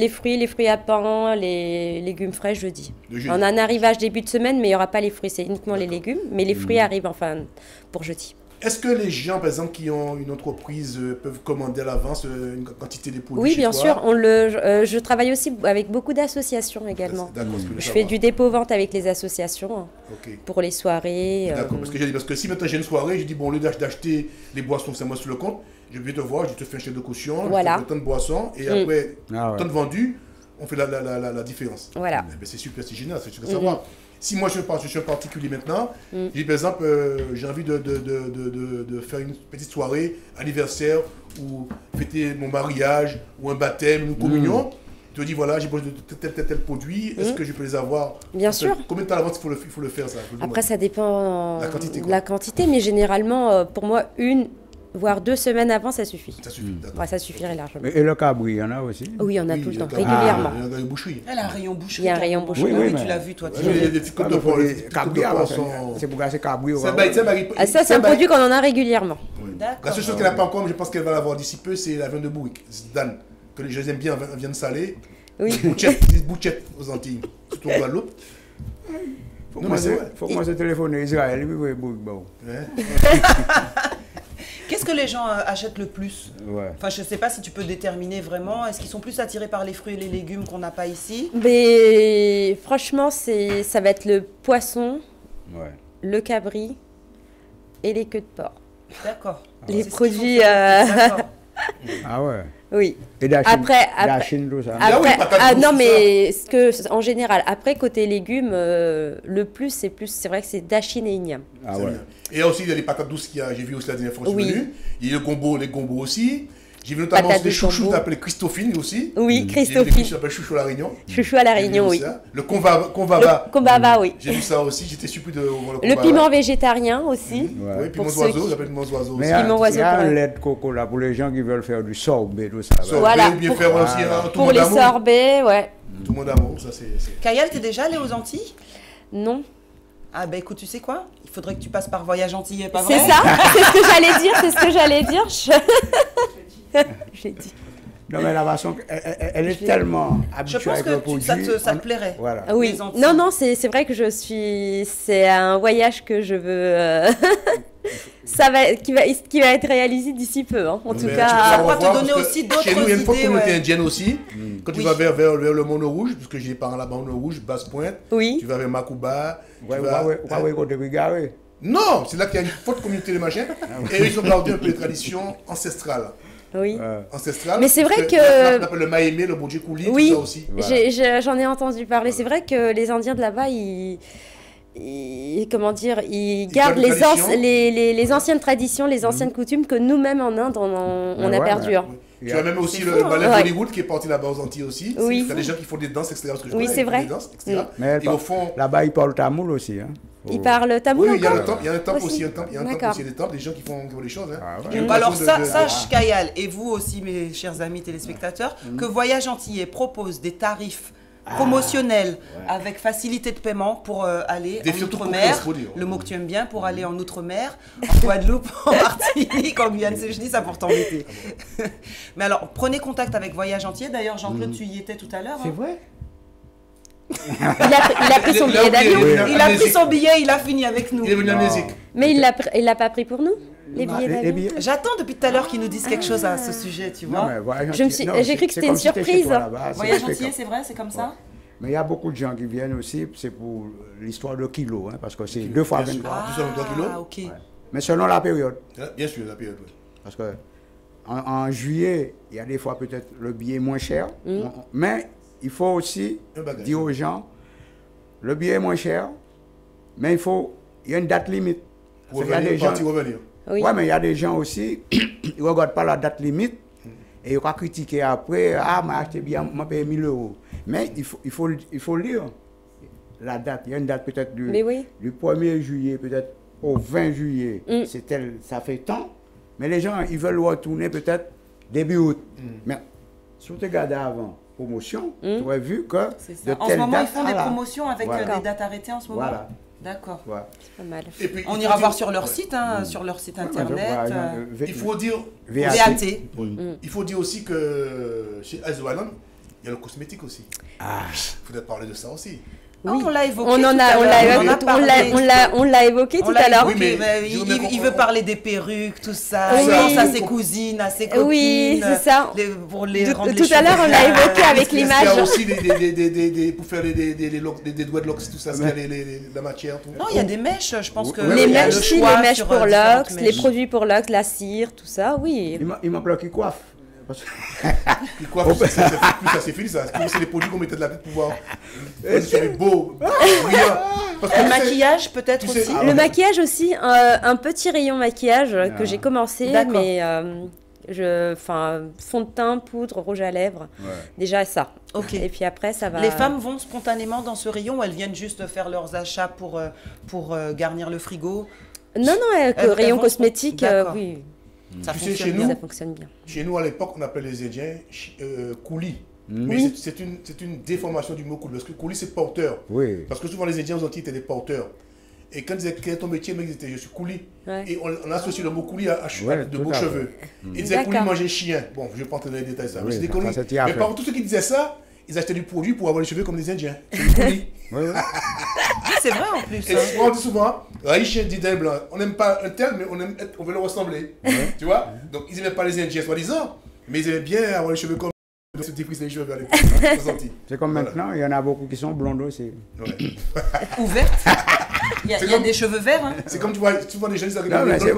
fruits à pain, les légumes frais jeudi. On a un arrivage début de semaine, mais il n'y aura pas les fruits, c'est uniquement les légumes. Mais les fruits arrivent enfin pour jeudi. Est-ce que les gens, par exemple, qui ont une entreprise peuvent commander à l'avance une quantité de produits? Oui, bien sûr. Je travaille aussi avec beaucoup d'associations également. Je fais du dépôt-vente avec les associations pour les soirées. D'accord, parce que si maintenant j'ai une soirée, je dis bon, au lieu d'acheter les boissons, c'est moi sur le compte, je vais te voir, je te fais un chèque de caution, Voilà. je te fais tant de boissons, et après, tant de vendus, on fait la différence. Voilà. Eh ben, c'est super, c'est génial, c'est super savoir. Si moi je suis un particulier maintenant, j'ai par exemple, j'ai envie de faire une petite soirée, anniversaire, ou fêter mon mariage, ou un baptême, une communion. Je te dis voilà, j'ai besoin de tel produit, est-ce que je peux les avoir? Bien sûr. Combien de temps à l'avance il faut le faire ça? Après, ça dépend de la quantité, mais généralement, pour moi, 1 voire 2 semaines avant, ça suffit. Ça suffit, d'accord. Ouais, ça suffirait largement. Et le cabri, il y en a aussi? Oui, il y en a tout le temps, régulièrement. Il y a un rayon boucherie. Elle a un rayon boucherie. Il y a un rayon boucherie. Oui, tu l'as vu, toi. Il y a des petites côtes de poisson. C'est pour casser cabri. Ça, c'est un produit qu'on en a régulièrement. La seule chose qu'elle n'a pas encore, mais je pense qu'elle va l'avoir d'ici peu, c'est la viande de Bourrique. C'est Dan, que les gens aiment bien, viande salée. Oui. Bouchette aux Antilles, surtout en Guadeloupe. Faut que je téléphone Israël, il veut Bourrique. Qu'est-ce que les gens achètent le plus? Ouais. Enfin, je ne sais pas si tu peux déterminer vraiment. Est-ce qu'ils sont plus attirés par les fruits et les légumes qu'on n'a pas ici? Mais franchement, ça va être le poisson, le cabri et les queues de porc. D'accord. Les produits... Ah ouais. Oui. Et la Chine, tout ça. Non, mais en général, après, côté légumes, le plus, c'est vrai que c'est dachine et igname. Ah ouais. Et aussi, il y a les patates douces j'ai vu aussi la dernière fois que je suis venu. Il y a les gombos aussi. J'ai vu notamment des chouchous appelés Christophine aussi. Oui, Christophine. Qui s'appelle chouchou à la Réunion. Chouchou à la Réunion, oui. Le convava. Convava, oui. J'ai vu ça aussi, j'étais surpris de voir le piment végétarien aussi. Oui, piment d'oiseau, j'appelle piment d'oiseau aussi. Mais il y a un lait de coco là pour les gens qui veulent faire du sorbet, tout ça. Voilà. Bien faire aussi pour les sorbets, ouais. Tout le monde amour, ça c'est... Kayal, t'es déjà allé aux Antilles? Non. Ah ben écoute, tu sais quoi? Il faudrait que tu passes par Voyage Antillais, pas vrai? C'est ça, c'est ce que j'allais dire, J'ai dit. Non mais la façon, elle est tellement habituée avec le produit. Je pense que ça te plairait. Voilà. Oui. Non, c'est vrai que c'est un voyage que je veux... qui va être réalisé d'ici peu, hein. En tout cas... Ça va te donner aussi d'autres idées. Chez nous, il y a une forte communauté indienne aussi. Quand tu vas vers le Mono Rouge, parce que j'ai des parents là-bas, Mono Rouge, Basse-Pointe, tu vas vers Macouba. Non, c'est là qu'il y a une forte communauté de machins. Et ils ont gardé un peu les traditions ancestrales. Oui. Ancestrales. Mais c'est vrai que... On appelle le maïmé, le bondier couli, oui, tout ça aussi. J'en ai entendu parler. C'est vrai que les Indiens de là-bas, ils gardent les anciennes traditions, les anciennes coutumes que nous-mêmes en Inde, on a perdu. Tu as même aussi le ballet Bollywood qui est parti là-bas aux Antilles aussi. Oui. Tu as des gens qui font des danses, etc. Oui, c'est vrai. Mais là-bas, ils parlent tamoul aussi. Ils parlent tamoul. Oui, il y a un temple aussi. Il y a un temple aussi, des temples, des gens qui font les choses. Alors sache, Kayal, et vous aussi, mes chers amis téléspectateurs, que Voyage Antillais propose des tarifs promotionnels avec facilité de paiement pour aller en Outre-mer. Le mot que tu aimes bien, pour aller en Outre-mer, en Guadeloupe, en Martinique, en Guyane. Je dis ça pour t'embêter. Mais alors, prenez contact avec Voyage Antillais. D'ailleurs, Jean-Claude, tu y étais tout à l'heure. C'est vrai? Il a pris son billet d'avion. Il a pris son billet, il a fini avec nous. Il est venu en Mexique. Mais il l'a pas pris pour nous, les billets d'avion. J'attends depuis tout à l'heure qu'ils nous disent quelque chose à ce sujet, tu vois. J'ai cru que c'était une surprise. Voyage Antillais, c'est vrai, c'est comme ça. Mais il y a beaucoup de gens qui viennent aussi, c'est pour l'histoire de kilo, parce que c'est 2 fois 23. Ah, ok. Mais selon la période. Bien sûr, la période, oui. Parce que en juillet, il y a des fois peut-être le billet moins cher, mais il faut aussi dire aux gens, le billet est moins cher, mais il y a une date limite. Pour revenir. Oui, mais il y a des gens aussi, ils ne regardent pas la date limite, et ils vont critiquer après, m'a acheté bien, m'a payé 1 000 €. Mais il faut lire la date. Il y a une date peut-être du 1er juillet, peut-être au 20 juillet, ça fait tant. Mais les gens, ils veulent retourner peut-être début août. Mais si tu regardes avant, promotion, tu aurais vu que en ce moment, ils font des promotions avec des dates arrêtées en ce moment. Voilà. D'accord. C'est pas mal. Et puis, on ira voir sur leur site, sur leur site internet. Il faut dire VAT. Il faut dire aussi que chez Azoalan, il y a le cosmétique aussi. Il faudrait parler de ça aussi. Oui. On l'a évoqué. On l'a évoqué tout à l'heure. Oui, mais il veut parler des perruques, tout ça. Oui. Il pense à ses cousines, à ses copines. Oui, c'est ça. Pour les rendre Tout à l'heure, on l'a évoqué avec l'image. Il y a aussi pour faire des dreadlocks, tout ça, la matière. Tout. Non, il y a des mèches, je pense que. Les mèches pour locks, les produits pour locks, la cire, tout ça, oui. Il manque là qui coiffe. Qui coiffe, c'est plus ça, c'est fini ça. C'est les produits qu'on mettait de la tête pour pouvoir. C'est beau. Le maquillage peut-être aussi. Le maquillage aussi, un petit rayon maquillage que j'ai commencé, mais fond de teint, poudre, rouge à lèvres, déjà ça. Ok. Et puis après ça va. Les femmes vont spontanément dans ce rayon ou elles viennent juste faire leurs achats pour garnir le frigo? Non, rayon cosmétique, oui. Ça fonctionne bien. Chez nous, à l'époque, on appelait les Indiens coulis. Mais c'est une déformation du mot coulis. Parce que coulis, c'est porteur. Oui. Parce que souvent, les Indiens aux Antilles étaient des porteurs. Et quand ils disaient quel est ton métier, ils disaient je suis coulis. Ouais. Et on associe le mot coulis à de beaux cheveux. Ils disaient coulis manger chien. Bon, je ne vais pas entrer dans les détails ça. Mais par contre, tous ceux qui disaient ça, ils achetaient du produit pour avoir les cheveux comme des Indiens. C'est du coulis. C'est vrai en plus. Et on dit souvent, Raïchien dit d'un blanc, on n'aime pas un tel, mais on veut le ressembler. Tu vois? Donc ils n'aimaient pas les Indiens, soi-disant, mais ils aimaient bien avoir les cheveux comme. Se défriser les cheveux vers les C'est comme maintenant, il y en a beaucoup qui sont blonds aussi. Ouvertes. Il y a des cheveux verts. Hein. C'est comme tu vois, souvent les gens disent que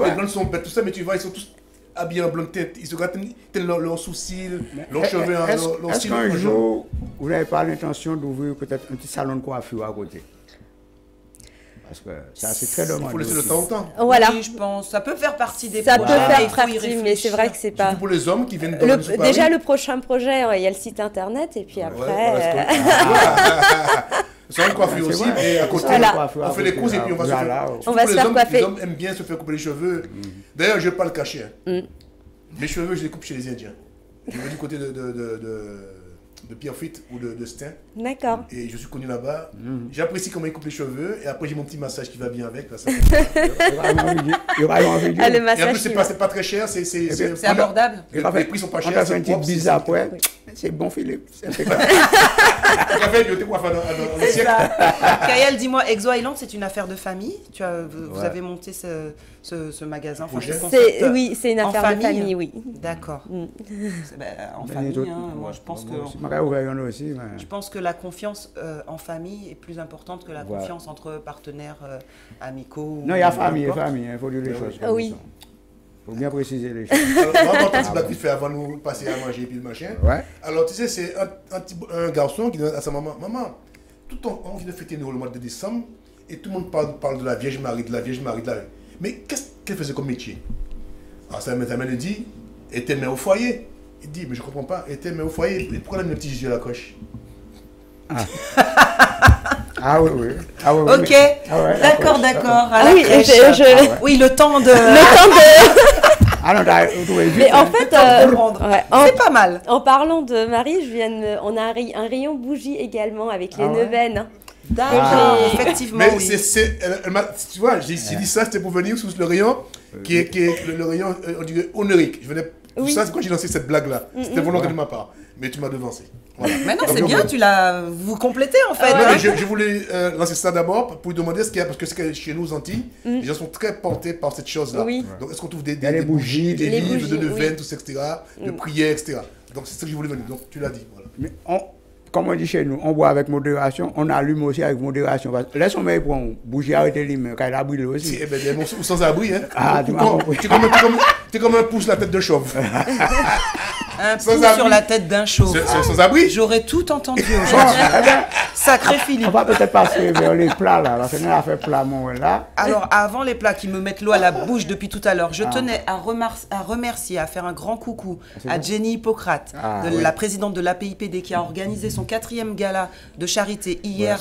les blonds sont bêtes, tout ça, mais tu vois, ils sont tous habillés en blond tête. Ils se grattent leurs sourcils, leurs cheveux, leurs styles. Est-ce qu'un jour, vous n'avez pas l'intention d'ouvrir peut-être un petit salon de coiffure à côté? Parce que ça, c'est très dommage. Il faut laisser le temps au temps. Voilà. Oui, je pense. Ça peut faire partie des projets. Ça peut faire partie, mais c'est vrai que c'est pas. Surtout pour les hommes qui viennent déjà, le prochain projet, il y a le site internet, et puis après. C'est une coiffure aussi, mais à côté, on fait les courses et puis on va se faire. On va se faire coiffer. Les hommes aiment bien se faire couper les cheveux. D'ailleurs, je ne vais pas le cacher. Mes cheveux, je les coupe chez les Indiens. Je vais du côté de Pierrefitte ou de Stein. D'accord. Et je suis connu là-bas. J'apprécie comment ils coupent les cheveux. Et après, j'ai mon petit massage qui va bien avec. Là, le massage. Et en plus, c'est pas très cher. C'est abordable. Les prix sont pas chers. On a fait une petite bise après. C'est bon, Philippe. Kayal, dis-moi, Exo Island, c'est une affaire de famille. Vous avez monté ce magasin. Oui, c'est une affaire de famille, oui. D'accord. En famille, moi je pense que. Je pense que la confiance en famille est plus importante que la confiance entre partenaires amicaux. Non, il y a famille, il faut dire les choses. Oui. Il faut bien préciser les choses. Alors, on va partir vite fait avant de nous passer à manger et puis le machin. Ouais. Alors, tu sais, c'est un garçon qui dit à sa maman, maman, on vient de fêter le mois de décembre et tout le monde parle de la Vierge Marie, Mais qu'est-ce qu'elle faisait comme métier? Alors, sa mère lui dit, elle était mère au foyer. Il dit, mais je ne comprends pas, elle était mère au foyer. Et pourquoi elle a mis le petit Jésus à la coche? Ah oui. Ok, d'accord. Oui, le temps de... Ah non, mais en fait, c'est pas mal. En parlant de Marie, on a un rayon bougie également avec les neuvaines. D'accord, effectivement, mais oui. Tu vois, j'ai dit ça, c'était pour venir sous le rayon qui est le rayon, on dirait, honorique. Tout ça, c'est quand j'ai lancé cette blague-là. C'était volontaire de ma part. Mais tu m'as devancé. Voilà. Mais non, c'est bien, vous complétez en fait. Non, mais je voulais lancer ça d'abord pour lui demander ce qu'il y a, parce que c'est que chez nous aux Antilles, les gens sont très portés par cette chose-là. Oui. Donc est-ce qu'on trouve des bougies, des livres, de neuvaines, tout ça, etc., de prières, etc. Donc c'est ça que je voulais venir. Donc tu l'as dit. Voilà. Mais comme on dit chez nous, on boit avec modération, on allume aussi avec modération. Laisse on met pour un bougie arrêter les mains, quand il a brûlé aussi. Si, ou sans abri, hein. Ah, tu m'as compris. Tu es comme un pouce la tête de chauve. Un pouce sur la tête d'un chauve. Sans abri. J'aurais tout entendu aujourd'hui. Sacré Philippe. On va peut-être passer vers les plats là. La Seigneur a fait plat mon là. Alors avant les plats qui me mettent l'eau à la bouche depuis tout à l'heure, je tenais à remercier, à faire un grand coucou à Jenny Hippocrate, la présidente de l'APIPD, qui a organisé son 4e gala de charité hier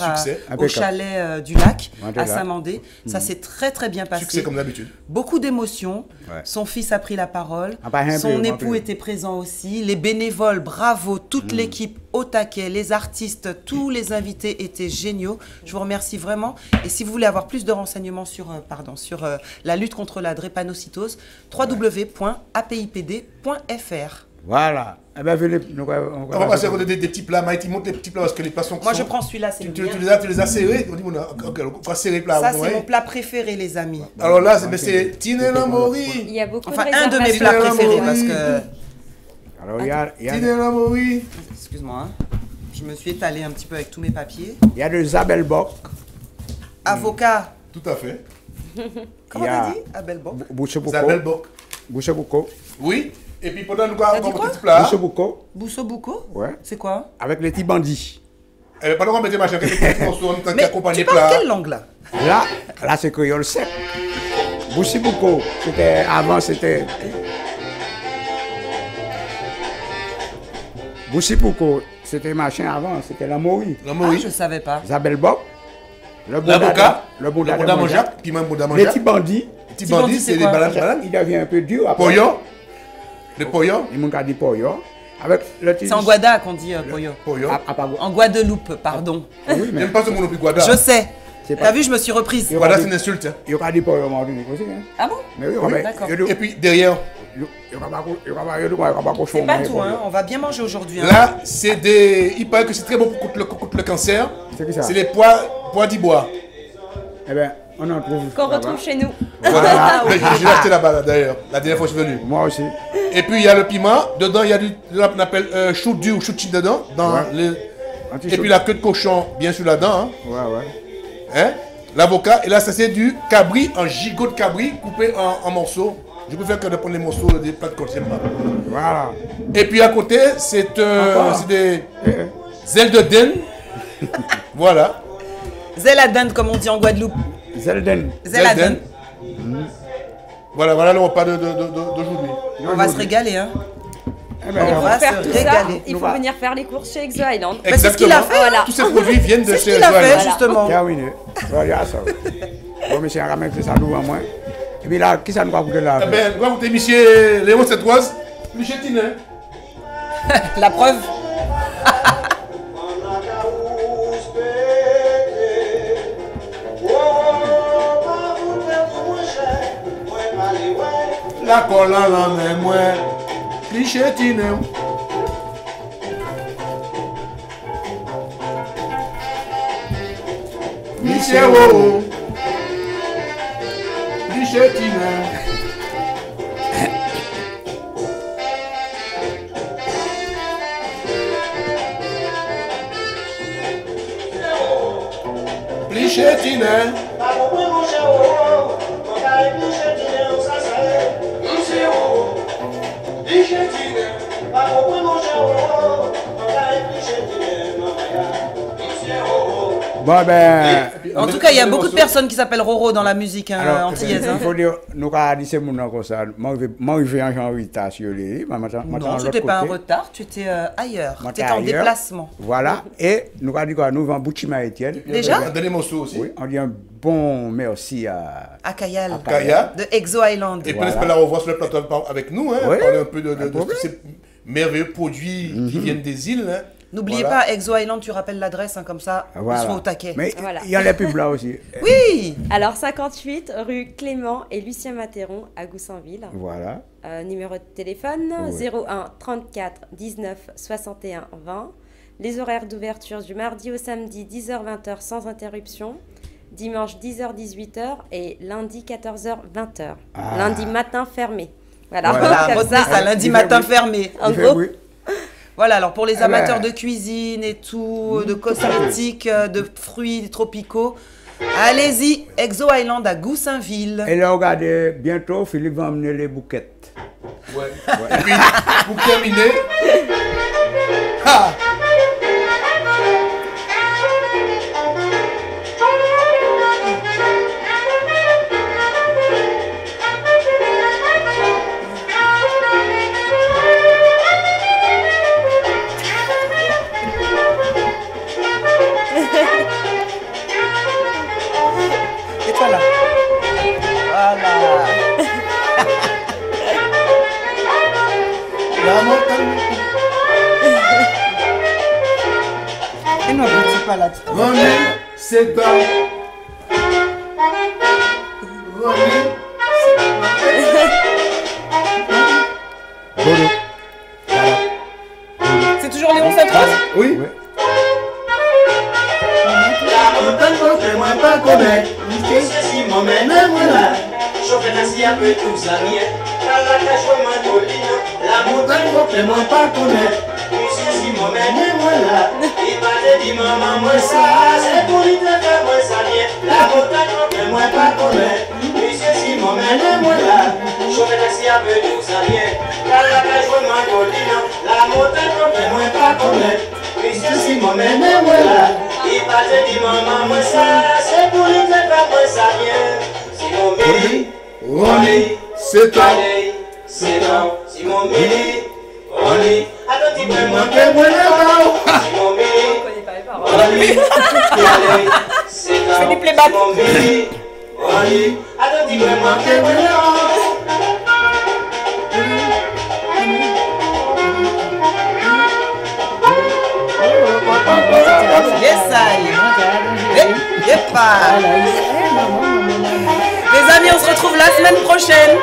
au chalet du Lac à Saint-Mandé. Ça s'est très très bien passé. Succès comme d'habitude. Beaucoup d'émotions. Son fils a pris la parole. Son époux était présent aussi. Les bénévoles, bravo, toute l'équipe au taquet, les artistes, tous les invités étaient géniaux. Je vous remercie vraiment. Et si vous voulez avoir plus de renseignements sur la lutte contre la drépanocytose, www.apipd.fr. Voilà. Eh bien, Philippe, on va passer à des petits plats. Maïti, monte les petits plats parce que les plats sont... Moi, je prends celui-là, c'est tu les as serrés. On dit, on va serrer les plats. Ça, c'est mon plat préféré, les amis. Alors là, c'est Tinela Mori. Il y a beaucoup enfin, de un de mes plats préférés parce que... Alors, il y a... Tinela Mori. Excuse-moi, hein. Je me suis étalé un petit peu avec tous mes papiers. Il y a de Zabelbock. Avocat. Tout à fait. Comment t'as dit Abelbock. Zabelbock. Bouchebouco. Oui. Et puis pendant nous avons un petit plat. Bouchebouco. Bouchebouco. Ouais. C'est quoi? Avec les petits bandits. Pendant qu'on mettait machin, quelques morceaux, on t'a accompagné plat. Tu parles quelle langue là? Là c'est créole sec. Bouchebouco. Avant c'était... Bouchebouco, c'était machin avant, c'était la Mori. Ah, je savais pas. Zabelbock. L'avocat. Le Bouddha de Monjac. Puis même Bouddha Les petits bandits. Les petits bandits, c'est des bananes. Il devient un peu dur après. Poyo. Le poyo. Il m'a dit poyo. C'est en Guada qu'on dit poyo. Poyo. En Guadeloupe, pardon. Oui, mais... J'aime pas ce mot non plus Guada. Je sais. T'as vu, je me suis reprise. Guada, c'est une insulte. Il y aura des poyo Martinique aussi. Ah bon? Mais oui, d'accord. Et puis derrière. C'est pas tout, hein. On va bien manger aujourd'hui. Là, c'est des... Il paraît que c'est très bon pour contre le cancer. C'est les pois d'ibois. Eh bien, on en trouve. Qu'on retrouve chez nous. Voilà. J'ai acheté là-bas d'ailleurs, la dernière fois que je suis venu. Moi aussi. Et puis il y a le piment. Dedans, il y a du... On appelle chou dur ou chou de chine dedans. Et puis la queue de cochon, bien sûr, là-dedans. Hein. Ouais. Hein? L'avocat. Et là, ça c'est du cabri, un gigot de cabri coupé en morceaux. Je préfère que de prendre les morceaux des plats de côté. Voilà. Et puis à côté, c'est des ailes de dinde. Voilà. Zèle à dinde, comme on dit en Guadeloupe. Zelden. Zèle à dinde. Voilà le repas d'aujourd'hui. On va se régaler, hein. On va faire tout ça. Il faut venir faire les courses chez Exo Island. Exactement. C'est ce qu'il a fait. Voilà. Tous ces produits viennent de chez Exo Island. C'est ce qu'il a fait, justement. Voilà, ça. Bon, monsieur, on ramène ça nous à moi. Et puis là, qui ça nous va goûter là? Eh bien, nous va goûter monsieur Léon Cetoise, monsieur Tinin. La preuve. La colle à la main, moi, cliché Tinin. Monsieur Roro. Cliché Tinin. Cliché Tinin. Bon, ben... En tout cas, il y a beaucoup de personnes qui s'appellent Roro dans la musique antillaise. Il faut dire, nous avons dit ces mots comme ça. Moi, je vais en retard sur les... Non, tu n'étais pas en retard, tu étais ailleurs. Tu étais en déplacement. Voilà. Et nous avons dit quoi? Nous avons Bouchima Etienne. Déjà? On donne les morceaux aussi. Oui, on dit un bon merci à Kayal. Kaya. De Exo Island. Et puis, on espère la revoir sur le plateau avec nous. Hein, oui. Parler un peu de tous ces merveilleux produits qui viennent des îles. Hein. N'oubliez pas, Exo Island, tu rappelles l'adresse, hein, comme ça, ils seront au taquet. Mais il y a les pubs là aussi. Oui. Alors, 58 rue Clément et Lucien Mathéron à Goussainville. Voilà. Numéro de téléphone 01 34 19 61 20. Les horaires d'ouverture du mardi au samedi 10h-20h sans interruption. Dimanche 10h-18h et lundi 14h-20h. Lundi matin fermé. Voilà, retenez ça, lundi matin fermé. En gros. Voilà, alors pour les amateurs de cuisine et tout, de cosmétiques, de fruits tropicaux, allez-y, Exo Island à Goussainville. Et là, regardez, bientôt, Philippe va emmener les bouquettes. Ouais. Et puis, pour terminer... Et toi là. Voilà. La montagne. Et non, je pas là. René, c'est un. Bodo. Oui. La montagne contre moi pas connaître. Monsieur Simon mène moi là. Chauffeur taxi un peu tout ça bien. La cache moi colline. La montagne contre moi pas connaître. Monsieur Simon mène moi là. Il m'a dit maman moi ça. C'est pour lui te faire moi ça bien. La montagne contre moi pas connaître. Monsieur Simon mène moi là. Chauffeur taxi un peu tout ça bien. La cache moi colline. La montagne contre moi pas connaître. Monsieur Simon mène moi là. Il m'a dit maman moi ça. C'est pour lui te faire moi ça bien. Simon Méli, Ronnie, c'est toi. C'est non, Simon Méli, Ronnie. Attends, tu peux manquer moi là. Simon Méli, Ronnie, c'est non, Simon Méli, Ronnie. Attends, tu peux manquer moi là. Yes, I. Les amis, on se retrouve la semaine prochaine.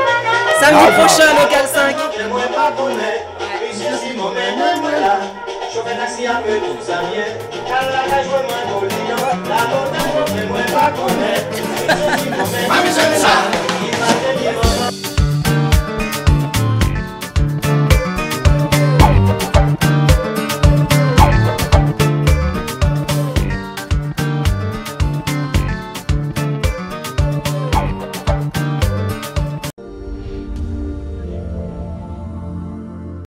Samedi prochain, local 5. La